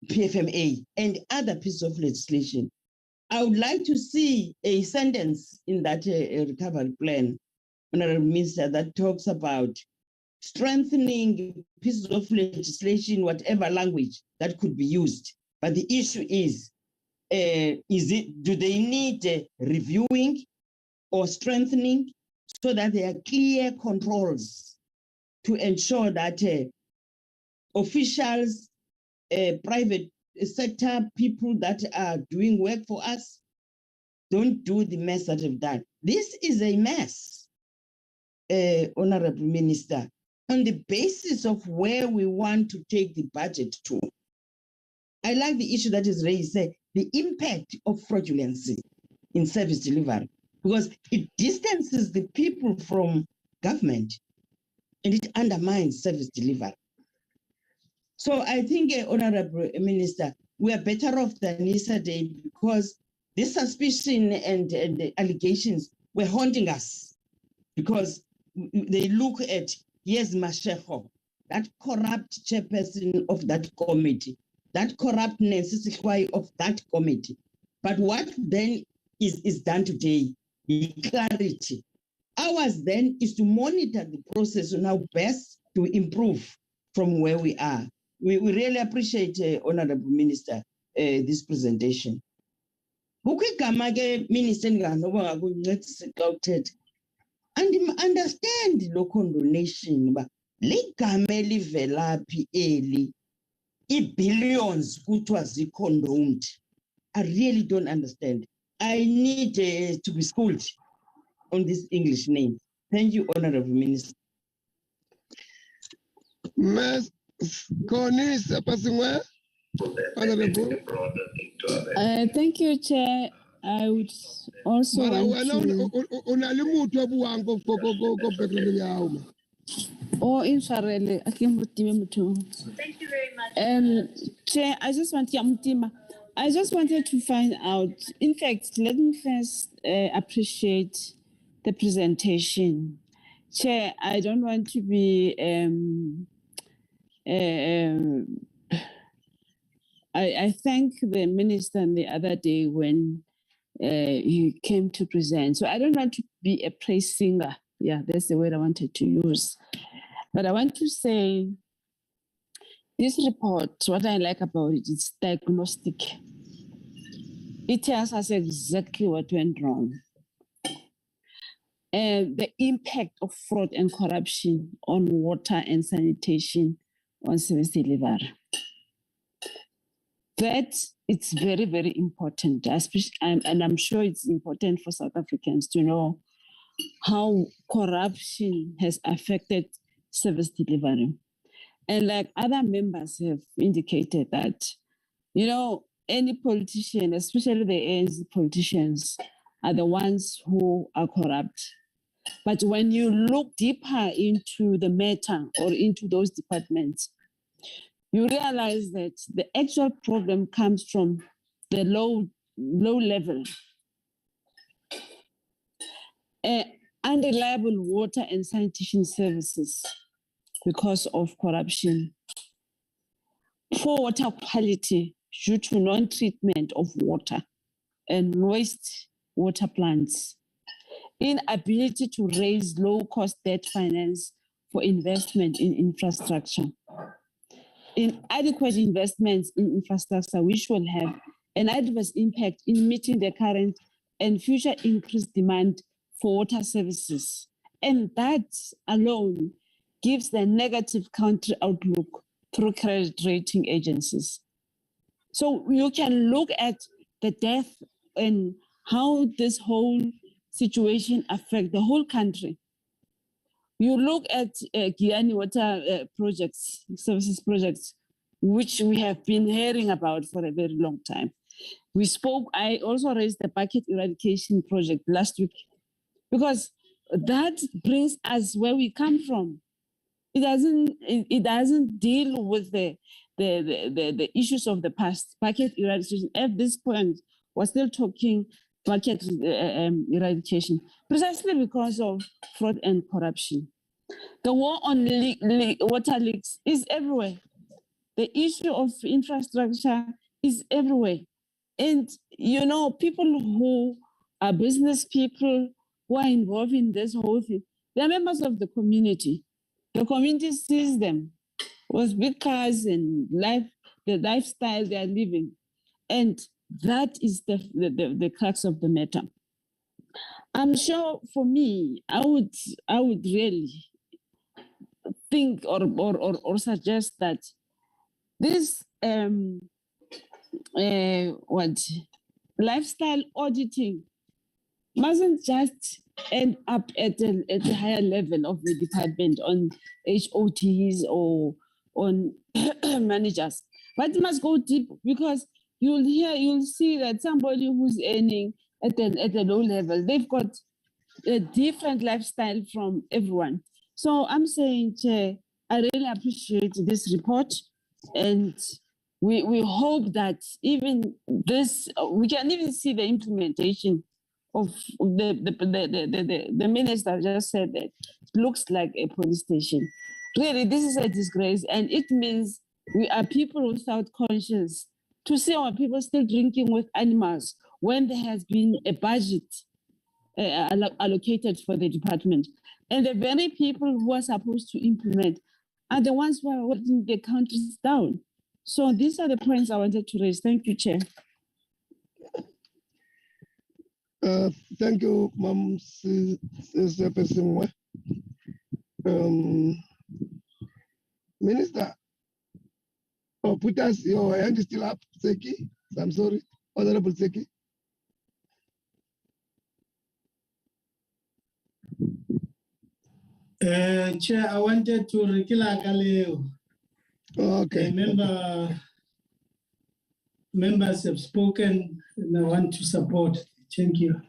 PFMA and other pieces of legislation. I would like to see a sentence in that recovery plan, Honorable Minister, that talks about strengthening pieces of legislation, whatever language that could be used. But the issue is do they need reviewing or strengthening so that there are clear controls to ensure that officials, private sector people that are doing work for us don't do the mess that they've done. This is a mess, Honorable Minister, on the basis of where we want to take the budget to. I like the issue that is raised, the impact of fraudulency in service delivery, because it distances the people from government and it undermines service delivery. So I think, Honorable Minister, we are better off than yesterday, because this suspicion and the allegations were haunting us, because they look at, here's Mashego, that corrupt chairperson of that committee, that corrupt Nancy of that committee. But what then is done today, the clarity. Ours then is to monitor the process on how best to improve from where we are. We really appreciate, Honorable Minister, this presentation. Minister, and understand the local donation, but billions was condoned. I really don't understand. I need to be schooled on this English name. Thank you, Honorable Minister. Ms. Cornice, Honorable. Thank you, Chair. I would also want to... Oh, inshallah. Thank you very much. Chair, I just wanted to find out. In fact, let me first appreciate the presentation. Chair, I don't want to be. I thank the minister the other day when he came to present. So I don't want to be a praise singer. Yeah, that's the word I wanted to use. But I want to say this report, what I like about it, it's diagnostic. It tells us exactly what went wrong. And the impact of fraud and corruption on water and sanitation on service delivery. That it's very, very important, and I'm sure it's important for South Africans to know how corruption has affected service delivery. And like other members have indicated that, any politician, especially the ANC politicians, are the ones who are corrupt. But when you look deeper into the matter or into those departments, you realize that the actual problem comes from the low level. Unreliable water and sanitation services because of corruption. Poor water quality due to non-treatment of water and waste water plants. Inability to raise low-cost debt finance for investment in infrastructure. Inadequate investments in infrastructure, which will have an adverse impact in meeting the current and future increased demand for water services. And that alone gives the negative country outlook through credit rating agencies. So you can look at the depth and how this whole situation affects the whole country. You look at Guyana water projects, services projects, which we have been hearing about for a very long time. I also raised the bucket eradication project last week because that brings us where we come from. It doesn't deal with the issues of the past. Bucket eradication, at this point, we're still talking bucket eradication, precisely because of fraud and corruption. The war on water leaks is everywhere. The issue of infrastructure is everywhere. And, people who are business people who are involved in this whole thing, they're members of the community. The community sees them with big cars and the lifestyle they are living. And that is the crux of the matter. I'm sure for me, I would really think or suggest that this lifestyle auditing mustn't just end up at a higher level of the department on HOTs or on managers, but it must go deep because you'll see that somebody who's earning at the low level, they've got a different lifestyle from everyone. So I'm saying, Chair, I really appreciate this report, and we hope that even this, we can even see the implementation of the minister just said that it looks like a police station. Really, this is a disgrace, and it means we are people without conscience. To see our people still drinking with animals when there has been a budget allocated for the department. And the very people who are supposed to implement are the ones who are holding the countries down. So these are the points I wanted to raise. Thank you, Chair. Thank you, Ma'am Person. Minister, put us, your hand is still up, Seki. I'm sorry, Honorable Seki. Chair, I wanted to Rikila Kaleo. Okay. Members have spoken and I want to support. Thank you.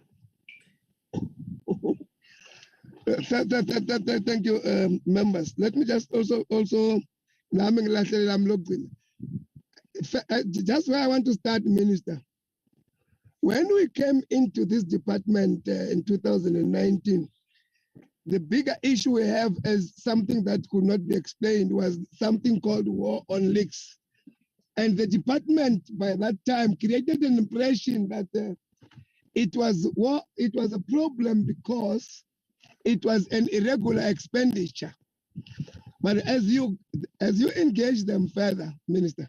Thank you, members. Let me just also just where I want to start, Minister. When we came into this department in 2019, the bigger issue we have as something that could not be explained was something called war on leaks. And the department by that time created an impression that it was a problem because it was an irregular expenditure. But as you engage them further, Minister,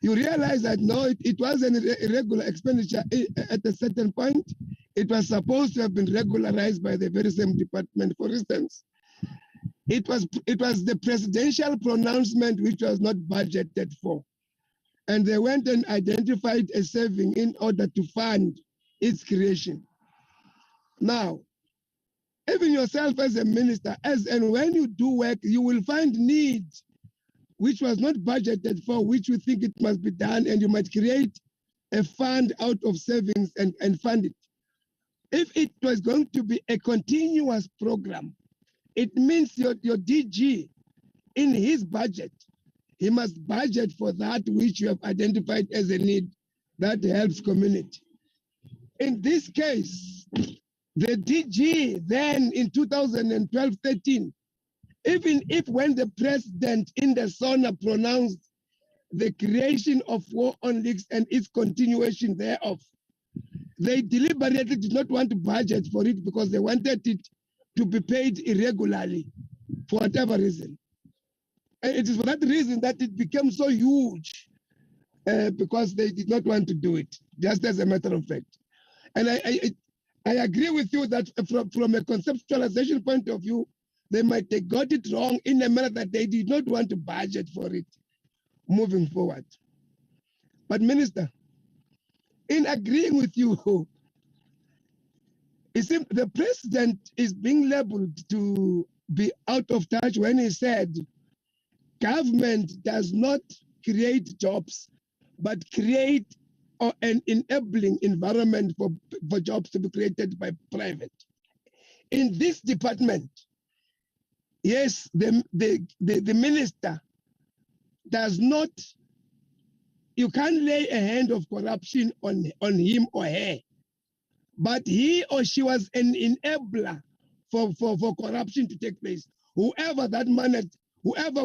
you realize that no, it was an irregular expenditure at a certain point. It was supposed to have been regularized by the very same department. For instance, it was the presidential pronouncement which was not budgeted for. And they went and identified a saving in order to fund its creation. Now, even yourself as a minister, and when you do work, you will find needs which was not budgeted for, which you think it must be done, and you might create a fund out of savings and fund it. If it was going to be a continuous program, it means your DG, in his budget, he must budget for that which you have identified as a need that helps community. In this case, the DG then in 2012-13, even if when the president in the SONA pronounced the creation of war on leaks and its continuation thereof, they deliberately did not want to budget for it because they wanted it to be paid irregularly for whatever reason. And it is for that reason that it became so huge because they did not want to do it, just as a matter of fact. And I agree with you that from a conceptualization point of view, they might have got it wrong in a manner that they did not want to budget for it moving forward. But Minister, in agreeing with you, it seems the president is being labeled to be out of touch when he said government does not create jobs, but create an enabling environment for jobs to be created by private. In this department, yes, the minister does not, you can't lay a hand of corruption on him or her, but he or she was an enabler for corruption to take place. Whoever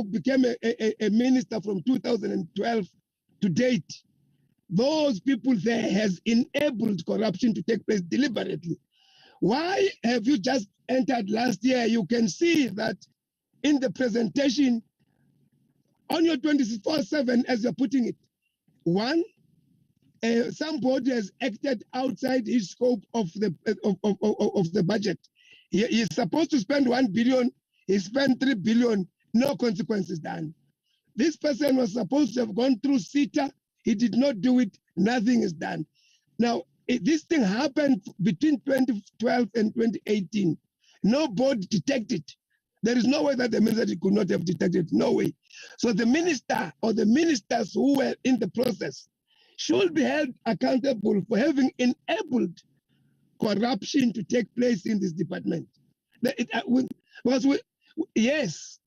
became a minister from 2012 to date, those people there has enabled corruption to take place deliberately. Why have you just entered last year? You can see that in the presentation on your 24/7, as you're putting it, one, somebody has acted outside his scope of the budget. He's supposed to spend 1 billion, he spent 3 billion, no consequences done. This person was supposed to have gone through CETA, he did not do it, nothing is done. Now, this thing happened between 2012 and 2018. Nobody detected. There is no way that the minister could not have detected, no way. So the minister or the ministers who were in the process should be held accountable for having enabled corruption to take place in this department. Yes,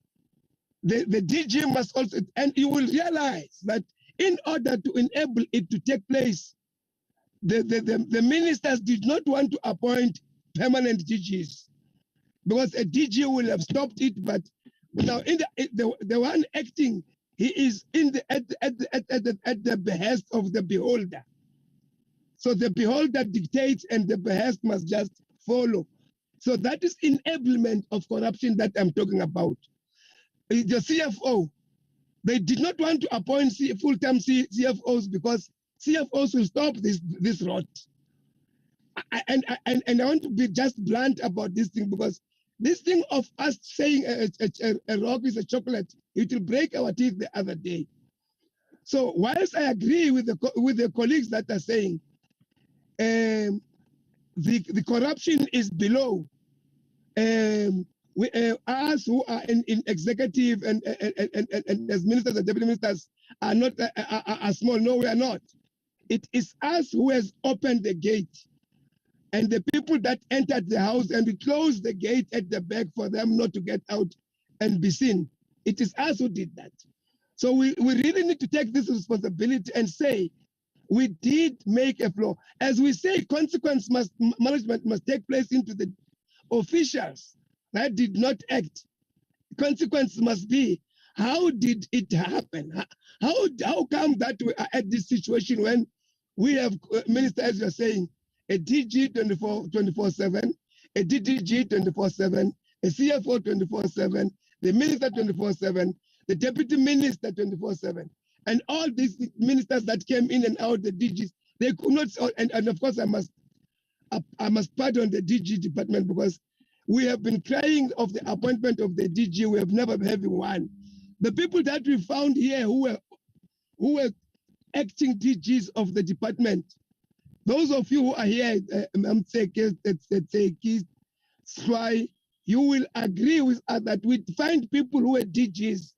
the DG must also, and you will realize that in order to enable it to take place, the ministers did not want to appoint permanent DGs because a DG will have stopped it. But now, in the one acting, he is at the behest of the beholder. So the beholder dictates, and the behest must just follow. So that is enablement of corruption that I'm talking about. The CFO, they did not want to appoint full-time CFOs because CFOs will stop this rot. And I want to be just blunt about this thing, because this thing of us saying a rock is a chocolate, it will break our teeth the other day. So whilst I agree with the colleagues that are saying the corruption is below, us who are in executive and as ministers and deputy ministers are not are small. No, we are not. It is us who has opened the gate, and the people that entered the house, and we closed the gate at the back for them not to get out and be seen. It is us who did that. So we really need to take this responsibility and say, we did make a flaw. As we say, management must take place into the officials that did not act. Consequence must be, how did it happen? How come that we are at this situation when we have, Minister, as you're saying, a DG 24/7, a DDG 24/7, a CFO 24/7, the Minister 24/7, the Deputy Minister 24/7, and all these ministers that came in and out, the DGs, they could not, and of course I must pardon the DG department, because we have been crying of the appointment of the DG. We have never having one. The people that we found here who were acting DGs of the department, those of you who are here, you will agree with us that we find people who are DGs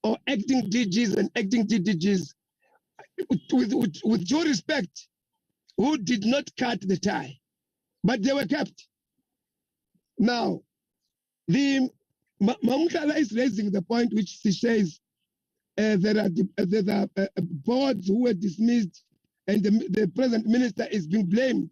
or acting DGs and acting DDGs with due respect, who did not cut the tie, but they were kept. Now, the Mamukala is raising the point which she says there are boards who were dismissed and the present minister is being blamed.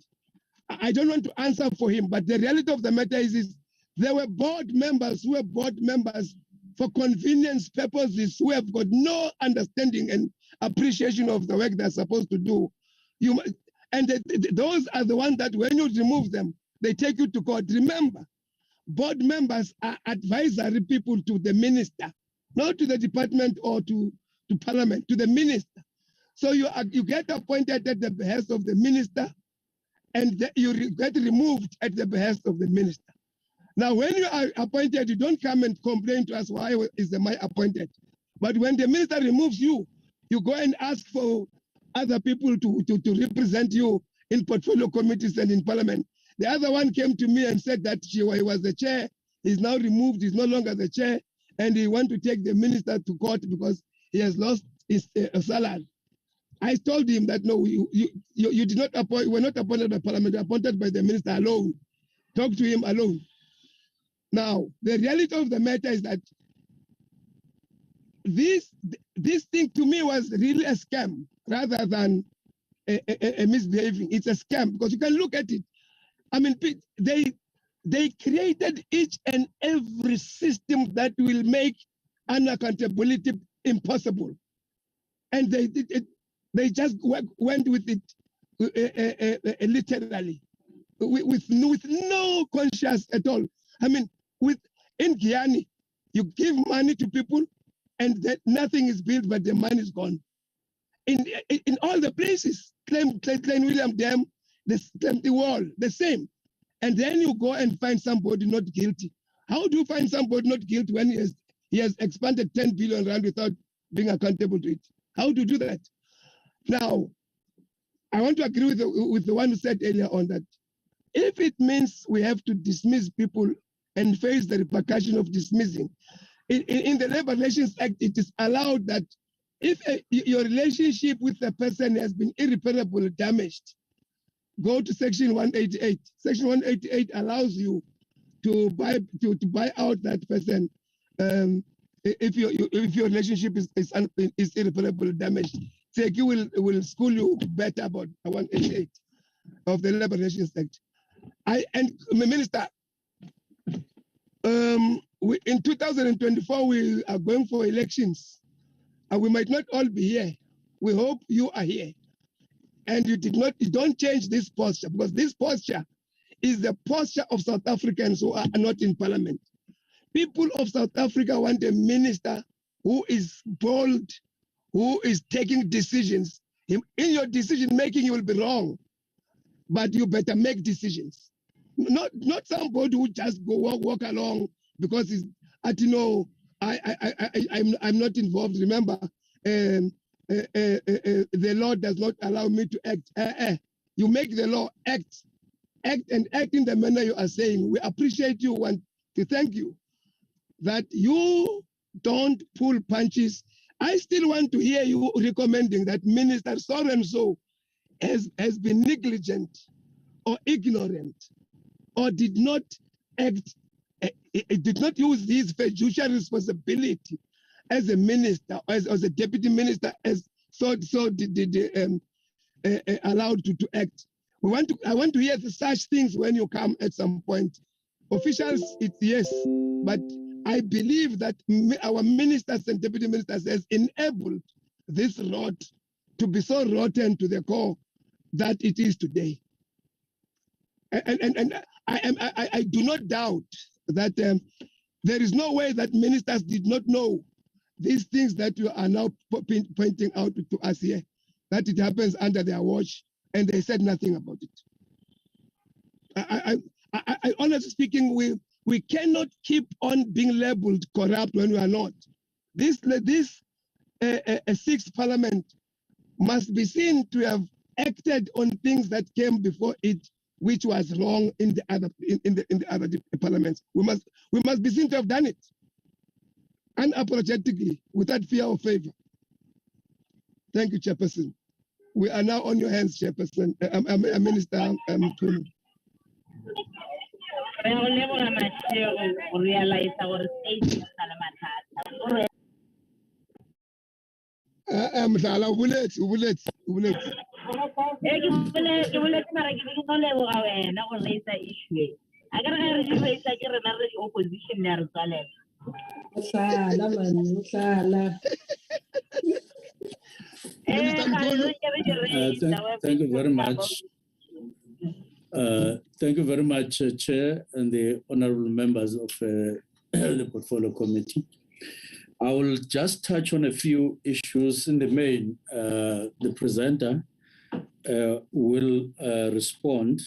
I don't want to answer for him, but the reality of the matter is there were board members who were board members for convenience purposes who have got no understanding and appreciation of the work they're supposed to do. Those are the ones that when you remove them, they take you to court. Remember, board members are advisory people to the minister, not to the department or to parliament, to the minister. So you get appointed at the behest of the minister, and you get removed at the behest of the minister. Now, when you are appointed, you don't come and complain to us, why is the man appointed? But when the minister removes you, you go and ask for other people to represent you in portfolio committees and in parliament. The other one came to me and said that he was the chair, he's now removed, he's no longer the chair, and he wants to take the minister to court because he has lost his salary. I told him that no, you did not appoint, we're not appointed by parliament, you're appointed by the minister alone. Talk to him alone. Now, the reality of the matter is that this thing to me was really a scam rather than a misbehaving. It's a scam because you can look at it. I mean, they created each and every system that will make unaccountability impossible. And they just went with it literally, with no conscience at all. I mean, in Guyana, you give money to people and that nothing is built, but the money is gone. In all the places, Klein William Dam, the wall, the same. And then you go and find somebody not guilty. How do you find somebody not guilty when he has expanded 10 billion rand without being accountable to it? How do you do that? Now, I want to agree with the one who said earlier on that if it means we have to dismiss people and face the repercussion of dismissing, in the Labor Relations Act, it is allowed that if your relationship with the person has been irreparably damaged, go to Section 188. Section 188 allows you to buy out that person if your relationship is irreparably damaged. Seki will school you better about 188 of the Labor Relations Act. Minister, in 2024 we are going for elections, and we might not all be here. We hope you are here, and you don't change this posture, because this posture is the posture of South Africans who are not in parliament. People of South Africa want a minister who is bold, who is taking decisions. In your decision making, you will be wrong, but you better make decisions. Not somebody who just go walk along because he's, I'm not involved. Remember, the law does not allow me to act. You make the law act and act in the manner you are saying. We appreciate you, want to thank you that you don't pull punches. I still want to hear you recommending that Minister so-and-so has been negligent or ignorant or did not act, did not use his fiduciary responsibility as a minister, as a deputy minister, as allowed to act. I want to hear such things when you come at some point Officials, it's yes, but I believe that our ministers and deputy ministers has enabled this rot to be so rotten to the core that it is today. And I do not doubt that there is no way that ministers did not know these things that you are now pointing out to us here, that it happens under their watch, and they said nothing about it. I honestly speaking, we cannot keep on being labeled corrupt when we are not. This sixth parliament must be seen to have acted on things that came before it, which was wrong in the other other parliaments. We must be seen to have done it unapologetically, without fear or favor. Thank you, Chairperson. We are now on your hands, Chairperson. Minister Tunu. Mhlala ubulethi. Thank you very much. Thank you very much, Chair, and the honorable members of the Portfolio Committee. I will just touch on a few issues. In the main, the presenter will respond,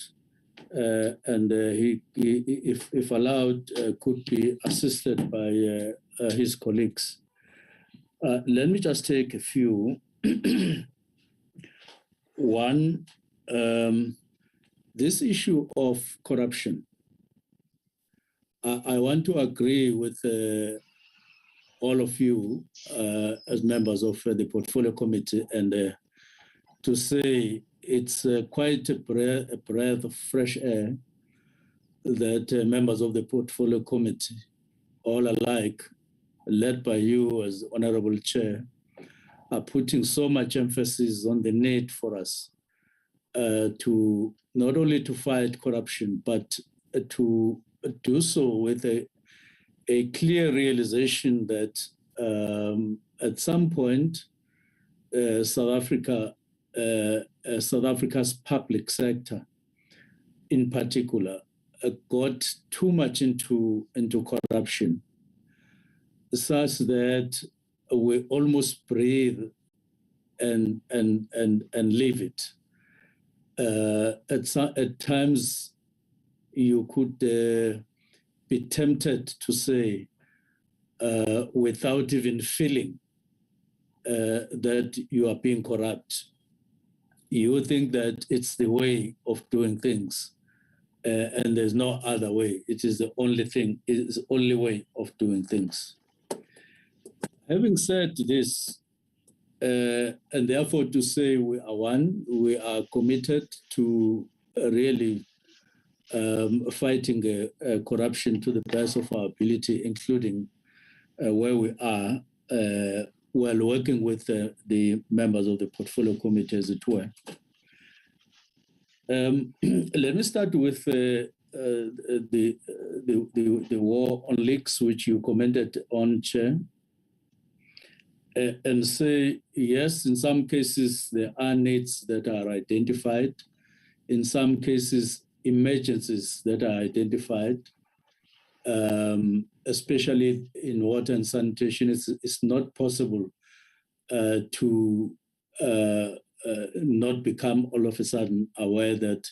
and he, if allowed, could be assisted by his colleagues. Let me just take a few. One, this issue of corruption. I want to agree with all of you as members of the Portfolio Committee, and to say it's quite a breath of fresh air that members of the Portfolio Committee, all alike, led by you as Honorable Chair, are putting so much emphasis on the need for us to not only to fight corruption, but to do so with a clear realization that at some point, South Africa's public sector, in particular, got too much into corruption, such that we almost breathe and leave it. At times, you could be tempted to say, without even feeling that you are being corrupt, you think that it's the way of doing things, and there's no other way. It is the only thing. It is the only way of doing things. Having said this, and therefore to say we are one, we are committed to really fighting corruption to the best of our ability, including where we are, while working with the members of the Portfolio Committee, as it were. Let me start with the war on leaks, which you commented on, Chair, and say, yes, in some cases, there are needs that are identified. In some cases, emergencies that are identified, especially in water and sanitation. It's not possible to not become all of a sudden aware that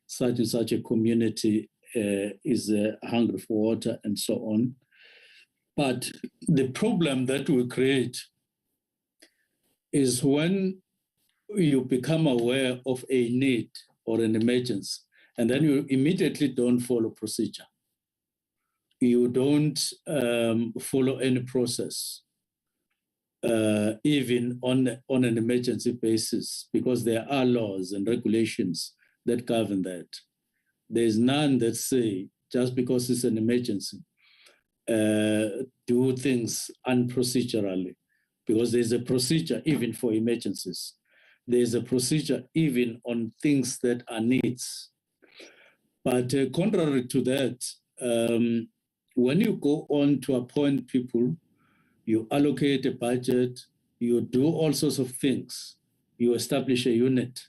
such and such a community is hungry for water and so on. But the problem that we create is when you become aware of a need or an emergency, and then you immediately don't follow procedure. You don't follow any process, even on an emergency basis, because there are laws and regulations that govern that. There's none that say, just because it's an emergency, do things unprocedurally, because there's a procedure even for emergencies. There's a procedure even on things that are needs. But contrary to that, when you go on to appoint people, you allocate a budget, you do all sorts of things, you establish a unit.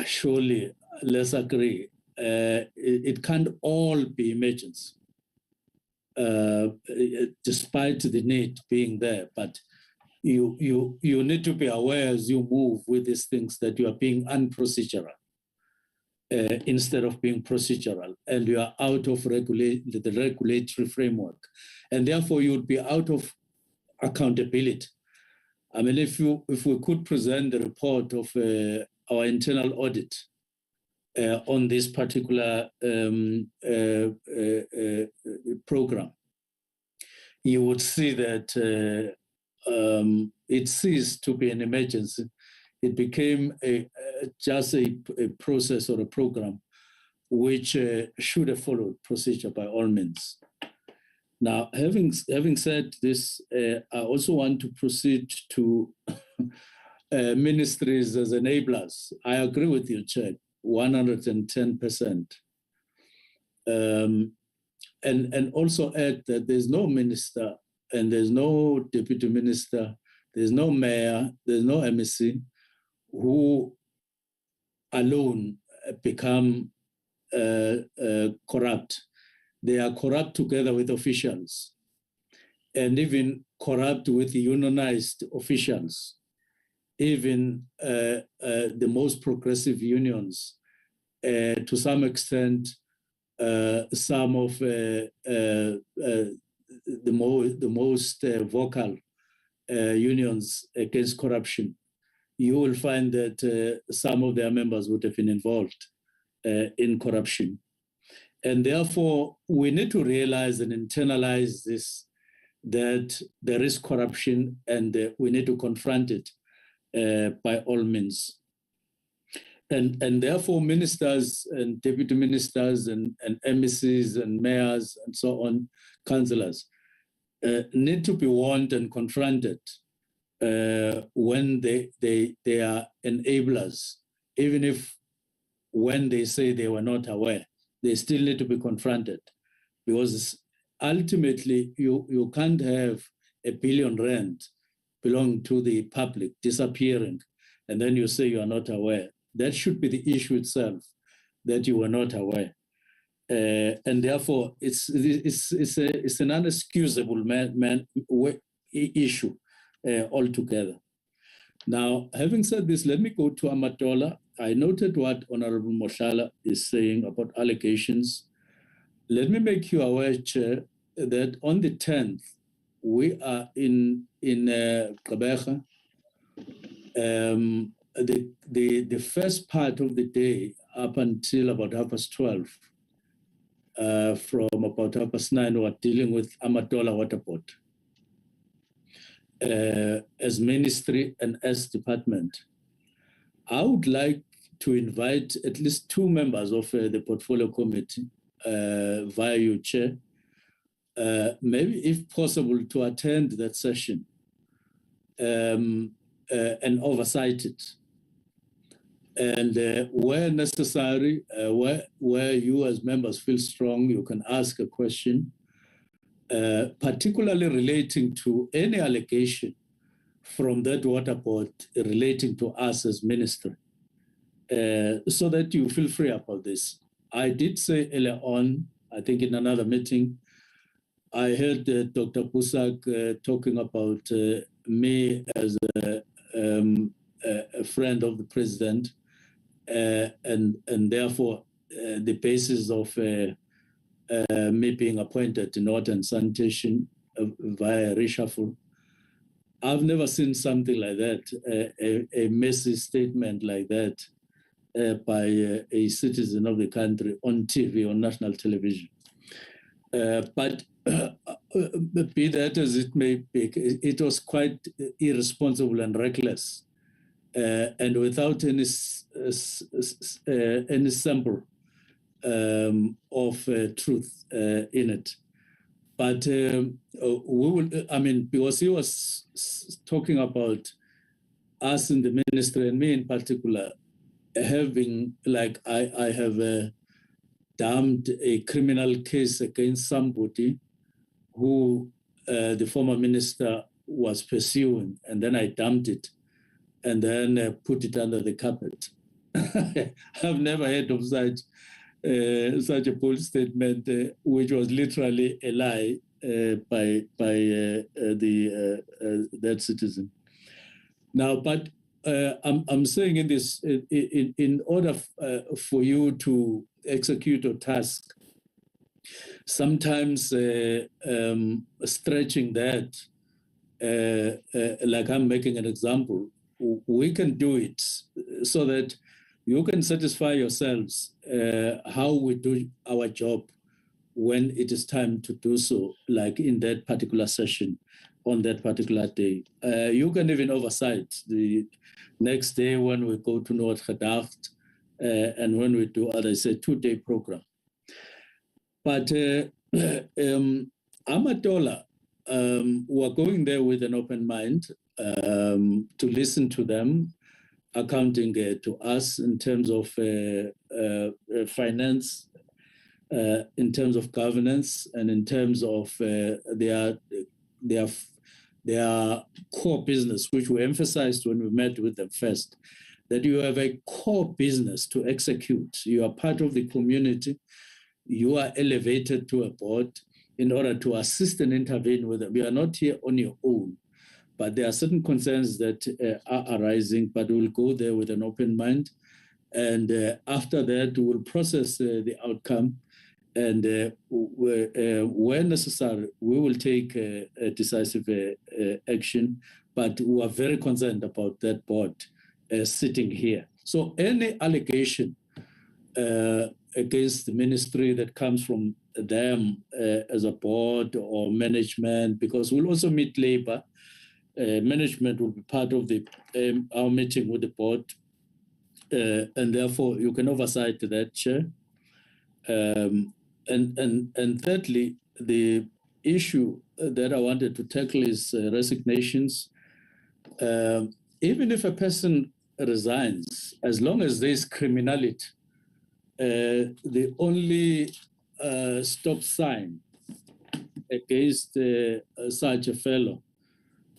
Surely, let's agree, it can't all be emergency, despite the need being there. But you need to be aware as you move with these things that you are being unprocedural instead of being procedural, and you are out of the regulatory framework, and therefore you would be out of accountability. I mean, if we could present the report of our internal audit on this particular program, you would see that it ceased to be an emergency. It became just a process or a program which should have followed procedure by all means. Now, having said this, I also want to proceed to ministries as enablers. I agree with you, Chair, 110%. And also add that there's no minister and there's no deputy minister, there's no mayor, there's no MEC who alone become corrupt. They are corrupt together with officials, and even corrupt with the unionized officials. Even the most progressive unions, to some extent, some of the most vocal unions against corruption, you will find that some of their members would have been involved in corruption. And therefore, we need to realize and internalize this, that there is corruption and we need to confront it by all means. And therefore, ministers and deputy ministers and MECs and mayors and so on, councillors, need to be warned and confronted when they are enablers, even if when they say they were not aware, they still need to be confronted, because ultimately you can't have R1 billion belonging to the public disappearing and then you say you are not aware. That should be the issue itself, that you were not aware. And therefore, it's an unexcusable issue altogether. Now, having said this, let me go to Amatola. I noted what Honorable Moshala is saying about allegations. Let me make you aware, Chair, that on the 10th, we are in Gqeberha. The first part of the day up until about 12:30, from about 9:30, we are dealing with Amatola Water Board as ministry and as department. I would like to invite at least 2 members of the portfolio committee via you, Chair, maybe if possible to attend that session and oversight it. And where necessary, where you as members feel strong, you can ask a question, particularly relating to any allegation from that water board relating to us as ministry, so that you feel free about this. I did say earlier on, I think in another meeting, I heard Dr. Pusak talking about me as a friend of the president, and therefore the basis of me being appointed in Audit and Sanitation via reshuffle. I've never seen something like that, a messy statement like that by a citizen of the country on TV, on national television. But be that as it may be, it was quite irresponsible and reckless, and without any sample of truth in it. But we will, I mean, because he was talking about us in the ministry and me in particular, having, like, I have dumped a criminal case against somebody who the former minister was pursuing, and then I dumped it and then put it under the carpet. I've never heard of such a bold statement, which was literally a lie by that citizen. Now, but I'm saying in this, in order for you to execute a task, sometimes stretching that, like I'm making an example, we can do it so that you can satisfy yourselves how we do our job when it is time to do so, like in that particular session, on that particular day. You can even oversight the next day when we go to Unauthorized, and when we do others, a 2-day program. But Amatola, we're going there with an open mind to listen to them, accounting to us in terms of finance, in terms of governance, and in terms of their core business, which we emphasized when we met with them first, that you have a core business to execute. You are part of the community. You are elevated to a board in order to assist and intervene with them. You are not here on your own, but there are certain concerns that are arising, but we'll go there with an open mind. And after that, we'll process the outcome. And where necessary, we will take a decisive action, but we are very concerned about that board sitting here. So any allegation against the ministry that comes from them as a board or management, because we'll also meet labor, management will be part of the our meeting with the board, and therefore you can oversight that, Chair. And thirdly, the issue that I wanted to tackle is resignations. Even if a person resigns, as long as there is criminality, the only stop sign against such a fellow,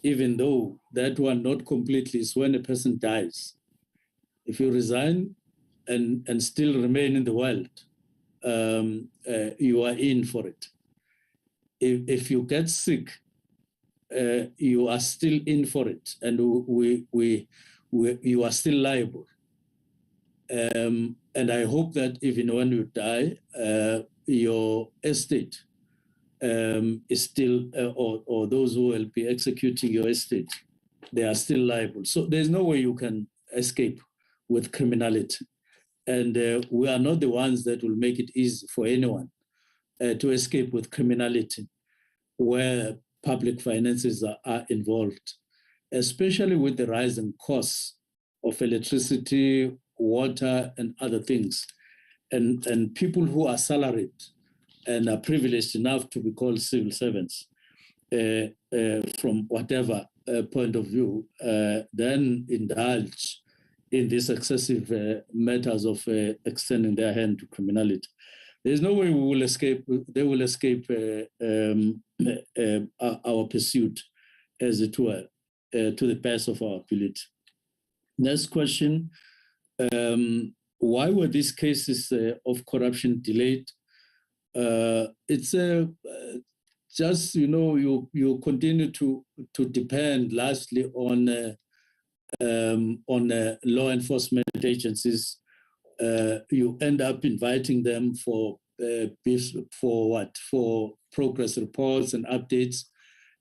even though that one not completely, is when a person dies. If you resign and still remain in the world, you are in for it. If you get sick, you are still in for it, and you are still liable. And I hope that even when you die, your estate is still, or those who will be executing your estate, they are still liable. So there's no way you can escape with criminality. And we are not the ones that will make it easy for anyone to escape with criminality where public finances are involved, especially with the rising costs of electricity, water, and other things. And people who are salaried and are privileged enough to be called civil servants from whatever point of view, then indulge in these excessive matters of extending their hand to criminality. There's no way we will escape. They will escape our pursuit, as it were, to the best of our ability. Next question: why were these cases of corruption delayed? It's just, you continue to depend largely on law enforcement agencies. You end up inviting them for progress reports and updates.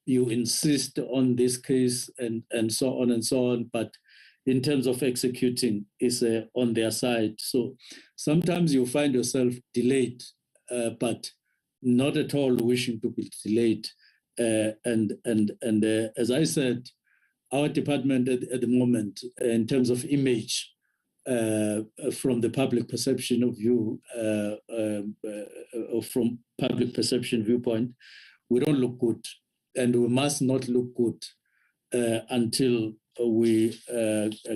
You insist on this case and so on and so on, but in terms of executing is on their side. So sometimes you find yourself delayed, but not at all wishing to be delayed. And as I said, our department at the moment, in terms of image, from the public perception of view, or from public perception viewpoint, we don't look good, and we must not look good until we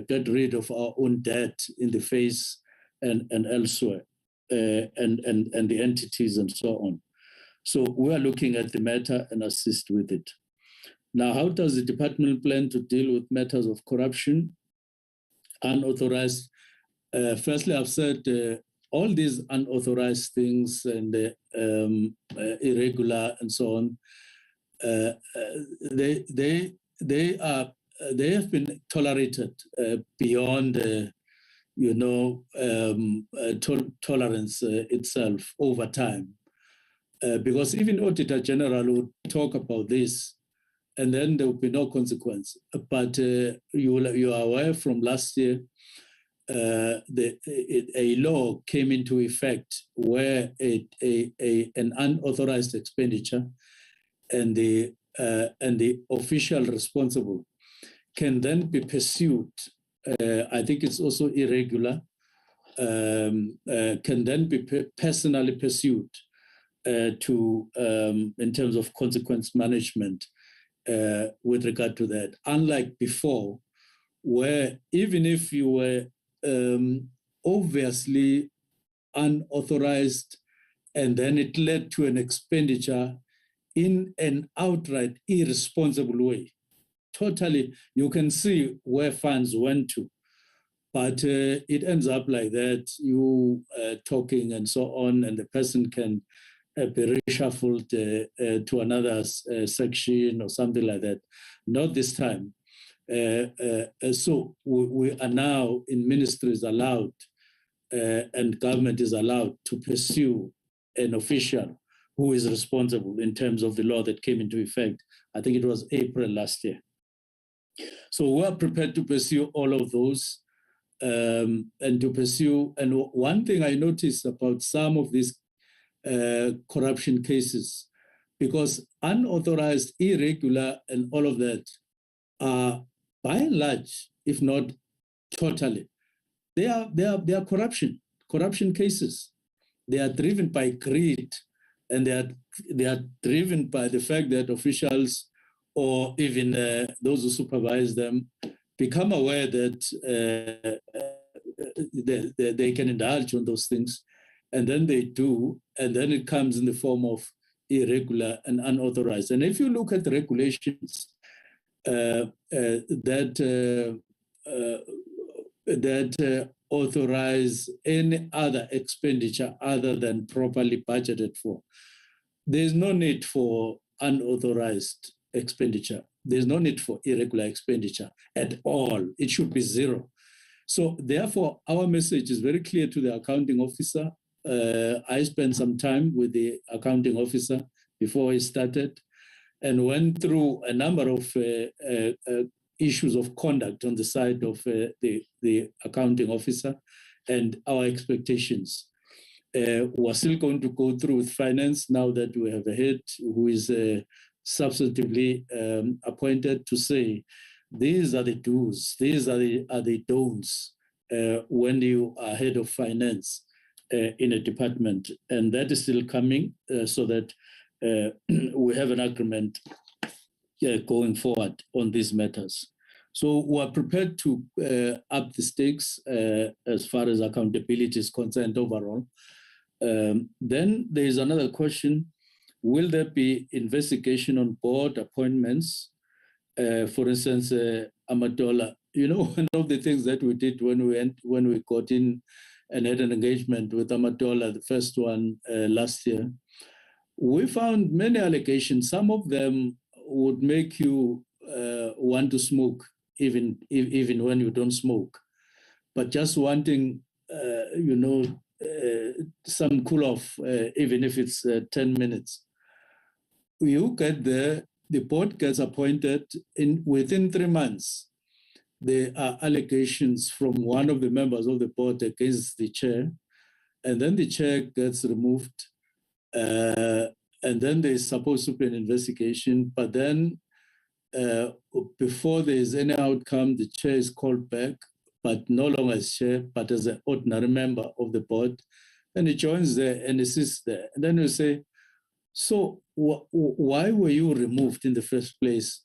get rid of our own debt in the face and elsewhere. and the entities and so on. So we are looking at the matter and assist with it. Now, how does the department plan to deal with matters of corruption, unauthorized? Firstly, I've said all these unauthorized things and irregular and so on, they have been tolerated beyond tolerance itself over time. Because even Auditor General would talk about this, and then there will be no consequence. But you are aware from last year, a law came into effect where an unauthorized expenditure and the official responsible can then be pursued. I think it's also irregular. Can then be personally pursued in terms of consequence management with regard to that. Unlike before, where even if you were obviously unauthorized and then it led to an expenditure in an outright irresponsible way, totally, you can see where funds went to. But it ends up like that, you talking and so on, and the person can be reshuffled to another section or something like that. Not this time. So we are now in ministries allowed and government is allowed to pursue an official who is responsible in terms of the law that came into effect. I think it was April last year. So we are prepared to pursue all of those and to pursue. And one thing I noticed about some of these corruption cases, because unauthorized, irregular, and all of that are by and large, if not totally, they are corruption cases. They are driven by greed, and they are driven by the fact that officials or even those who supervise them become aware that they can indulge on those things, and then they do, and then it comes in the form of irregular and unauthorized. And if you look at the regulations that authorize any other expenditure other than properly budgeted for, there's no need for unauthorized expenditure. There's no need for irregular expenditure at all. It should be zero. So therefore, our message is very clear to the accounting officer. I spent some time with the accounting officer before he started and went through a number of issues of conduct on the side of the accounting officer and our expectations. We're still going to go through with finance now that we have a head who is substantively appointed to say, these are the do's, these are the don'ts when you are head of finance in a department. And that is still coming so that we have an agreement going forward on these matters. So we are prepared to up the stakes as far as accountability is concerned overall. Then there is another question. Will there be investigation on board appointments? For instance, Amadola, one of the things that we did when we got in and had an engagement with Amadola, the first one last year, we found many allegations. Some of them would make you want to smoke, even when you don't smoke. But just wanting, some cool off, even if it's 10 minutes. You get there, the board gets appointed within 3 months. There are allegations from one of the members of the board against the chair, and then the chair gets removed. And then there's supposed to be an investigation, but then before there's any outcome, the chair is called back, but no longer as chair, but as an ordinary member of the board. And he joins there and assists there. And then you say, so why were you removed in the first place?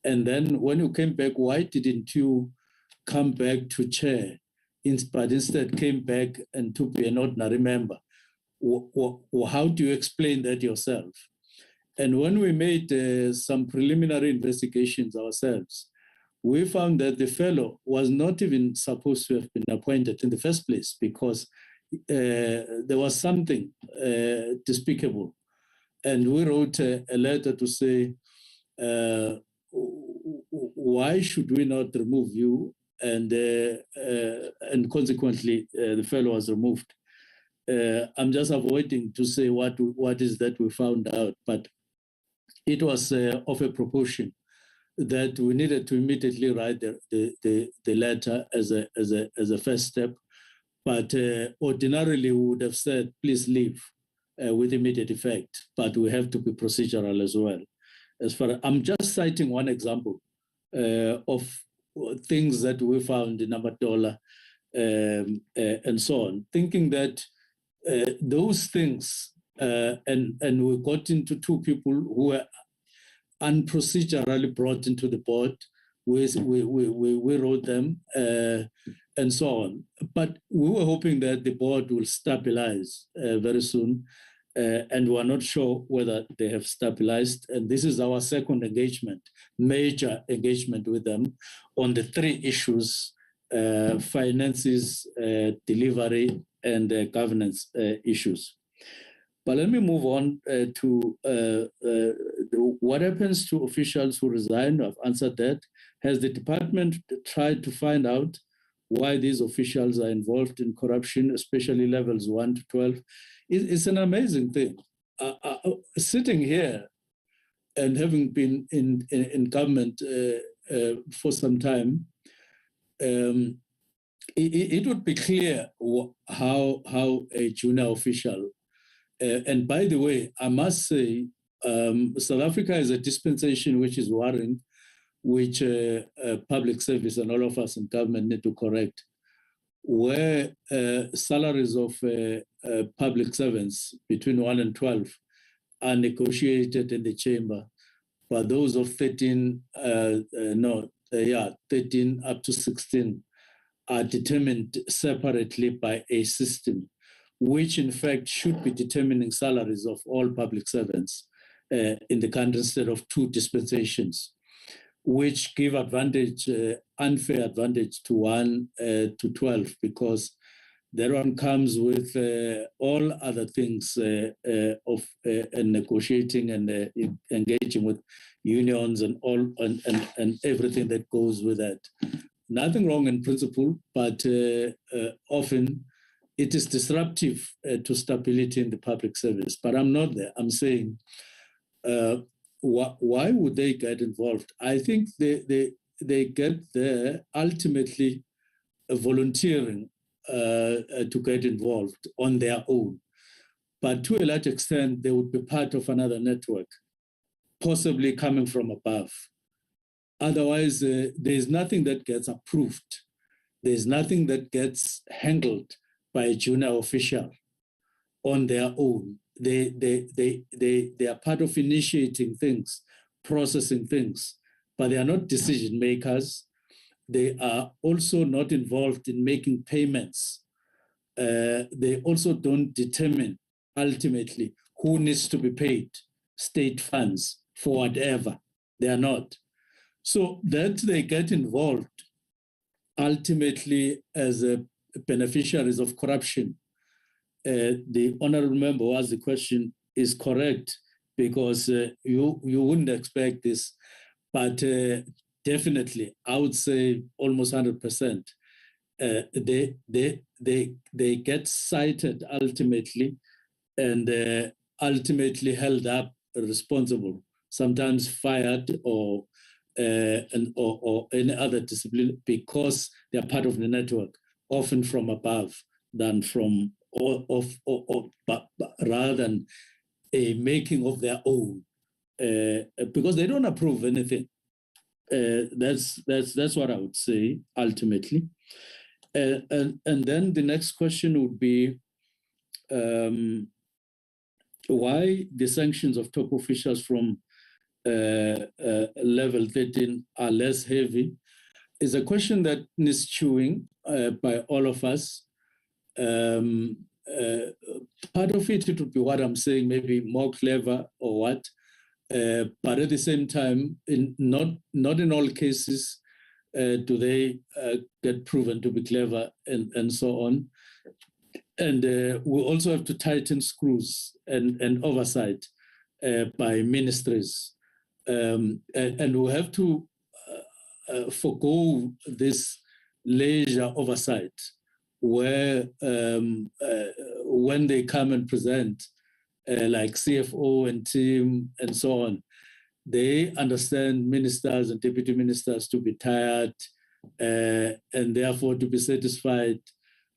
And then when you came back, why didn't you come back to chair but instead came back and to be an ordinary member. How do you explain that yourself? And when we made some preliminary investigations ourselves, we found that the fellow was not even supposed to have been appointed in the first place, because there was something despicable. And we wrote a letter to say, why should we not remove you? And consequently, the fellow was removed. I'm just avoiding to say what is that we found out, but it was of a proportion that we needed to immediately write the letter as a first step. But ordinarily, we would have said, please leave with immediate effect. But we have to be procedural as well. I'm just citing one example of things that we found in Amatola and so on, thinking that those things, and we got into two people who were unprocedurally brought into the board. We wrote them and so on. But we were hoping that the board will stabilize very soon, and we're not sure whether they have stabilized. And this is our second engagement, major engagement with them on the three issues: finances, delivery, and governance issues. But let me move on to what happens to officials who resign. I've answered that. Has the department tried to find out why these officials are involved in corruption, especially levels 1 to 12? It's an amazing thing. Sitting here and having been in government for some time, it would be clear how a junior official, and by the way, I must say, South Africa is a dispensation which is worrying, which public service and all of us in government need to correct, where salaries of public servants between 1 and 12 are negotiated in the chamber, but those of 13 up to 16 are determined separately by a system, which in fact should be determining salaries of all public servants in the country instead of two dispensations, which give unfair advantage to 1 to 12, because that one comes with all other things of negotiating and engaging with unions and all and everything that goes with that. Nothing wrong in principle, but often it is disruptive to stability in the public service. But I'm not there. I'm saying, why would they get involved? I think they get there ultimately volunteering to get involved on their own. But to a large extent, they would be part of another network, possibly coming from above. Otherwise, there's nothing that gets approved. There's nothing that gets handled by a junior official on their own. They are part of initiating things, processing things, but they are not decision makers. They are also not involved in making payments. They also don't determine ultimately who needs to be paid, state funds for whatever. They are not. So that they get involved ultimately as beneficiaries of corruption. The honorable member who asked the question is correct, because you wouldn't expect this, but definitely, I would say almost 100%. They get cited ultimately, and ultimately held up responsible, sometimes fired or any other discipline, because they are part of the network, often from above than from rather than a making of their own, because they don't approve anything. That's what I would say ultimately. And then the next question would be why the sanctions of top officials from level 13 are less heavy. is a question that needs chewing by all of us. Part of it would be what I'm saying, maybe more clever or what, but at the same time, not in all cases do they get proven to be clever and so on. And we also have to tighten screws and oversight by ministries. And we have to forgo this leisure oversight where when they come and present, like CFO and team and so on, they understand ministers and deputy ministers to be tired and therefore to be satisfied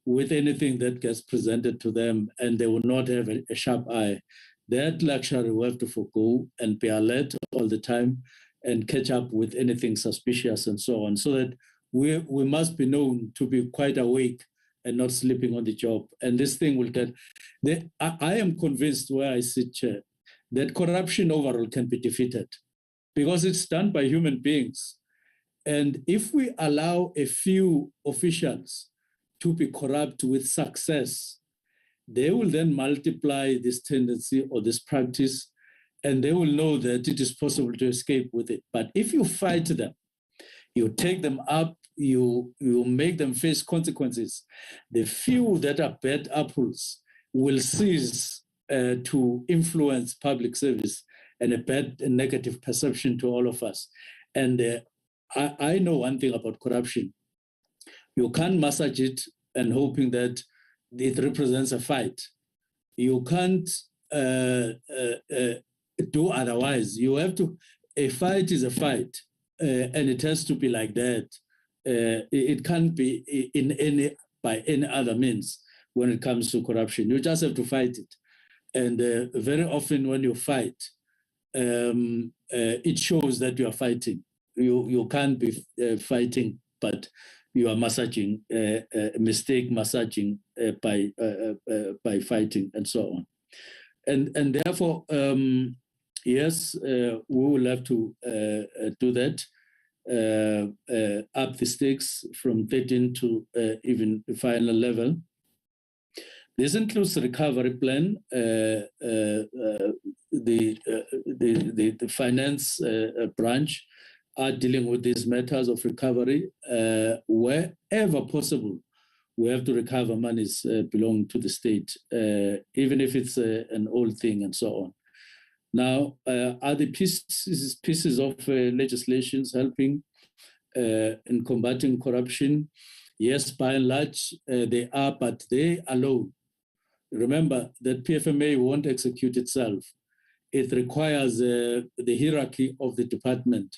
with anything that gets presented to them, and they will not have a sharp eye. That luxury we have to forgo and be alert all the time and catch up with anything suspicious and so on, so that we must be known to be quite awake and not sleeping on the job. And this thing will get... I am convinced where I sit, Chair, that corruption overall can be defeated because it's done by human beings. And if we allow a few officials to be corrupt with success, they will then multiply this tendency or this practice, and they will know that it is possible to escape with it. But if you fight them, you take them up, you make them face consequences, the few that are bad apples will cease to influence public service and a negative perception to all of us. And I know one thing about corruption. You can't massage it and hoping that it represents a fight. You can't do otherwise. You have to, a fight is a fight, and it has to be like that. It can't be by any other means when it comes to corruption. You just have to fight it. And very often when you fight, it shows that you are fighting. You can't be fighting, but you are massaging, mistake massaging by fighting and so on. And therefore, yes, we will have to do that, up the stakes from 13 to even the final level. This includes the recovery plan, the finance branch are dealing with these matters of recovery. Wherever possible, we have to recover monies belonging to the state, even if it's an old thing and so on. Now, are the pieces of legislations helping in combating corruption? Yes, by and large, they are, but they alone. Remember that PFMA won't execute itself. It requires the hierarchy of the department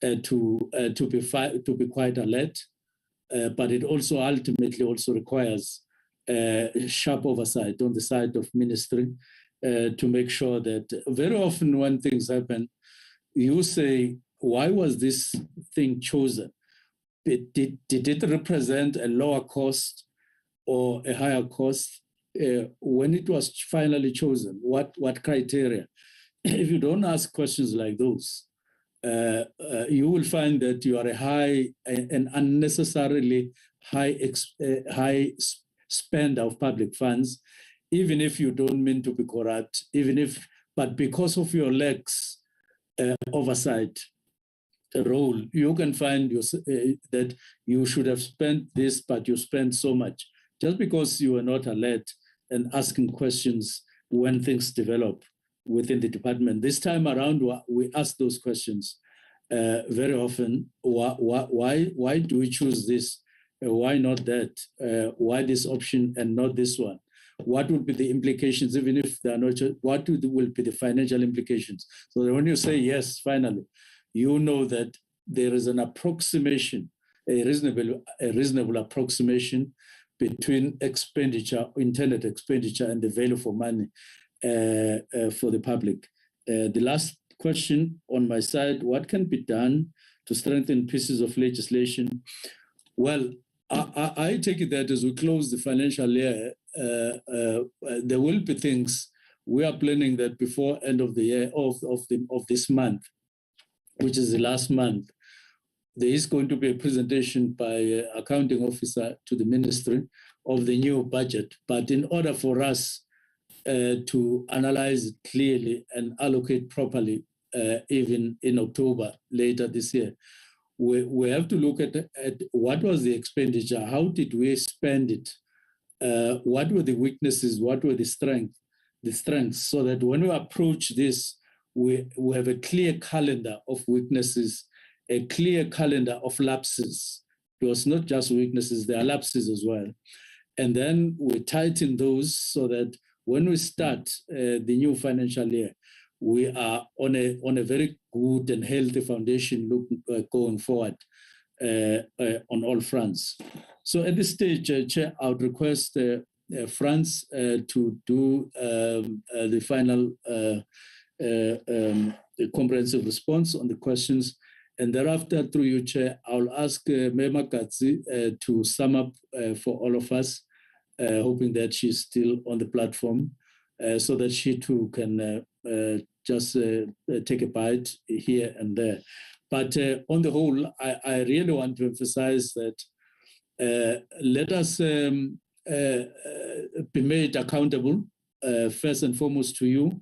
to be quite alert, but it also ultimately also requires sharp oversight on the side of ministry to make sure that very often when things happen, you say, why was this thing chosen? Did it represent a lower cost or a higher cost? When it was finally chosen, what criteria? If you don't ask questions like those, you will find that you are an unnecessarily high spender of public funds, even if you don't mean to be corrupt, but because of your lax oversight role, you can find that you should have spent this, but you spent so much just because you were not alert and asking questions when things develop within the department. This time around, we ask those questions very often. Why do we choose this? Why not that? Why this option and not this one? What would be the implications, even if they are not? What will be the financial implications? So that when you say yes, finally, you know that there is an approximation, a reasonable approximation between expenditure, intended expenditure, and the value for money for the public. The last question on my side, what can be done to strengthen pieces of legislation? Well, I take it that as we close the financial year, there will be things. We are planning that before end of the year, of this month, which is the last month, there is going to be a presentation by accounting officer to the ministry of the new budget. But in order for us to analyze it clearly and allocate properly, even in October later this year, we have to look at what was the expenditure, how did we spend it, what were the weaknesses, what were the strengths, so that when we approach this, we have a clear calendar of weaknesses, a clear calendar of lapses. Because not just weaknesses, there are lapses as well. And then we tighten those so that when we start the new financial year, we are on a very good and healthy foundation going forward on all fronts. So at this stage, Chair, I would request Franz to do the final comprehensive response on the questions. And thereafter, through you, Chair, I'll ask Mema Katsi to sum up for all of us, hoping that she's still on the platform, so that she too can just take a bite here and there. But on the whole, I really want to emphasize that let us be made accountable, first and foremost to you,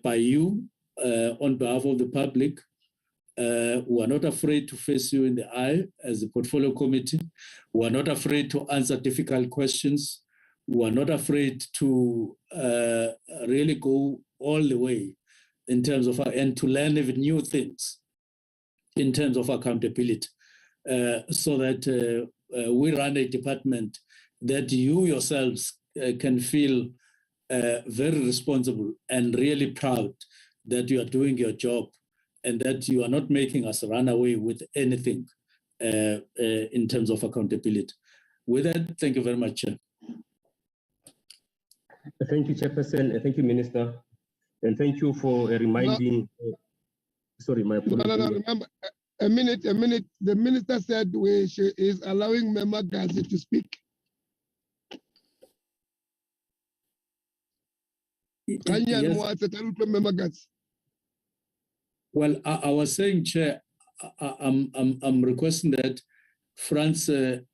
by you, on behalf of the public. We are not afraid to face you in the eye as a portfolio committee. We are not afraid to answer difficult questions. We are not afraid to really go all the way in terms of, and to learn even new things in terms of accountability, so that we run a department that you yourselves can feel very responsible and really proud that you are doing your job and that you are not making us run away with anything in terms of accountability. With that, thank you very much, Chair. Thank you, Chairperson. Thank you, Minister. And thank you for reminding. Sorry, my apologies. No, remember, a minute. The Minister said she is allowing Mema Gazi to speak. Yes. Well, I was saying, Chair, I'm requesting that Franz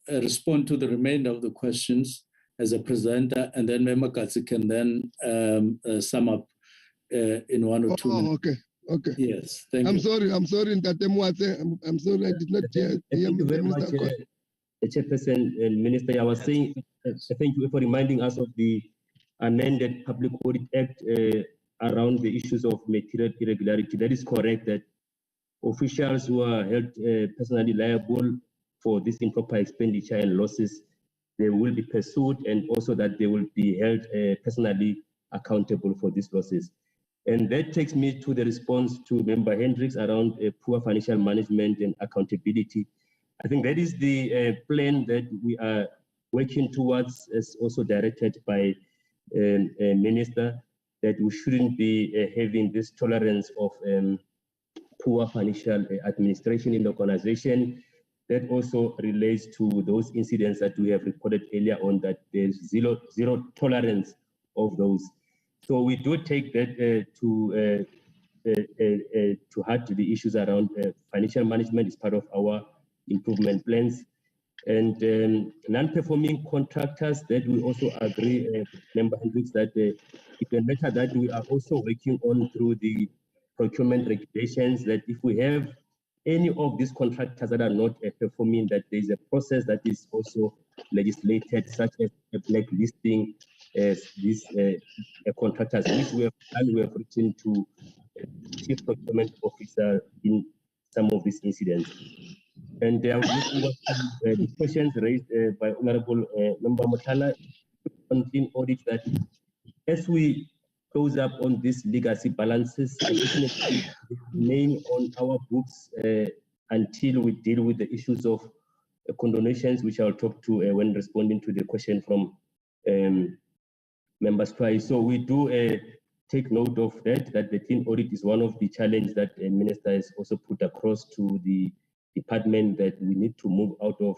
respond to the remainder of the questions as a presenter, and then Mema Katsi can then sum up in 1 or 2 minutes. Okay. Yes, thank you. I'm sorry, I'm sorry, I did not hear. Thank you very much, Chairperson and Minister. I was saying, thank you for reminding us of the amended Public Audit Act around the issues of material irregularity. That is correct, that officials who are held personally liable for this improper expenditure and losses, they will be pursued, and also that they will be held personally accountable for these losses. And that takes me to the response to Member Hendricks around poor financial management and accountability. I think that is the plan that we are working towards, as also directed by a Minister, that we shouldn't be having this tolerance of poor financial administration in the organization. That also relates to those incidents that we have reported earlier on, that there's zero tolerance of those. So we do take that to heart the issues around financial management is part of our improvement plans. And non-performing contractors, that we also agree, Member Hendricks, that it's a matter that we are also working on through the procurement regulations, that if we have any of these contractors that are not performing, that there is a process that is also legislated, such as a blacklisting these contractors, which we have done. We have written to Chief Procurement Officer in some of these incidents. And I would look forward to the questions raised by Honorable Member Mothala on clean audit, that as we close up on these legacy balances, definitely remain on our books until we deal with the issues of condonations, which I'll talk to when responding to the question from Members twice. So we do take note of that the clean audit is one of the challenges that the Minister has also put across to the department, that we need to move out of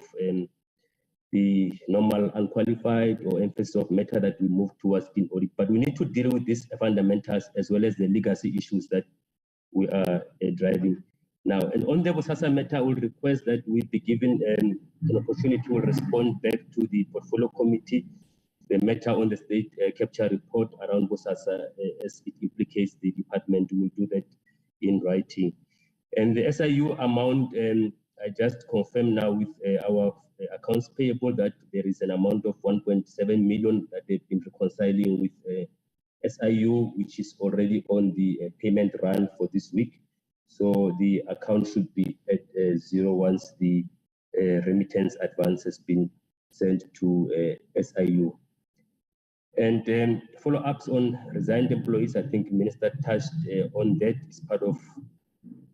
the normal unqualified or emphasis of matter, that we move towards clean audit. But we need to deal with these fundamentals as well as the legacy issues that we are driving. now. And on the Bosasa matter, I will request that we be given an opportunity to respond back to the portfolio committee, the matter on the state capture report around Bosasa as it implicates the department. We will do that in writing. And the SIU amount, I just confirm now with our accounts payable that there is an amount of 1.7 million that they've been reconciling with SIU, which is already on the payment run for this week. So the account should be at zero once the remittance advance has been sent to SIU. And follow-ups on resigned employees, I think Minister touched on that. It's part of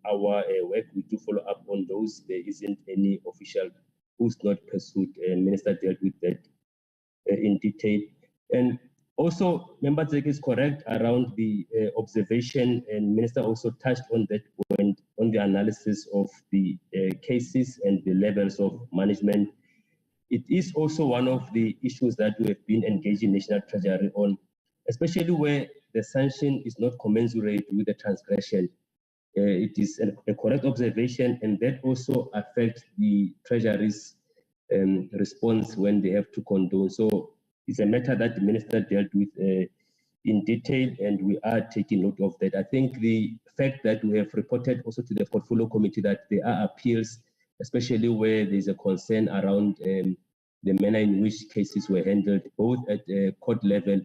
our work. We do follow up on those. There isn't any official who's not pursued, and Minister dealt with that in detail. And also, Member Zek is correct around the observation, and Minister also touched on that point on the analysis of the cases and the levels of management. It is also one of the issues that we have been engaging National Treasury on, especially where the sanction is not commensurate with the transgression. It is a correct observation, and that also affects the Treasury's response when they have to condone. So it's a matter that the Minister dealt with in detail, and we are taking note of that. I think the fact that we have reported also to the portfolio committee that there are appeals, especially where there's a concern around the manner in which cases were handled, both at the court level,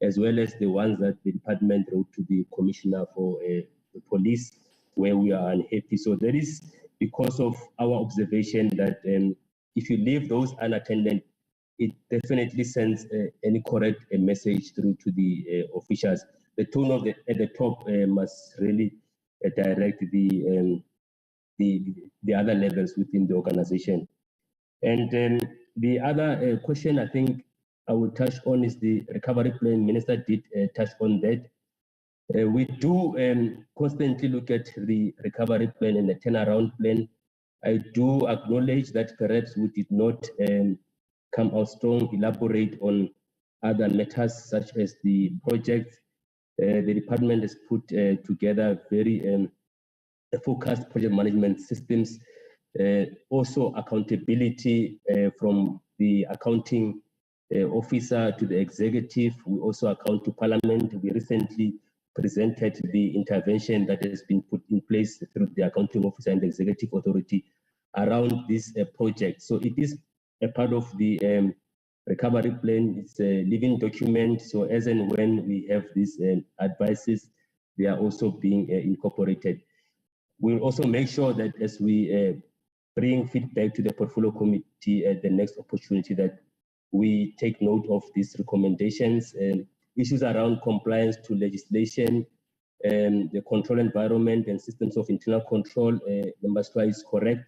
as well as the ones that the department wrote to the Commissioner for the Police, where we are unhappy. So that is because of our observation that if you leave those unattended, it definitely sends an incorrect message through to the officials. The tone of at the top must really direct the other levels within the organization. And the other question I think I will touch on is the recovery plan. Minister did touch on that. We do constantly look at the recovery plan and the turnaround plan. I do acknowledge that perhaps we did not come out strong, elaborate on other matters such as the project. The department has put together very focused project management systems, also accountability from the accounting officer to the executive. We also account to Parliament. We recently presented the intervention that has been put in place through the accounting officer and the executive authority around this project. So it is a part of the recovery plan. It's a living document. So as and when we have these advices, they are also being incorporated. We'll also make sure that as we bring feedback to the portfolio committee at the next opportunity, that we take note of these recommendations and issues around compliance to legislation and the control environment and systems of internal control. Member Stra is correct.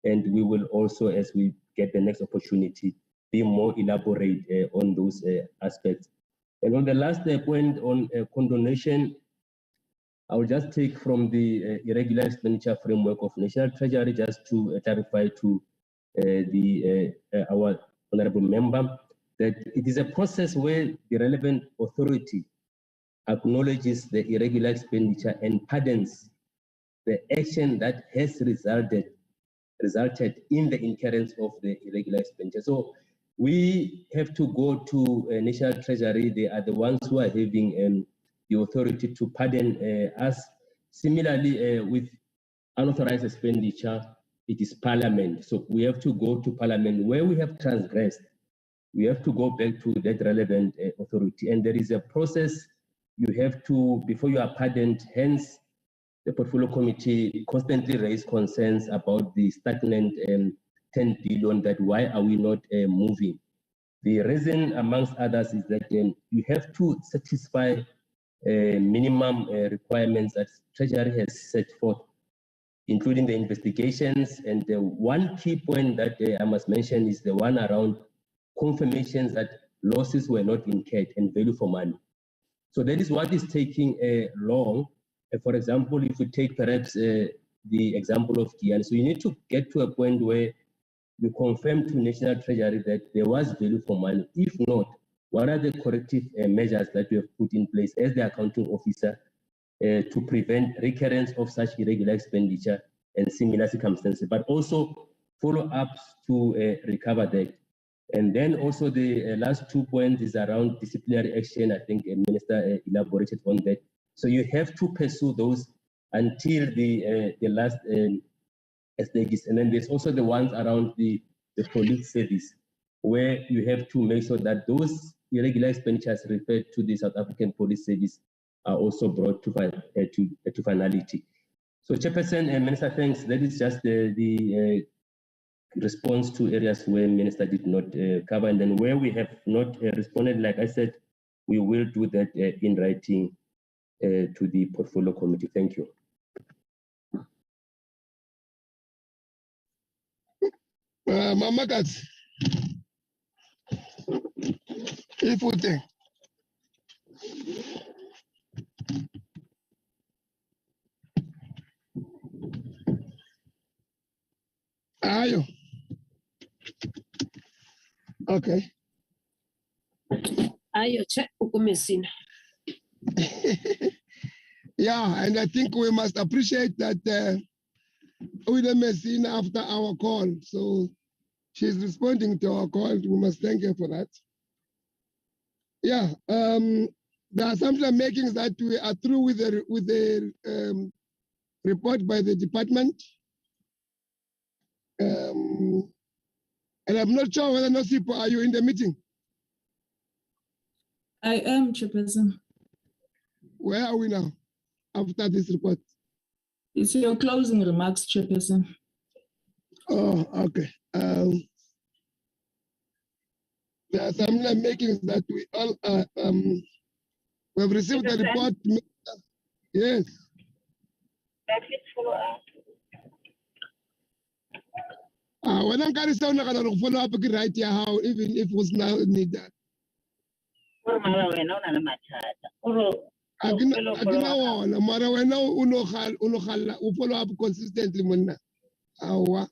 And we will also, as we get the next opportunity, be more elaborate on those aspects. And on the last point on condonation, I will just take from the irregular expenditure framework of National Treasury just to clarify to our honorable member that it is a process where the relevant authority acknowledges the irregular expenditure and pardons the action that has resulted in the incurrence of the irregular expenditure. So we have to go to National Treasury. They are the ones who are having the authority to pardon us. Similarly, with unauthorized expenditure, it is Parliament. So we have to go to Parliament. Where we have transgressed, we have to go back to that relevant authority. And there is a process you have to, before you are pardoned, hence the portfolio committee constantly raised concerns about the stagnant 10 billion, that why are we not moving? The reason, amongst others, is that you have to satisfy minimum requirements that Treasury has set forth, including the investigations. And the one key point that I must mention is the one around confirmations that losses were not incurred and value for money. So that is what is taking long. For example, if you take perhaps the example of Kian, so you need to get to a point where you confirm to National Treasury that there was value for money. If not, what are the corrective measures that you have put in place as the accounting officer to prevent recurrence of such irregular expenditure and similar circumstances, but also follow-ups to recover that. And then also the last 2 points is around disciplinary action. I think a minister elaborated on that. So you have to pursue those until the last stages. And then there's also the ones around the police service, where you have to make sure that those irregular expenditures referred to the South African Police Service are also brought to finality. So Chairperson and Minister, thanks. That is just the response to areas where Minister did not cover, and then where we have not responded, like I said, we will do that in writing to the portfolio committee. Thank you. Mama Katz, Ifute. Ayo. Okay. Ayo, check ukumesina. Yeah, and I think we must appreciate that with Messina after our call. So she's responding to our call. We must thank her for that. Yeah, the assumption I'm making is that we are through with the report by the department. And I'm not sure whether Nosipo, are you in the meeting? I am, Chairperson. Where are we now after this report? It's your closing remarks, Chairperson. Oh, okay. The assumption I'm making is that we all we have received the report. Yes. When I'm going to follow up right here, how even if it was now needed. Mara wena follow up consistently monna. Awa.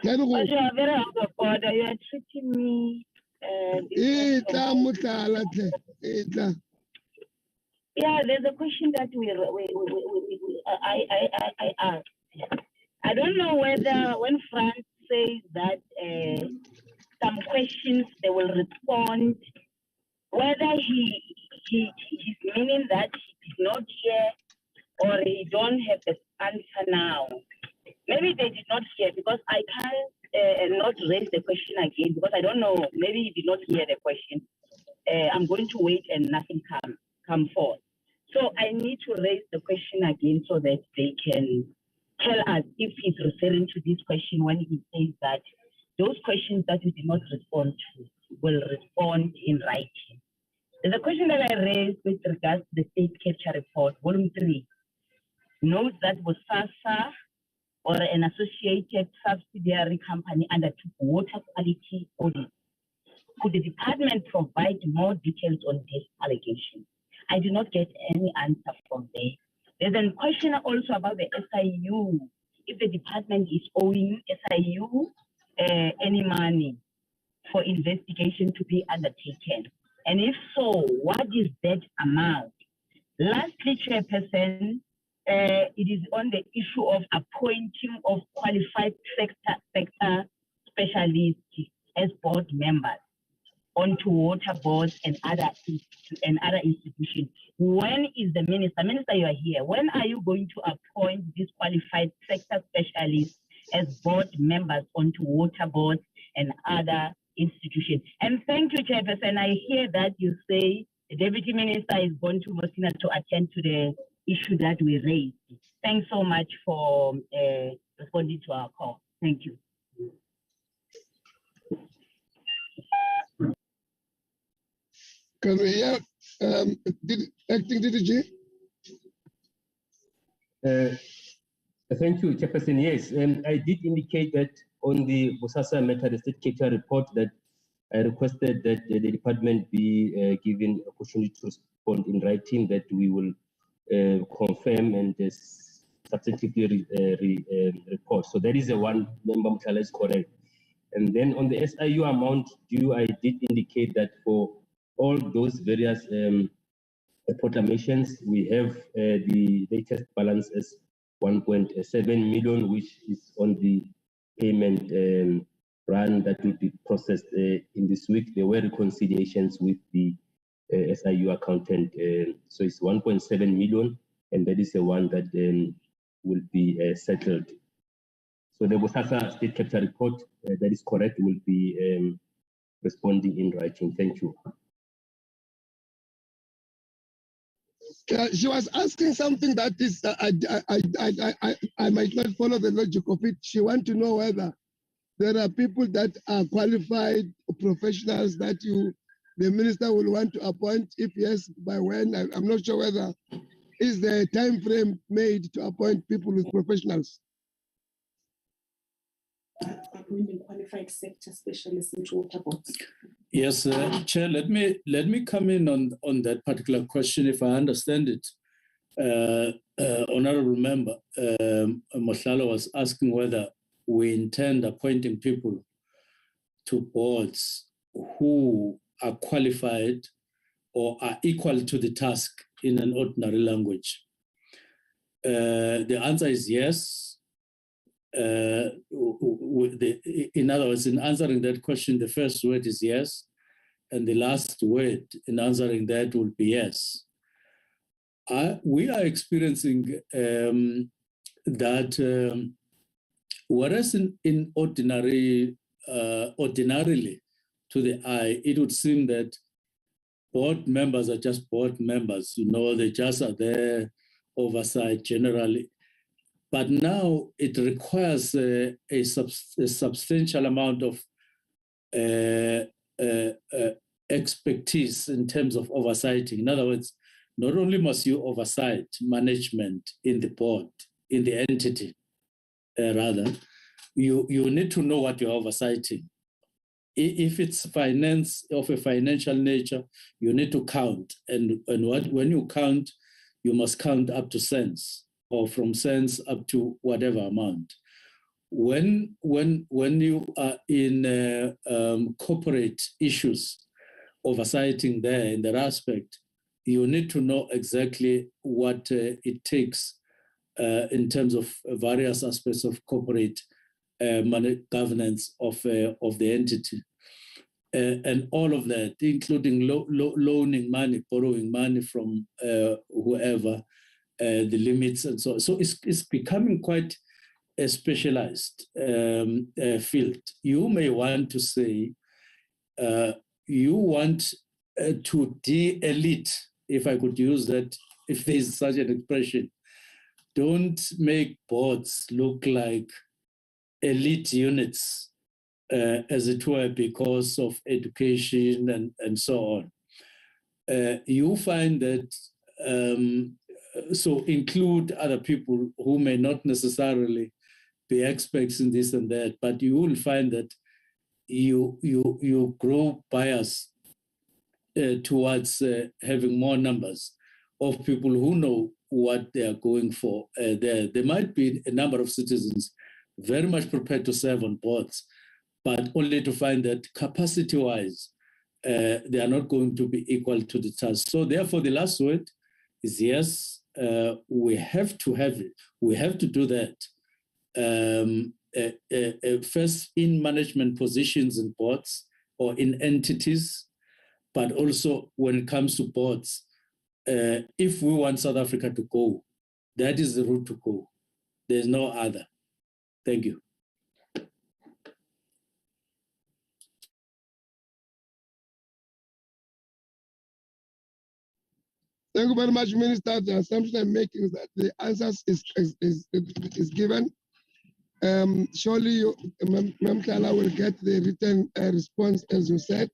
But you are very out of order. You are treating me. Yeah, there's a question that I asked. I don't know whether when Franz says that some questions they will respond, whether he's meaning that he did not hear or he don't have the answer now. Maybe they did not hear because I can't not raise the question again because I don't know. Maybe he did not hear the question. I'm going to wait and nothing come forth. So I need to raise the question again so that they can tell us if he's referring to this question when he says that those questions that we did not respond to will respond in writing. There's a question that I raised with regards to the state capture report, volume 3. Notes that Bosasa or an associated subsidiary company undertook water quality audit. Could the department provide more details on this allegation? I do not get any answer from there. There's a question also about the SIU. If the department is owing SIU any money for investigation to be undertaken. And if so, what is that amount? Lastly, Chairperson, it is on the issue of appointing of qualified sector specialists as board members onto water boards and other institutions. When is the minister? Minister, you are here. When are you going to appoint these qualified sector specialists as board members onto water boards and other institutions? And thank you, Chairperson. I hear that you say the Deputy Minister is going to Mosina to attend to the issue that we raised. Thanks so much for responding to our call. Thank you. Can we hear acting DDG? Thank you, Chairperson. Yes, I did indicate that on the Bosasa matter, the state capture report, that I requested that the department be given opportunity to respond in writing, that we will confirm and substantively report. So that is the one member Mutala is correct. And then on the SIU amount due, I did indicate that for all those various proclamations, we have the latest balances 1.7 million, which is on the payment run that will be processed in this week. There were reconciliations with the SIU accountant, so it's 1.7 million, and that is the one that will be settled. So the Bosasa State Capital Report, that is correct, will be responding in writing. Thank you. She was asking something that is, I might not follow the logic of it. She wants to know whether there are people that are qualified professionals that the minister will want to appoint. If yes, by when? I'm not sure whether is the time frame made to appoint people with professionals. Appointing qualified sector specialists into water boards. Yes, Chair, let me come in on that particular question if I understand it. Honorable Member Mohlalo was asking whether we intend appointing people to boards who are qualified or are equal to the task in an ordinary language. The answer is yes. In other words, in answering that question, the first word is yes, and the last word in answering that will be yes. We are experiencing that whereas in ordinarily to the eye, it would seem that board members are just board members, they just are there oversight generally. But now it requires a substantial amount of expertise in terms of oversight. In other words, not only must you oversight management in the board, in the entity, rather, you need to know what you're oversighting. If it's finance of a financial nature, you need to count. And when you count, you must count up to cents, or from cents up to whatever amount. When you are in corporate issues, oversighting there in that aspect, you need to know exactly what it takes in terms of various aspects of corporate money governance of the entity. And all of that, including loaning money, borrowing money from whoever, the limits and so on. So it's becoming quite a specialized field. You may want to say you want to de-elite, if I could use that, if there is such an expression. Don't make boards look like elite units, as it were, because of education and so on. You find that so include other people who may not necessarily be experts in this and that, but you will find that you grow bias towards having more numbers of people who know what they are going for. There might be a number of citizens very much prepared to serve on boards, but only to find that capacity-wise, they are not going to be equal to the task. So therefore, the last word is yes, we have to have it. We have to do that. First in management positions in boards or in entities, but also when it comes to boards, if we want South Africa to go, that is the route to go. There's no other. Thank you. Thank you very much, Minister. The assumption I'm making is that the answers is given. Surely, Mamtala will get the written response, as you said.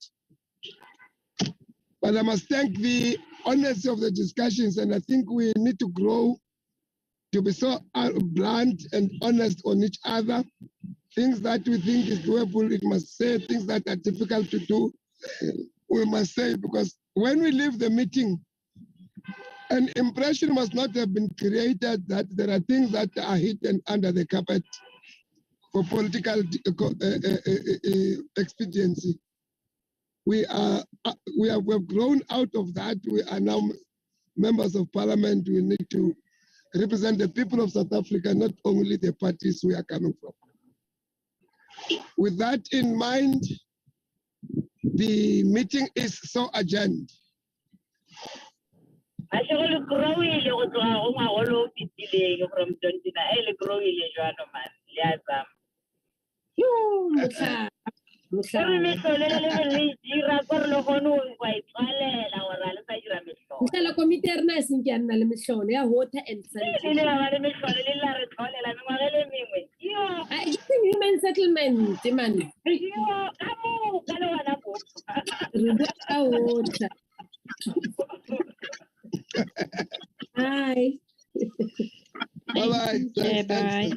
But I must thank the honesty of the discussions, and I think we need to grow to be so blunt and honest on each other. Things that we think is doable, we must say. Things that are difficult to do, we must say, because when we leave the meeting, an impression must not have been created that there are things that are hidden under the carpet for political expediency. We have grown out of that. We are now members of parliament. We need to represent the people of South Africa, not only the parties we are coming from. With that in mind, the meeting is so adjourned. Mhlala komiti ya rena seng ke ya nna le mehlolo ya water and sanitation. Human settlement man. Re bua ka water. Bye. Bye-bye. Bye.